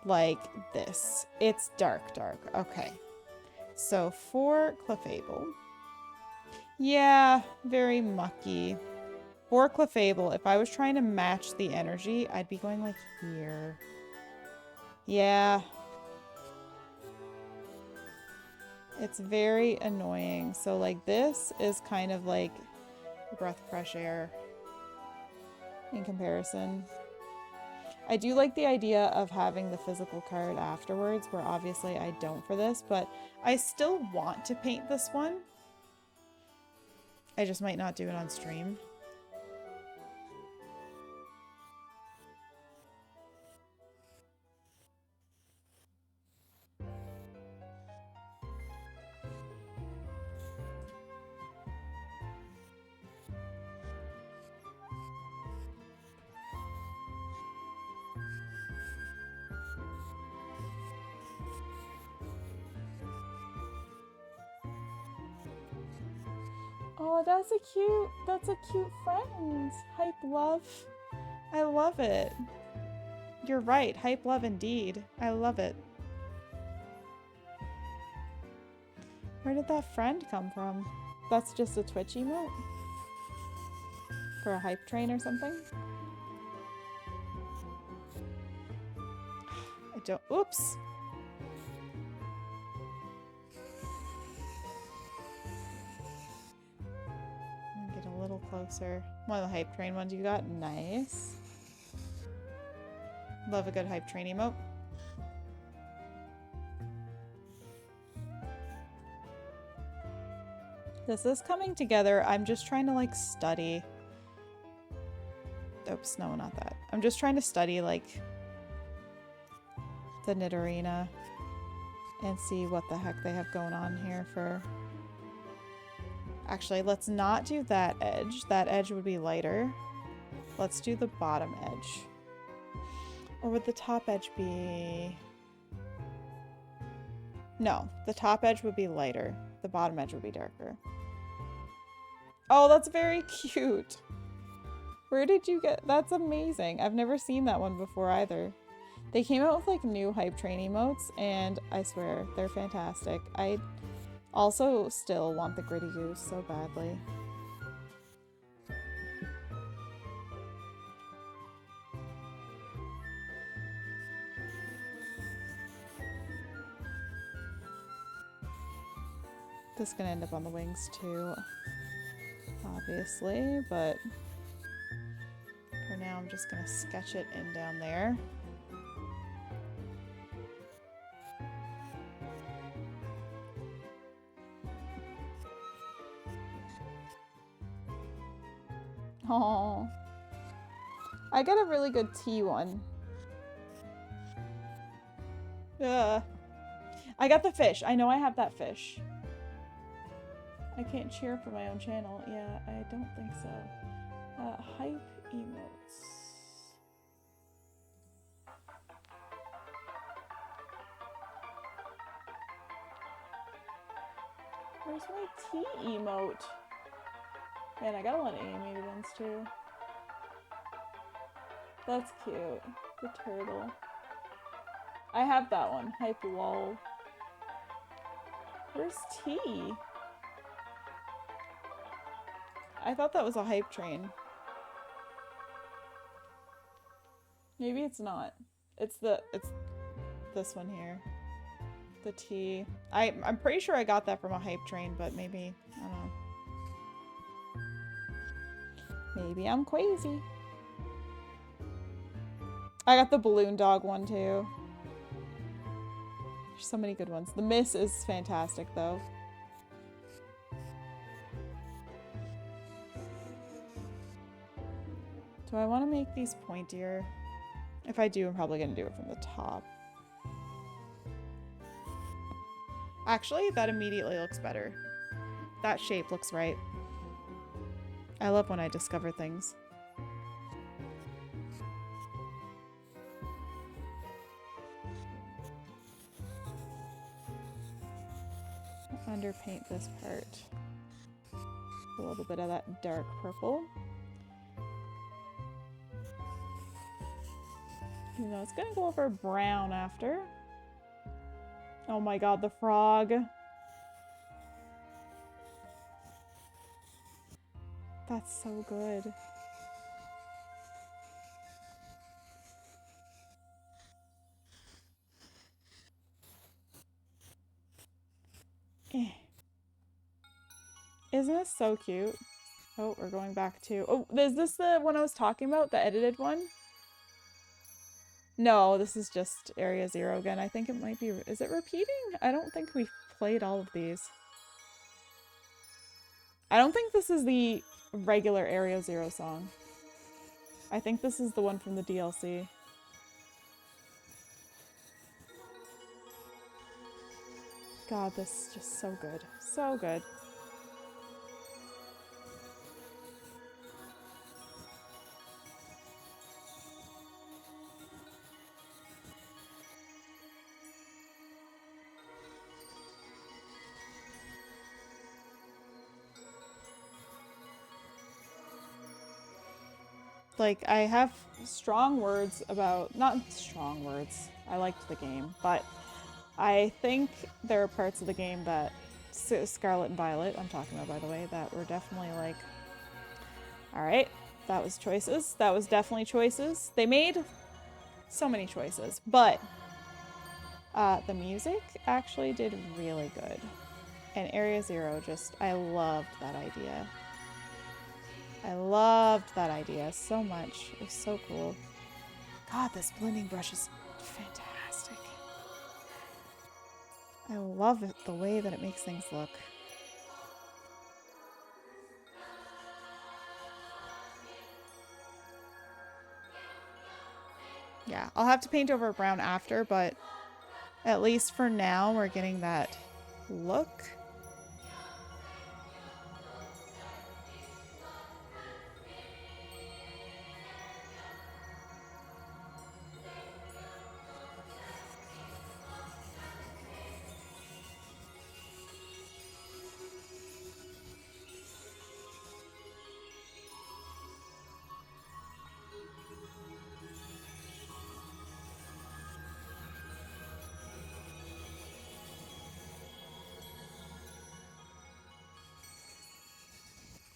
like this? It's dark. Okay. So for Clefable. Yeah, very mucky. For Clefable, if I was trying to match the energy, I'd be going like here. Yeah. It's very annoying. So like this is kind of like a breath of fresh air in comparison. I do like the idea of having the physical card afterwards, where obviously I don't for this, but I still want to paint this one. I just might not do it on stream. Oh, that's a cute friend. Hype love. I love it. You're right. Hype love indeed. I love it. Where did that friend come from? That's just a Twitch emote? For a hype train or something? I don't. Oops. Get a little closer. One of the hype train ones you got. Nice. Love a good hype train emote. This is coming together. I'm just trying to like study. Oops, no, not that. I'm just trying to study like the Nidorina and see what the heck they have going on here for. Actually, let's not do that edge. That edge would be lighter. Let's do the bottom edge. Or would the top edge be... No, the top edge would be lighter. The bottom edge would be darker. Oh, that's very cute. Where did you get... That's amazing. I've never seen that one before either. They came out with like new hype train emotes and I swear they're fantastic. I also still want the Gritty Goose so badly. This is gonna end up on the wings too, obviously, but for now I'm just gonna sketch it in down there. Oh, I got a really good T one. I got the fish. I know I have that fish. I can't cheer for my own channel. Yeah, I don't think so. Hype emotes. Where's my T emote? Man, I got a lot of animated ones too. That's cute. The turtle. I have that one. Hype lol. Where's T? I thought that was a hype train. Maybe it's not. It's this one here. The T. I'm pretty sure I got that from a hype train, but maybe, I don't know. Maybe I'm crazy. I got the balloon dog one too. There's so many good ones. The Miss is fantastic though. Do I want to make these pointier? If I do, I'm probably going to do it from the top. Actually, that immediately looks better. That shape looks right. I love when I discover things. Underpaint this part. A little bit of that dark purple. You know, it's gonna go over brown after. Oh my god, the frog. That's so good. Isn't this so cute? Oh, we're going back to... Oh, is this the one I was talking about? The edited one? No, this is just Area 0 again. I think it might be... Is it repeating? I don't think we've played all of these. I don't think this is the regular Area 0 song. I think this is the one from the DLC. God, this is just so good. So good. Like, I have strong words about... Not strong words. I liked the game, but I think there are parts of the game that... Scarlet and Violet, I'm talking about, by the way, that were definitely like... Alright, that was choices. That was definitely choices. They made so many choices, but the music actually did really good. And Area 0 just... I loved that idea. I loved that idea so much. It was so cool. God, this blending brush is fantastic. I love it, the way that it makes things look. Yeah, I'll have to paint over brown after, but at least for now, we're getting that look.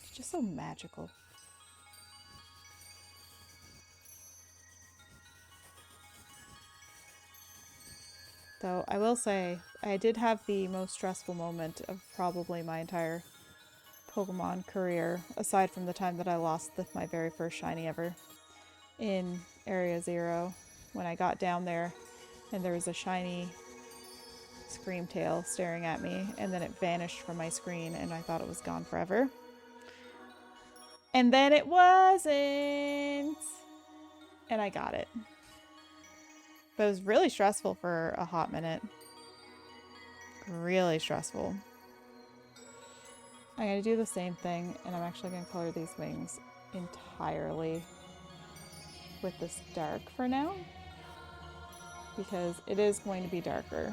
It's just so magical. Though I will say, I did have the most stressful moment of probably my entire Pokemon career, aside from the time that I lost my very first shiny ever in Area 0, when I got down there and there was a shiny Screamtail staring at me, and then it vanished from my screen and I thought it was gone forever. And then it wasn't! And I got it. But it was really stressful for a hot minute. Really stressful. I'm going to do the same thing, and I'm actually going to color these wings entirely with this dark for now, because it is going to be darker.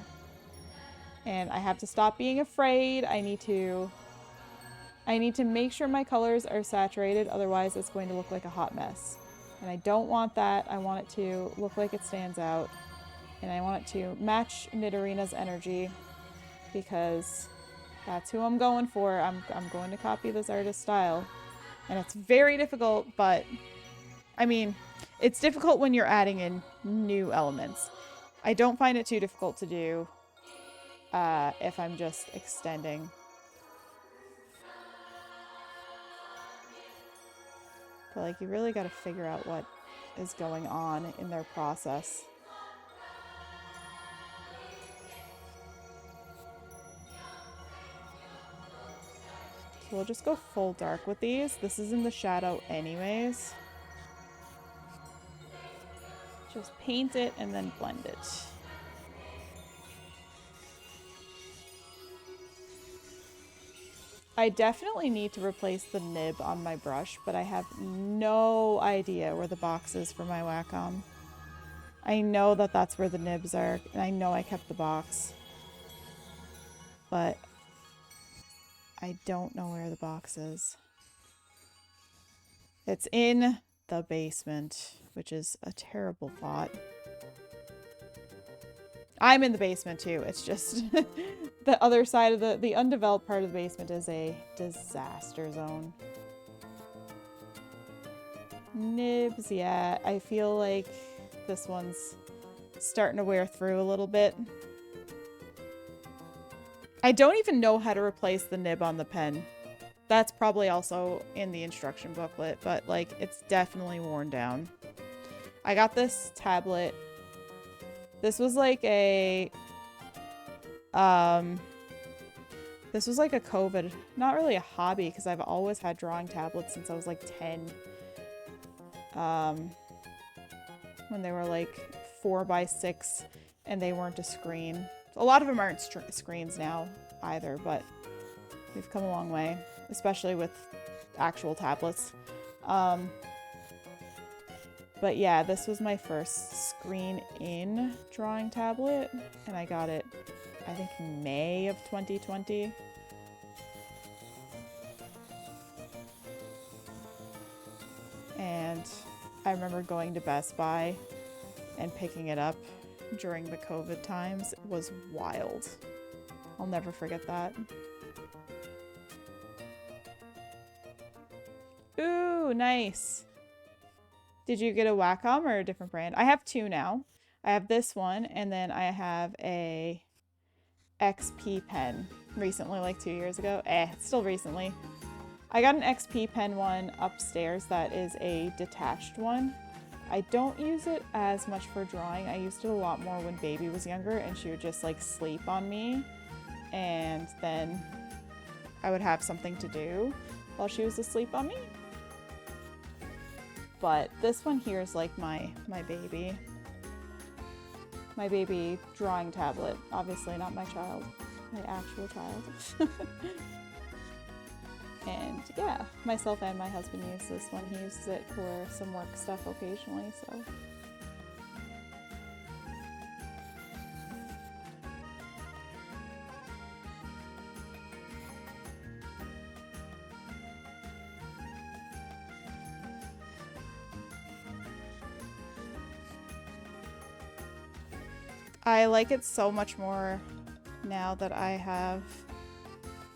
And I have to stop being afraid. I need to make sure my colors are saturated, otherwise it's going to look like a hot mess. And I don't want that. I want it to look like it stands out. And I want it to match Nidorina's energy, because that's who I'm going for. I'm going to copy this artist's style. And it's very difficult, but I mean, it's difficult when you're adding in new elements. I don't find it too difficult to do if I'm just extending. But like, you really got to figure out what is going on in their process. So we'll just go full dark with these. This is in the shadow anyways. Just paint it and then blend it. I definitely need to replace the nib on my brush, but I have no idea where the box is for my Wacom. I know that that's where the nibs are, and I know I kept the box, but I don't know where the box is. It's in the basement, which is a terrible thought. I'm in the basement too. It's just the other side of the undeveloped part of the basement is a disaster zone. Nibs, yeah. I feel like this one's starting to wear through a little bit. I don't even know how to replace the nib on the pen. That's probably also in the instruction booklet, but like it's definitely worn down. I got this tablet. This was like a this was like a COVID, not really a hobby because I've always had drawing tablets since I was like 10. When they were like 4x6 and they weren't a screen. A lot of them aren't screens now either, but we've come a long way, especially with actual tablets. But yeah, this was my first screen-in drawing tablet, and I got it, I think, May of 2020. And I remember going to Best Buy and picking it up during the COVID times. It was wild. I'll never forget that. Ooh, nice. Did you get a Wacom or a different brand? I have two now. I have this one, and then I have a XP pen recently, like 2 years ago. Still recently. I got an XP pen one upstairs that is a detached one. I don't use it as much for drawing. I used it a lot more when baby was younger and she would just like sleep on me, and then I would have something to do while she was asleep on me. But this one here is like my baby. My baby drawing tablet. Obviously not my child. My actual child. And yeah, myself and my husband use this one. He uses it for some work stuff occasionally, so. I like it so much more now that I have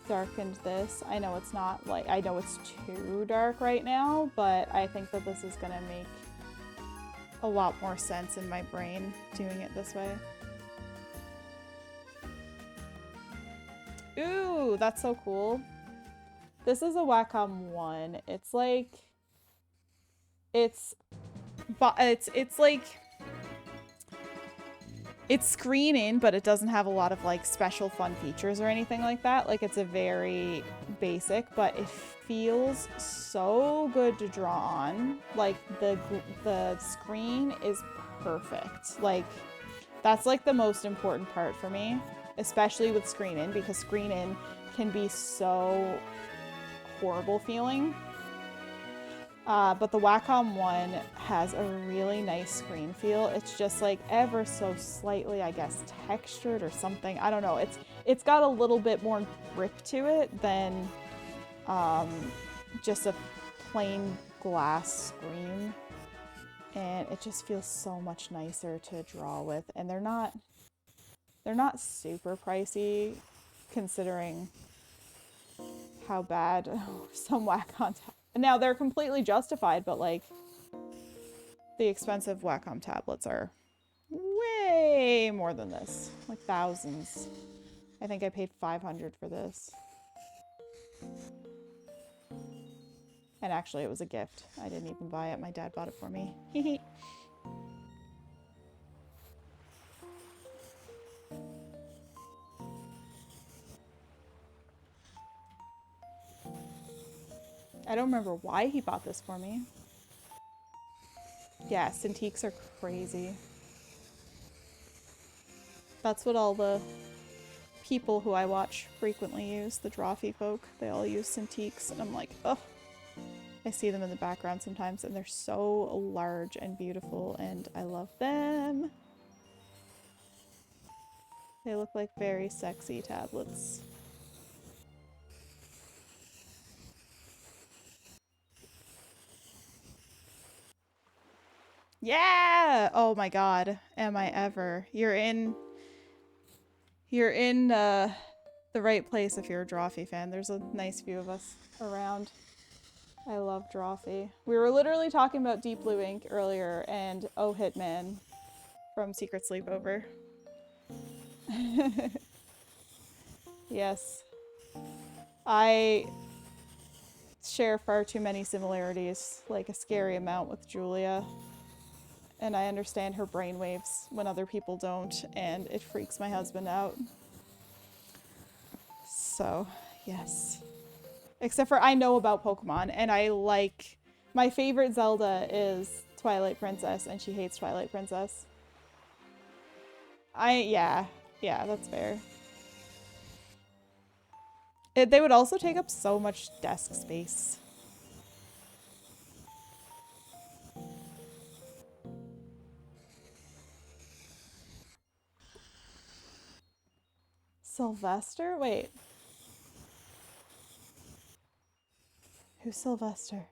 darkened this. I know it's not like, I know it's too dark right now, but I think that this is gonna make a lot more sense in my brain doing it this way. Ooh, that's so cool. This is a Wacom 1. It's like, it's like, it's screen in, but it doesn't have a lot of like special fun features or anything like that. Like it's a very basic, but it feels so good to draw on. Like the screen is perfect. Like that's like the most important part for me, especially with screen in, because screen in can be so horrible feeling. But the Wacom one has a really nice screen feel. It's just like ever so slightly, I guess, textured or something. I don't know. It's got a little bit more grip to it than just a plain glass screen. And it just feels so much nicer to draw with. And they're not super pricey considering how bad some Wacom now they're completely justified, but like the expensive Wacom tablets are way more than this, like thousands. I think I paid $500 for this. And actually it was a gift. I didn't even buy it. My dad bought it for me. I don't remember why he bought this for me. Yeah, Cintiqs are crazy. That's what all the people who I watch frequently use, the Drawfee folk. They all use Cintiqs, and I'm like, oh, I see them in the background sometimes, and they're so large and beautiful, and I love them. They look like very sexy tablets. Yeah! Oh my god. Am I ever. You're in the right place if you're a Drawfee fan. There's a nice few of us around. I love Drawfee. We were literally talking about Deep Blue Ink earlier and Oh Hitman from Secret Sleepover. Yes. I share far too many similarities, like a scary amount with Julia. And I understand her brainwaves when other people don't, and it freaks my husband out. So, yes. Except for I know about Pokemon, and I like... My favorite Zelda is Twilight Princess, and she hates Twilight Princess. Yeah, that's fair. They would also take up so much desk space. Sylvester? Wait. Who's Sylvester?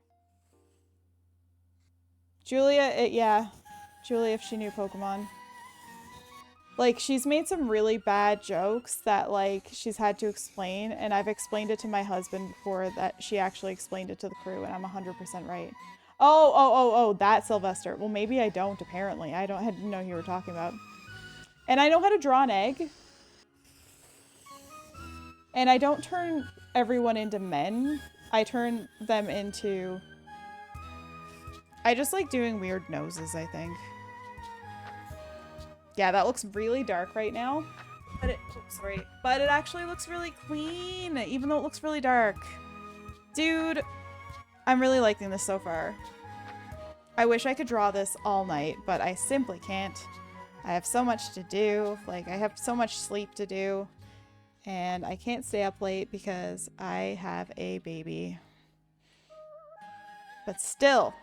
Julia, yeah. Julia if she knew Pokemon. Like, she's made some really bad jokes that, like, she's had to explain, and I've explained it to my husband before that she actually explained it to the crew, and I'm 100% right. Oh, that Sylvester. Well, maybe I don't, apparently. I didn't know who you were talking about. And I know how to draw an egg. And I don't turn everyone into men. I turn them into... I just like doing weird noses, I think. Yeah, that looks really dark right now. But But it actually looks really clean, even though it looks really dark. Dude, I'm really liking this so far. I wish I could draw this all night, but I simply can't. I have so much to do. Like, I have so much sleep to do. And I can't stay up late because I have a baby. But still.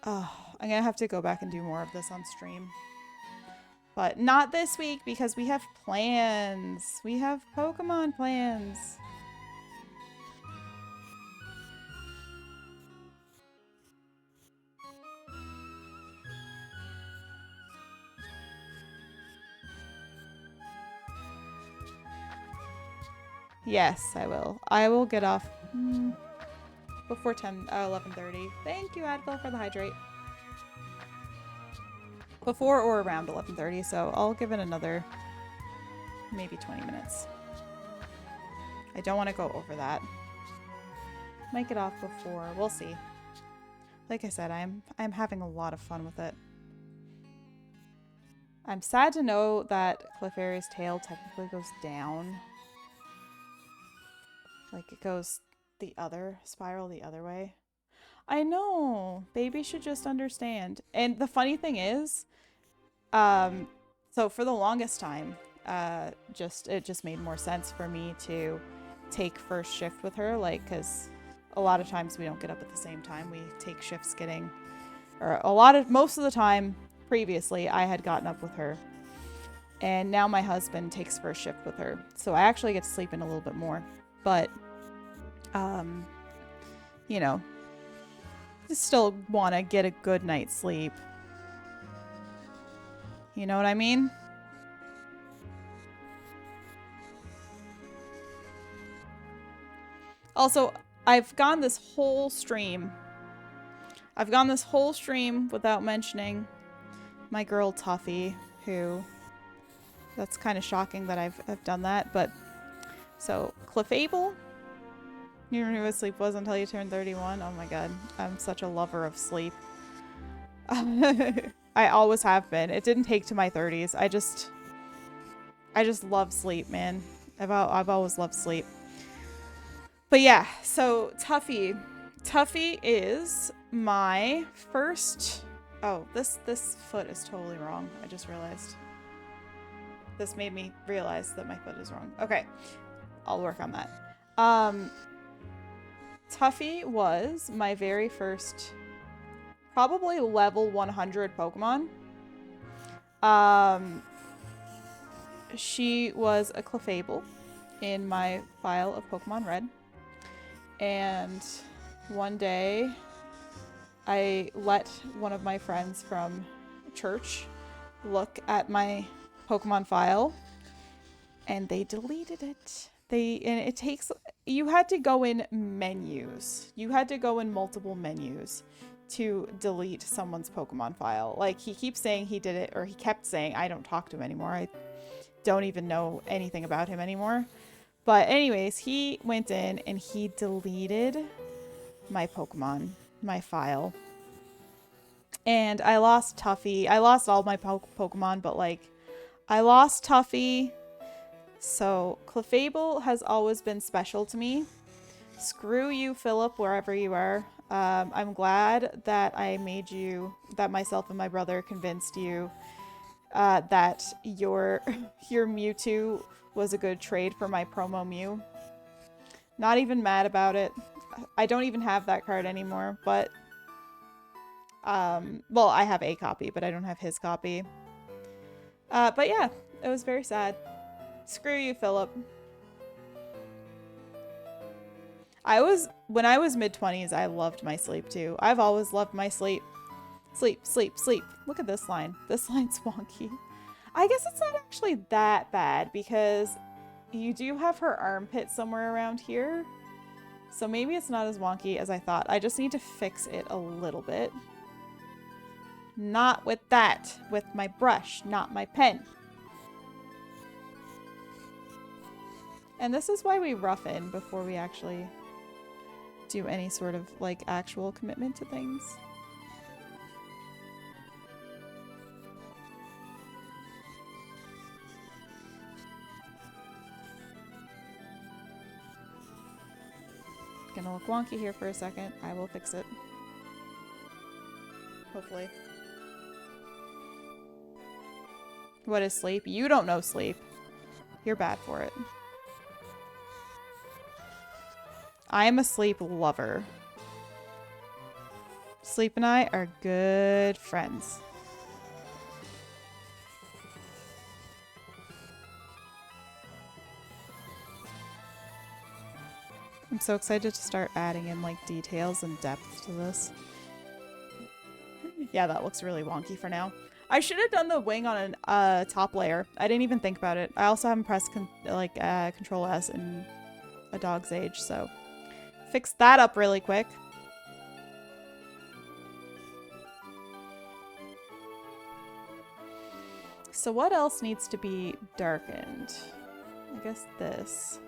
Oh, I'm gonna have to go back and do more of this on stream. But not this week because we have plans. We have Pokemon plans. Yes, I will. I will get off before 11:30. Thank you, Advil, for the hydrate. Before or around 11:30, so I'll give it another maybe 20 minutes. I don't want to go over that. Might get off before. We'll see. Like I said, I'm having a lot of fun with it. I'm sad to know that Clefairy's tail technically goes down. Like, it goes the other spiral the other way. I know. Baby should just understand. And the funny thing is, so for the longest time, it just made more sense for me to take first shift with her, like, because a lot of times we don't get up at the same time. We take shifts most of the time previously I had gotten up with her. And now my husband takes first shift with her. So I actually get to sleep in a little bit more. But, you know, just still want to get a good night's sleep. You know what I mean? Also, I've gone this whole stream without mentioning my girl Tuffy, who... That's kind of shocking that I've done that, but... So, Clefable? You knew what sleep was until you turned 31? Oh my god. I'm such a lover of sleep. I always have been. It didn't take to my 30s. I just love sleep, man. I've always loved sleep. But yeah, so Tuffy. Tuffy is my first Oh, this foot is totally wrong. I just realized. This made me realize that my foot is wrong. Okay, I'll work on that. Tuffy was my very first, probably level 100 Pokemon. She was a Clefable in my file of Pokemon Red. And one day, I let one of my friends from church look at my Pokemon file, and they deleted it. And it takes, you had to go in menus. You had to go in multiple menus to delete someone's Pokemon file. Like, he keeps saying he did it, or he kept saying, I don't talk to him anymore. I don't even know anything about him anymore. But anyways, he went in and he deleted my Pokemon, my file. And I lost Tuffy. I lost all my Pokemon, but like, I lost Tuffy. So Clefable has always been special to me. Screw you, Philip, wherever you are. I'm glad that I made you, that myself and my brother convinced you that your Mewtwo was a good trade for my promo Mew. Not even mad about it. I don't even have that card anymore, but well, I have a copy, but I don't have his copy. But yeah, it was very sad. Screw you, Philip. When I was mid-20s, I loved my sleep too. I've always loved my sleep. Sleep, sleep, sleep. Look at this line. This line's wonky. I guess it's not actually that bad because you do have her armpit somewhere around here. So maybe it's not as wonky as I thought. I just need to fix it a little bit. Not with that. With my brush, not my pen. And this is why we roughen before we actually do any sort of like actual commitment to things. Gonna look wonky here for a second. I will fix it. Hopefully. What is sleep? You don't know sleep. You're bad for it. I am a sleep lover. Sleep and I are good friends. I'm so excited to start adding in like details and depth to this. Yeah, that looks really wonky for now. I should have done the wing on a top layer. I didn't even think about it. I also haven't pressed Control S in a dog's age, so fix that up really quick. So what else needs to be darkened? I guess this.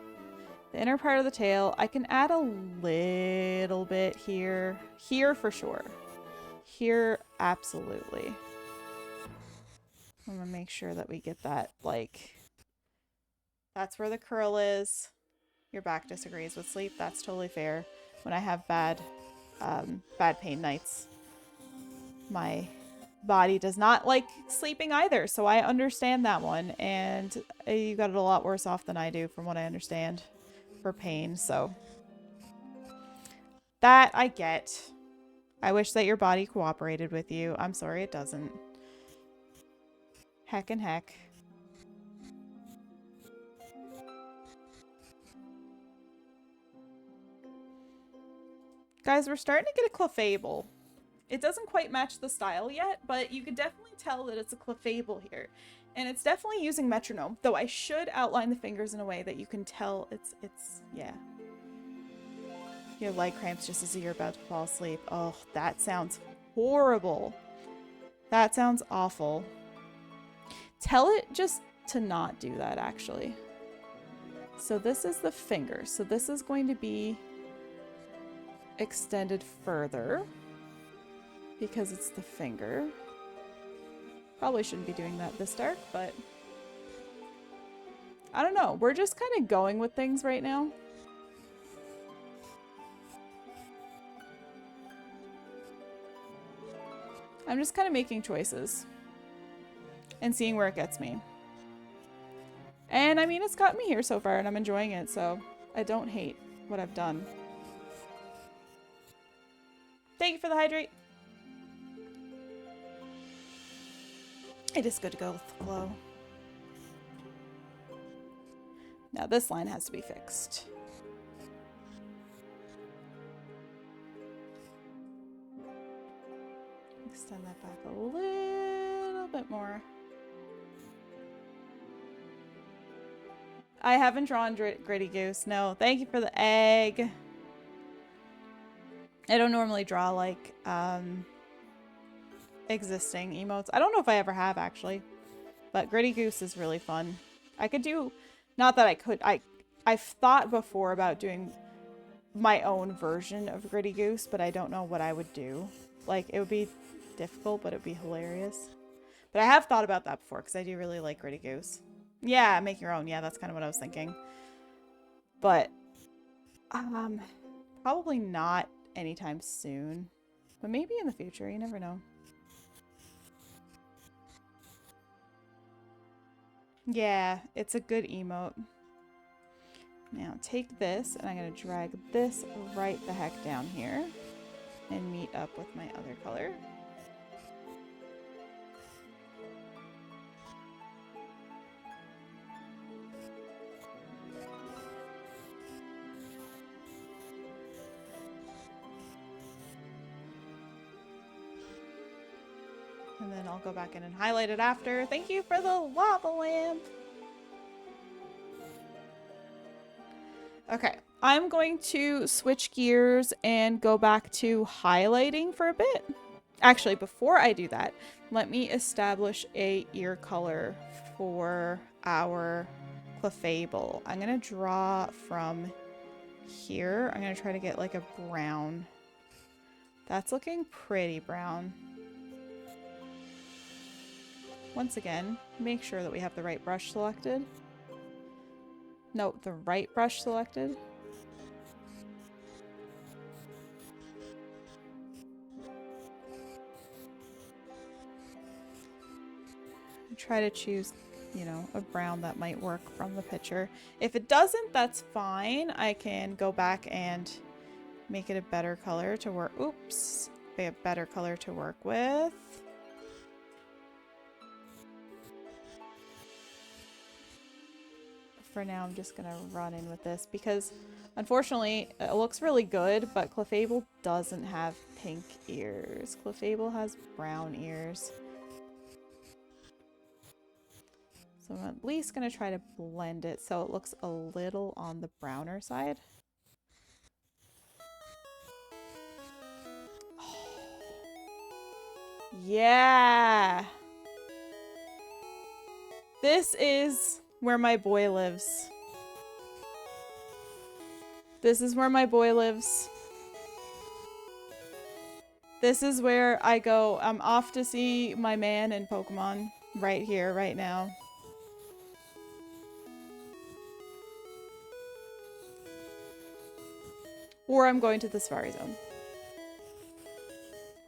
The inner part of the tail. I can add a little bit here. Here for sure. Here, absolutely. I'm gonna make sure that we get that, like, that's where the curl is. Your back disagrees with sleep. That's totally fair. When I have bad pain nights, my body does not like sleeping either. So I understand that one. And you got it a lot worse off than I do from what I understand for pain. So that I get. I wish that your body cooperated with you. I'm sorry it doesn't. Heck and heck. Guys, we're starting to get a Clefable. It doesn't quite match the style yet, but you can definitely tell that it's a Clefable here. And it's definitely using metronome, though I should outline the fingers in a way that you can tell it's yeah. Your leg cramps just as you're about to fall asleep. Oh, that sounds horrible. That sounds awful. Tell it just to not do that, actually. So this is the finger. So this is going to be extended further because it's the finger. Probably shouldn't be doing that this dark, but I don't know. We're just kind of going with things right now. I'm just kind of making choices and seeing where it gets me. And I mean, it's got me here so far and I'm enjoying it, so I don't hate what I've done. Thank you for the hydrate. It is good to go with the flow. Now this line has to be fixed. Extend that back a little bit more. I haven't drawn Gritty Goose. No, thank you for the egg. I don't normally draw like existing emotes. I don't know if I ever have actually, but Gritty Goose is really fun. I could do, not that I could, I've thought before about doing my own version of Gritty Goose, but I don't know what I would do. Like, it would be difficult, but it would be hilarious. But I have thought about that before because I do really like Gritty Goose. Yeah, make your own. Yeah, that's kind of what I was thinking. But probably not anytime soon. But maybe in the future, you never know. Yeah, it's a good emote. Now take this and I'm going to drag this right the heck down here and meet up with my other color. And then I'll go back in and highlight it after. Thank you for the lava lamp. Okay, I'm going to switch gears and go back to highlighting for a bit. Actually, before I do that, let me establish a ear color for our clefable. I'm going to draw from here. I'm going to try to get like a brown. That's looking pretty brown. Once again, make sure that we have the right brush selected. No, the right brush selected. Try to choose, you know, a brown that might work from the picture. If it doesn't, that's fine. I can go back and make it a better color to work. Oops. A better color to work with. For now, I'm just going to run in with this because unfortunately it looks really good, but Clefable doesn't have pink ears. Clefable has brown ears. So I'm at least going to try to blend it so it looks a little on the browner side. Yeah! This is where my boy lives. This is where my boy lives. This is where I go. I'm off to see my man in Pokemon right here, right now. Or I'm going to the Safari Zone.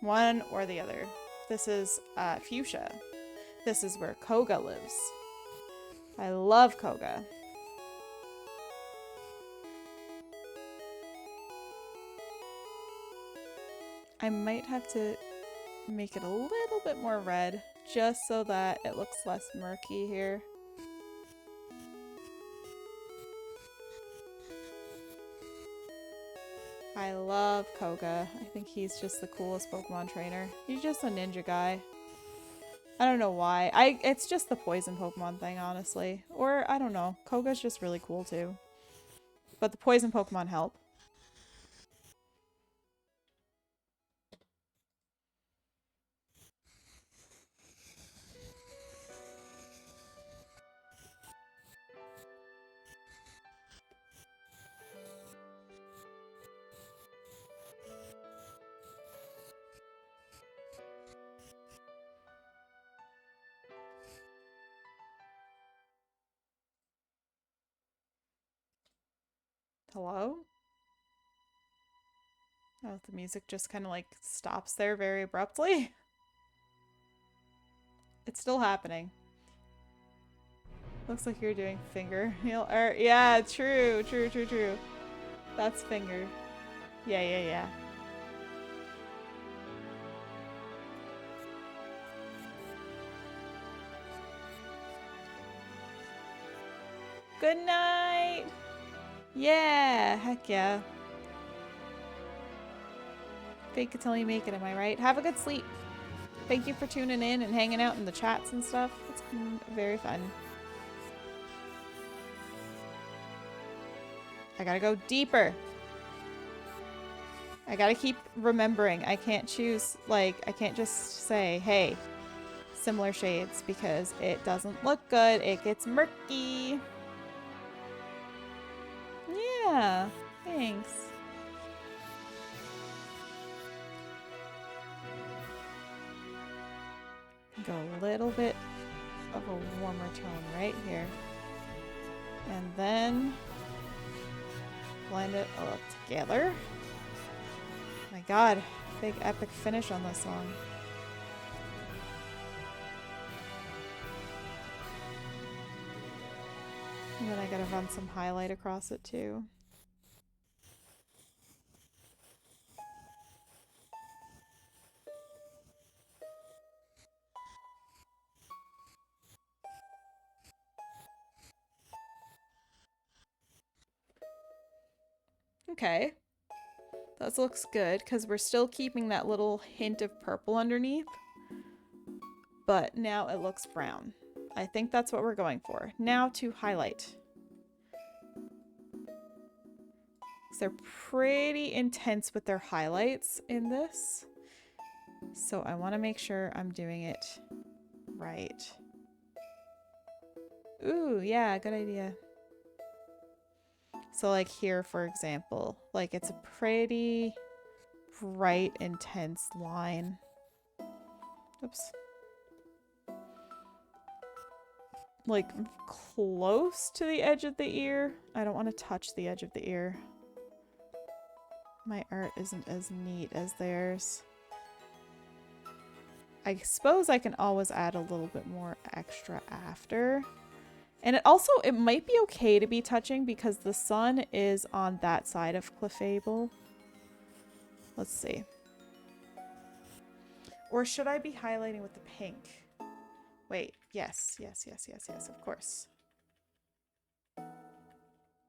One or the other. This is Fuchsia. This is where Koga lives. I love Koga. I might have to make it a little bit more red just so that it looks less murky here. I love Koga. I think he's just the coolest Pokemon trainer. He's just a ninja guy. I don't know why. It's just the poison Pokemon thing, honestly. Or, I don't know. Koga's just really cool, too. But the poison Pokemon help. Hello? Oh, the music just kind of like stops there very abruptly. It's still happening. Looks like you're doing fingernail art. Yeah, true. That's finger. Yeah. Good night. Yeah, heck yeah. Fake it till you make it, am I right? Have a good sleep. Thank you for tuning in and hanging out in the chats and stuff. It's been very fun. I gotta go deeper. I gotta keep remembering. I can't choose, like, I can't just say, hey, similar shades, because it doesn't look good. It gets murky. Yeah, thanks. Go a little bit of a warmer tone right here. And then blend it all together. My god, big epic finish on this song. And then I gotta run some highlight across it too. Okay. That looks good because we're still keeping that little hint of purple underneath. But now it looks brown. I think that's what we're going for. Now to highlight. They're pretty intense with their highlights in this. So I want to make sure I'm doing it right. Ooh, yeah, good idea. So like here, for example, like it's a pretty bright, intense line. Oops. Like close to the edge of the ear. I don't want to touch the edge of the ear. My art isn't as neat as theirs. I suppose I can always add a little bit more extra after. And it might be okay to be touching because the sun is on that side of Clefable. Let's see. Or should I be highlighting with the pink? Wait, yes, of course.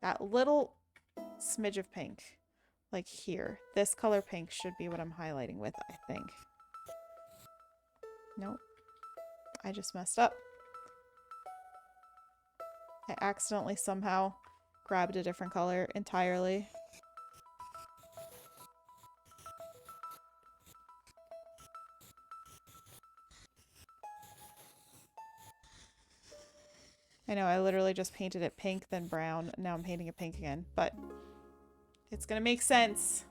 That little smidge of pink, like here. This color pink should be what I'm highlighting with, I think. Nope. I just messed up. I accidentally somehow grabbed a different color entirely. I know, I literally just painted it pink, then brown. Now I'm painting it pink again, but it's gonna make sense.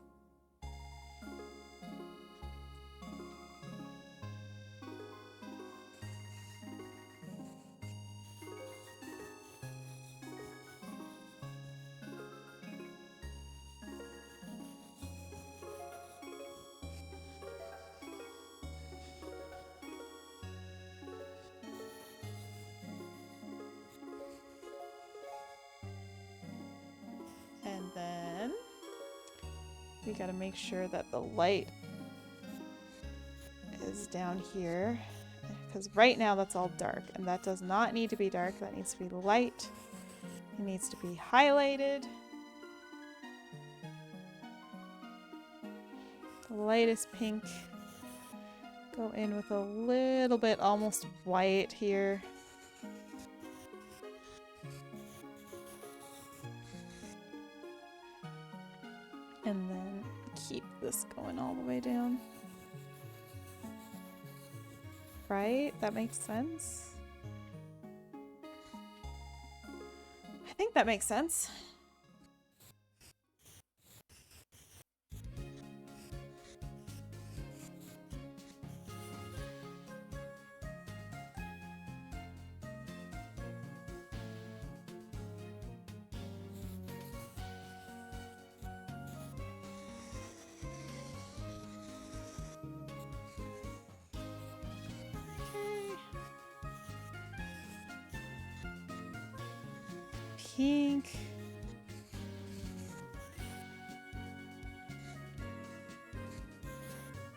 And then we gotta make sure that the light is down here, because right now that's all dark, and that does not need to be dark. That needs to be light. It needs to be highlighted. The lightest pink. Go in with a little bit almost white here. And then keep this going all the way down. Right? That makes sense. I think that makes sense. pink.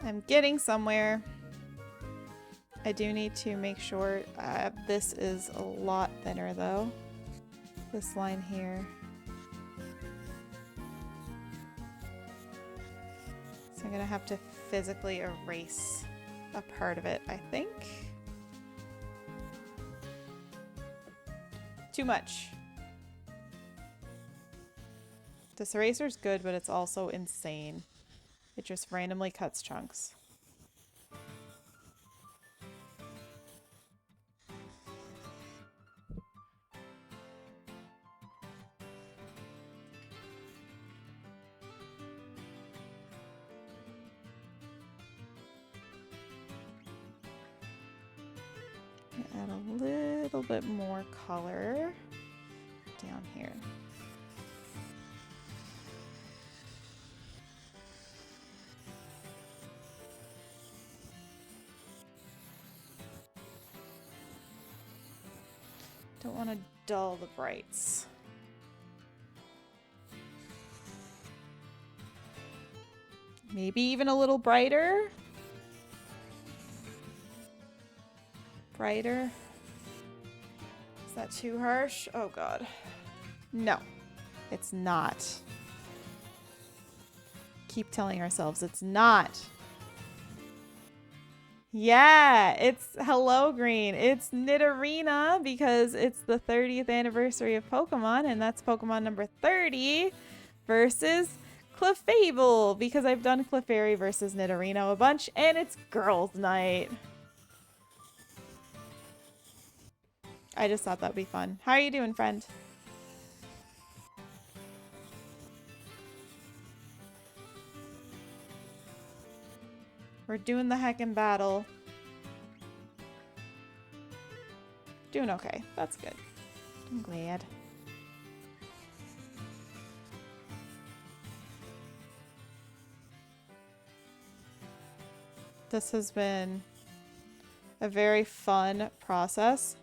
I'm getting somewhere. I do need to make sure this is a lot thinner though. This line here. So I'm gonna have to physically erase a part of it, I think. Too much. This eraser's good, but it's also insane. It just randomly cuts chunks. Add a little bit more color down here. Don't want to dull the brights. Maybe even a little brighter. Brighter. Is that too harsh? Oh God. No, it's not. Keep telling ourselves it's not. Yeah, it's Hello Green. It's Nidorina because it's the 30th anniversary of Pokemon, and that's Pokemon number 30 versus Clefable because I've done Clefairy versus Nidorino a bunch, and it's girls' night. I just thought that'd be fun. How are you doing, friend? We're doing the heckin' battle. Doing okay. That's good. I'm glad. This has been a very fun process,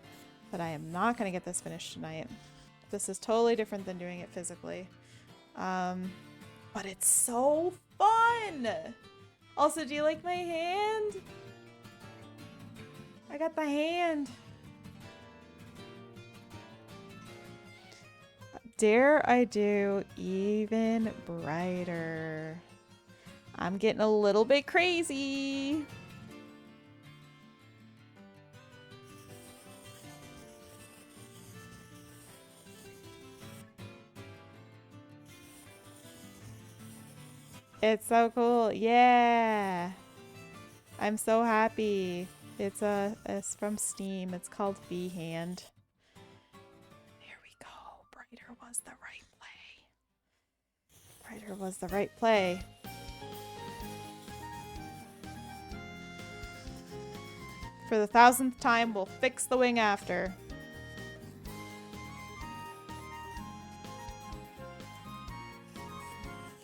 but I am not going to get this finished tonight. This is totally different than doing it physically. But it's so fun! Also, do you like my hand? I got the hand. Dare I do even brighter? I'm getting a little bit crazy. It's so cool. Yeah. I'm so happy. It's from Steam. It's called V-Hand. There we go. Brighter was the right play. Brighter was the right play. For the 1000th time, we'll fix the wing after.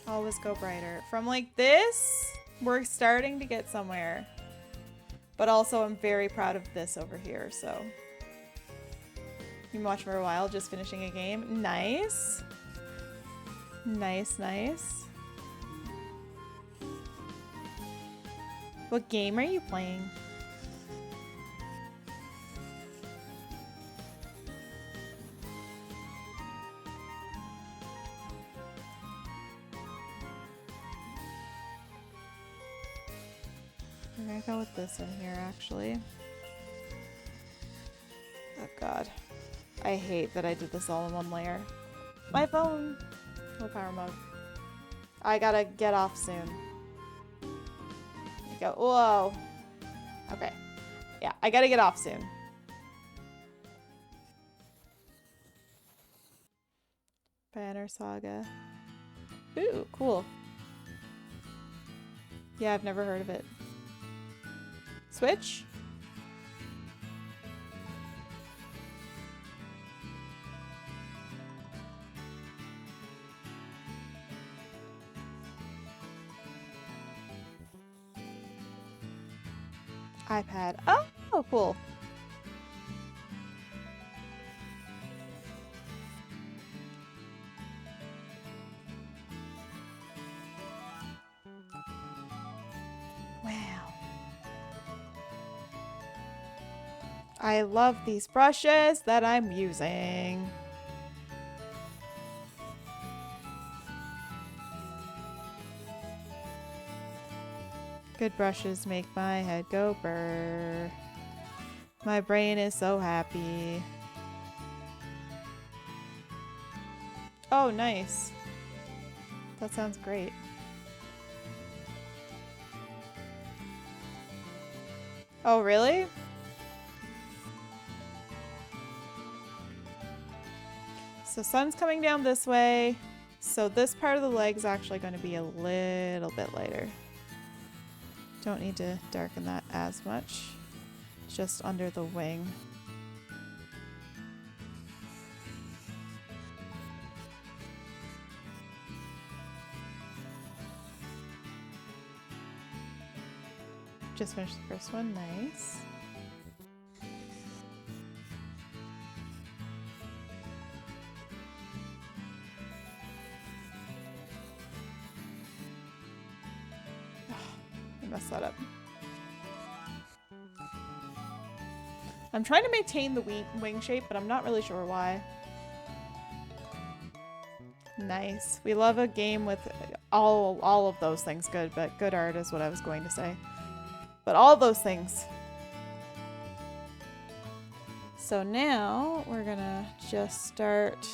Always go brighter. From like this, we're starting to get somewhere. But also, I'm very proud of this over here, so. You can watch for a while, just finishing a game. Nice. Nice, nice. What game are you playing? I'm gonna go with this in here, actually. Oh god. I hate that I did this all in one layer. My phone! Low power mode. I gotta get off soon. There you go. Whoa! Okay. Yeah, I gotta get off soon. Banner Saga. Ooh, cool. Yeah, I've never heard of it. Switch? iPad. Oh, cool. I love these brushes that I'm using. Good brushes make my head go burr. My brain is so happy. Oh, nice. That sounds great. Oh, really? So sun's coming down this way. So this part of the leg's actually going to be a little bit lighter. Don't need to darken that as much. Just under the wing. Just finished the first one. Nice. I messed that up. I'm trying to maintain the wing shape, but I'm not really sure why. Nice. We love a game with all of those things good, but good art is what I was going to say. But all those things. So now we're gonna just start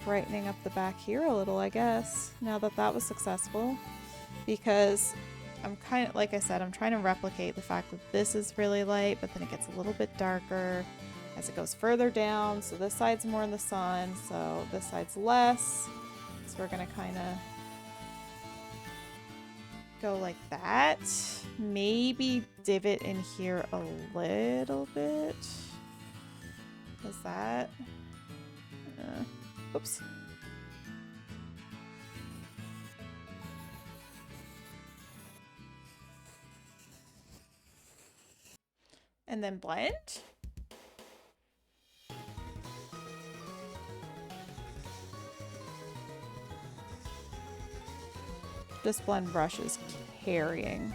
brightening up the back here a little, I guess, now that that was successful. Because I'm kind of, like I said, I'm trying to replicate the fact that this is really light, but then it gets a little bit darker as it goes further down. So this side's more in the sun, so this side's less. So we're gonna kind of go like that. Maybe divot in here a little bit. Is that? Oops. And then blend. This blend brush is carrying.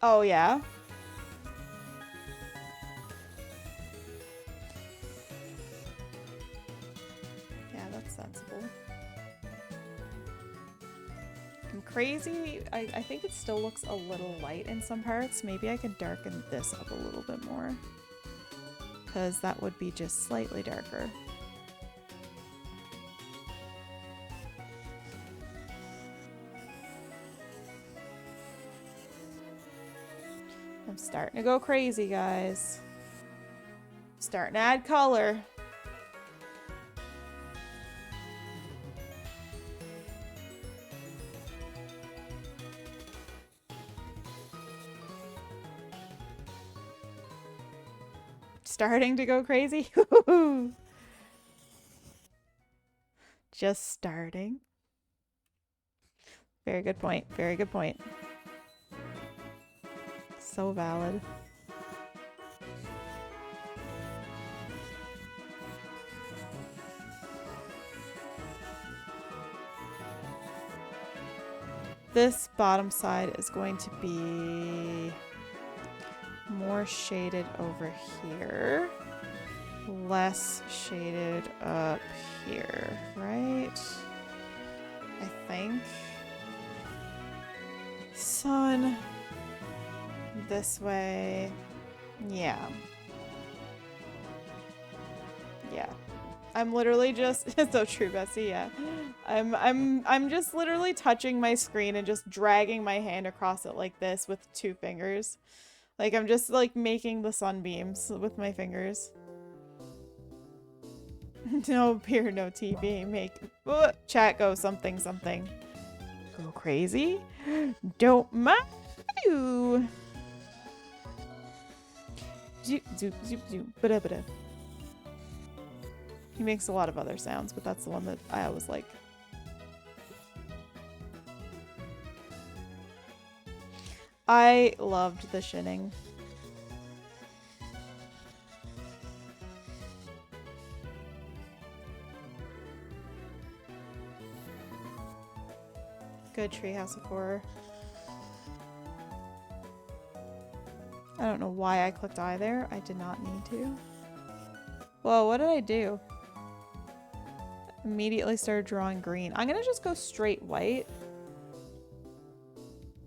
Oh, yeah? Yeah, that's sensible. I'm crazy. I think it still looks a little light in some parts. Maybe I can darken this up a little bit more, because that would be just slightly darker. I'm starting to go crazy, guys. Starting to add color. Starting to go crazy. Just starting. Very good point. Very good point. So valid. This bottom side is going to be more shaded over here, less shaded up here, right? I think. Sun this way. Yeah. Yeah. I'm literally just it's so true, Bessie, yeah. I'm just literally touching my screen and just dragging my hand across it like this with 2 fingers. Like I'm just like making the sunbeams with my fingers. No beer, no TV. Make chat go something something. Go crazy? Don't mind you. Zoop zoop zoop zoop. Bada bada. He makes a lot of other sounds, but that's the one that I always like. I loved the shinning. Good Treehouse of Horror. I don't know why I clicked I there. I did not need to. Whoa, what did I do? Immediately started drawing green. I'm gonna just go straight white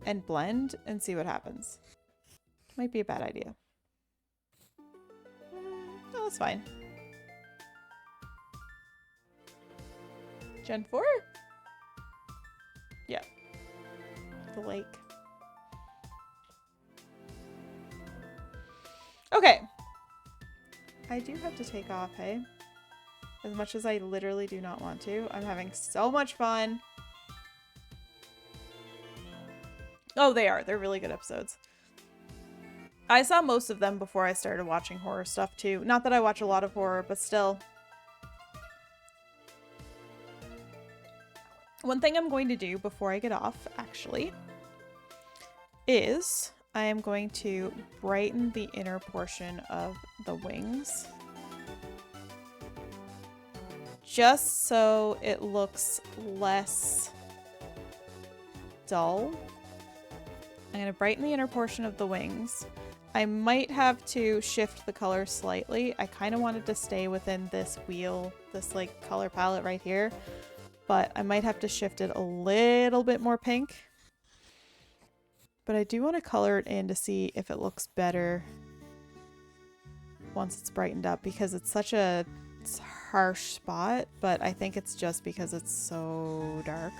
and blend and see what happens. Might be a bad idea. No, that's fine. Gen 4? Yeah. The lake. Okay. I do have to take off, hey? As much as I literally do not want to. I'm having so much fun. Oh, they are. They're really good episodes. I saw most of them before I started watching horror stuff too. Not that I watch a lot of horror, but still. One thing I'm going to do before I get off, actually, is I am going to brighten the inner portion of the wings. Just so it looks less dull. I'm going to brighten the inner portion of the wings. I might have to shift the color slightly. I kind of wanted to stay within this wheel, this like color palette right here, but I might have to shift it a little bit more pink. But I do want to color it in to see if it looks better once it's brightened up, because it's such a harsh spot, but I think it's just because it's so dark.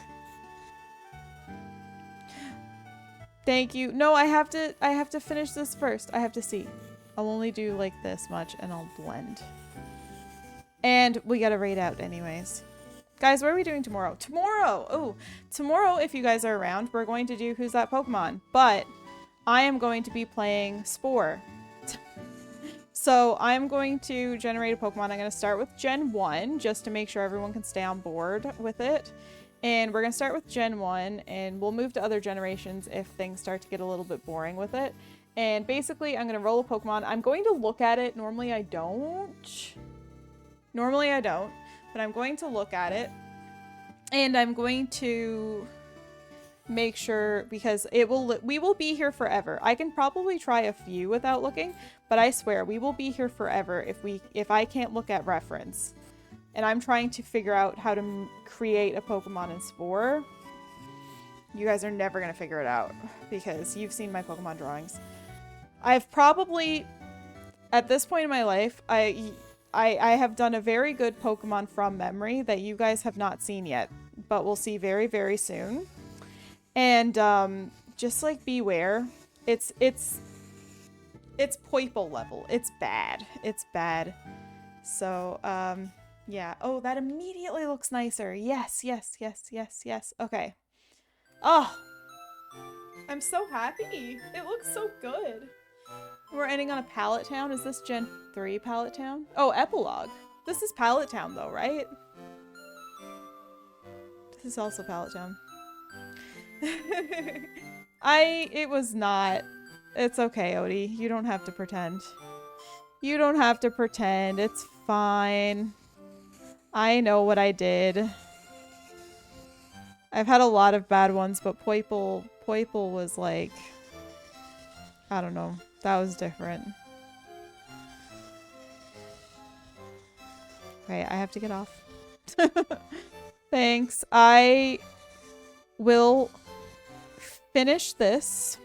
Thank you. No, I have to finish this first. I have to see. I'll only do like this much and I'll blend. And we gotta raid out anyways. Guys, what are we doing tomorrow? Tomorrow, if you guys are around, we're going to do Who's That Pokemon? But I am going to be playing Spore. So I'm going to generate a Pokemon. I'm going to start with Gen 1 just to make sure everyone can stay on board with it. And we're going to start with Gen 1 and we'll move to other generations if things start to get a little bit boring with it. And basically, I'm going to roll a Pokemon. I'm going to look at it. Normally I don't, but I'm going to look at it. And I'm going to make sure, because we will be here forever. I can probably try a few without looking, but I swear we will be here forever if I can't look at reference. And I'm trying to figure out how to create a Pokemon in Spore. You guys are never going to figure it out because you've seen my Pokemon drawings. I've probably, at this point in my life, I have done a very good Pokemon from memory that you guys have not seen yet, but we'll see very, very soon. And just like beware, it's Poiple level. It's bad. It's bad. So, yeah. Oh, that immediately looks nicer. Yes, yes, yes, yes, yes. Okay. Oh, I'm so happy. It looks so good. We're ending on a Pallet Town. Is this Gen 3 Pallet Town? Oh, Epilogue. This is Pallet Town though, right? This is also Pallet Town. It was not. It's okay, Odie. You don't have to pretend. You don't have to pretend. It's fine. I know what I did. I've had a lot of bad ones, but Poiple was like, I don't know. That was different. Okay, I have to get off. Thanks. I will finish this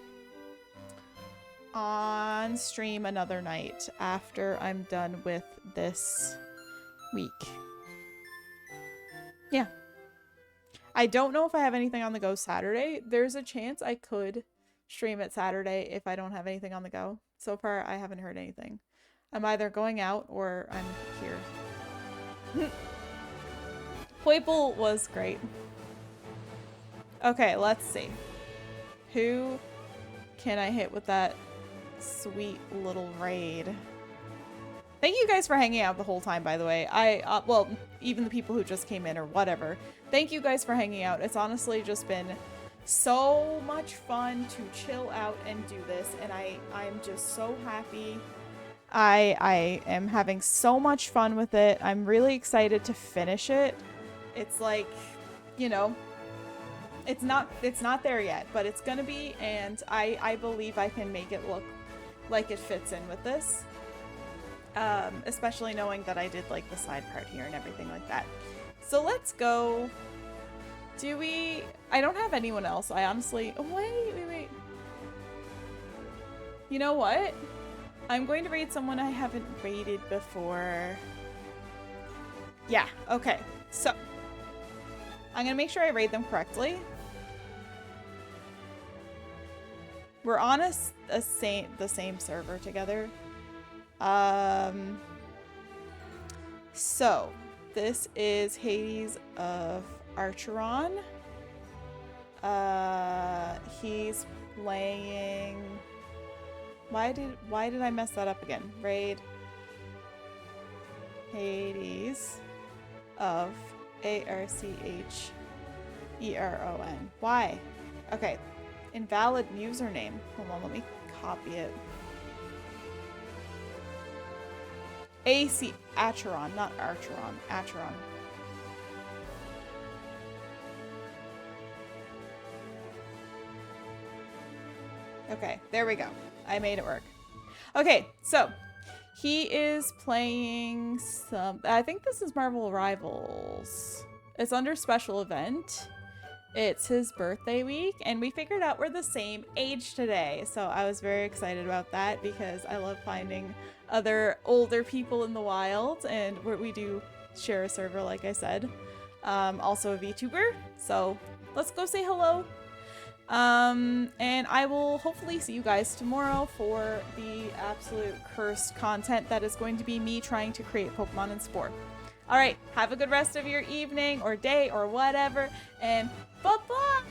on stream another night after I'm done with this week. Yeah. I don't know if I have anything on the go Saturday. There's a chance I could stream it Saturday if I don't have anything on the go. So far, I haven't heard anything. I'm either going out or I'm here. Poiple was great. Okay, let's see. Who can I hit with that sweet little raid? Thank you guys for hanging out the whole time, by the way. Well, even the people who just came in or whatever. Thank you guys for hanging out. It's honestly just been so much fun to chill out and do this, and I'm just so happy. I am having so much fun with it. I'm really excited to finish it. It's like, you know, It's not there yet, but it's gonna be, and I believe I can make it look like it fits in with this. Especially knowing that I did like the side part here and everything like that. So let's go. Do we? I don't have anyone else. I honestly. Oh, wait. You know what? I'm going to raid someone I haven't raided before. Yeah. Okay. So I'm gonna make sure I raid them correctly. We're on the same server together. So this is Hades of Archeron. He's playing. Why did I mess that up again? Raid Hades of Archeron. Why? Okay. Invalid username. Hold on, let me copy it. AC Acheron, not Archeron. Acheron. Okay, there we go. I made it work. Okay, so he is playing some. I think this is Marvel Rivals. It's under special event. It's his birthday week, and we figured out we're the same age today. So I was very excited about that because I love finding other older people in the wild, and we do share a server, like I said. Also a VTuber, so let's go say hello. And I will hopefully see you guys tomorrow for the absolute cursed content that is going to be me trying to create Pokemon in Spore. All right, have a good rest of your evening or day or whatever, and bye-bye!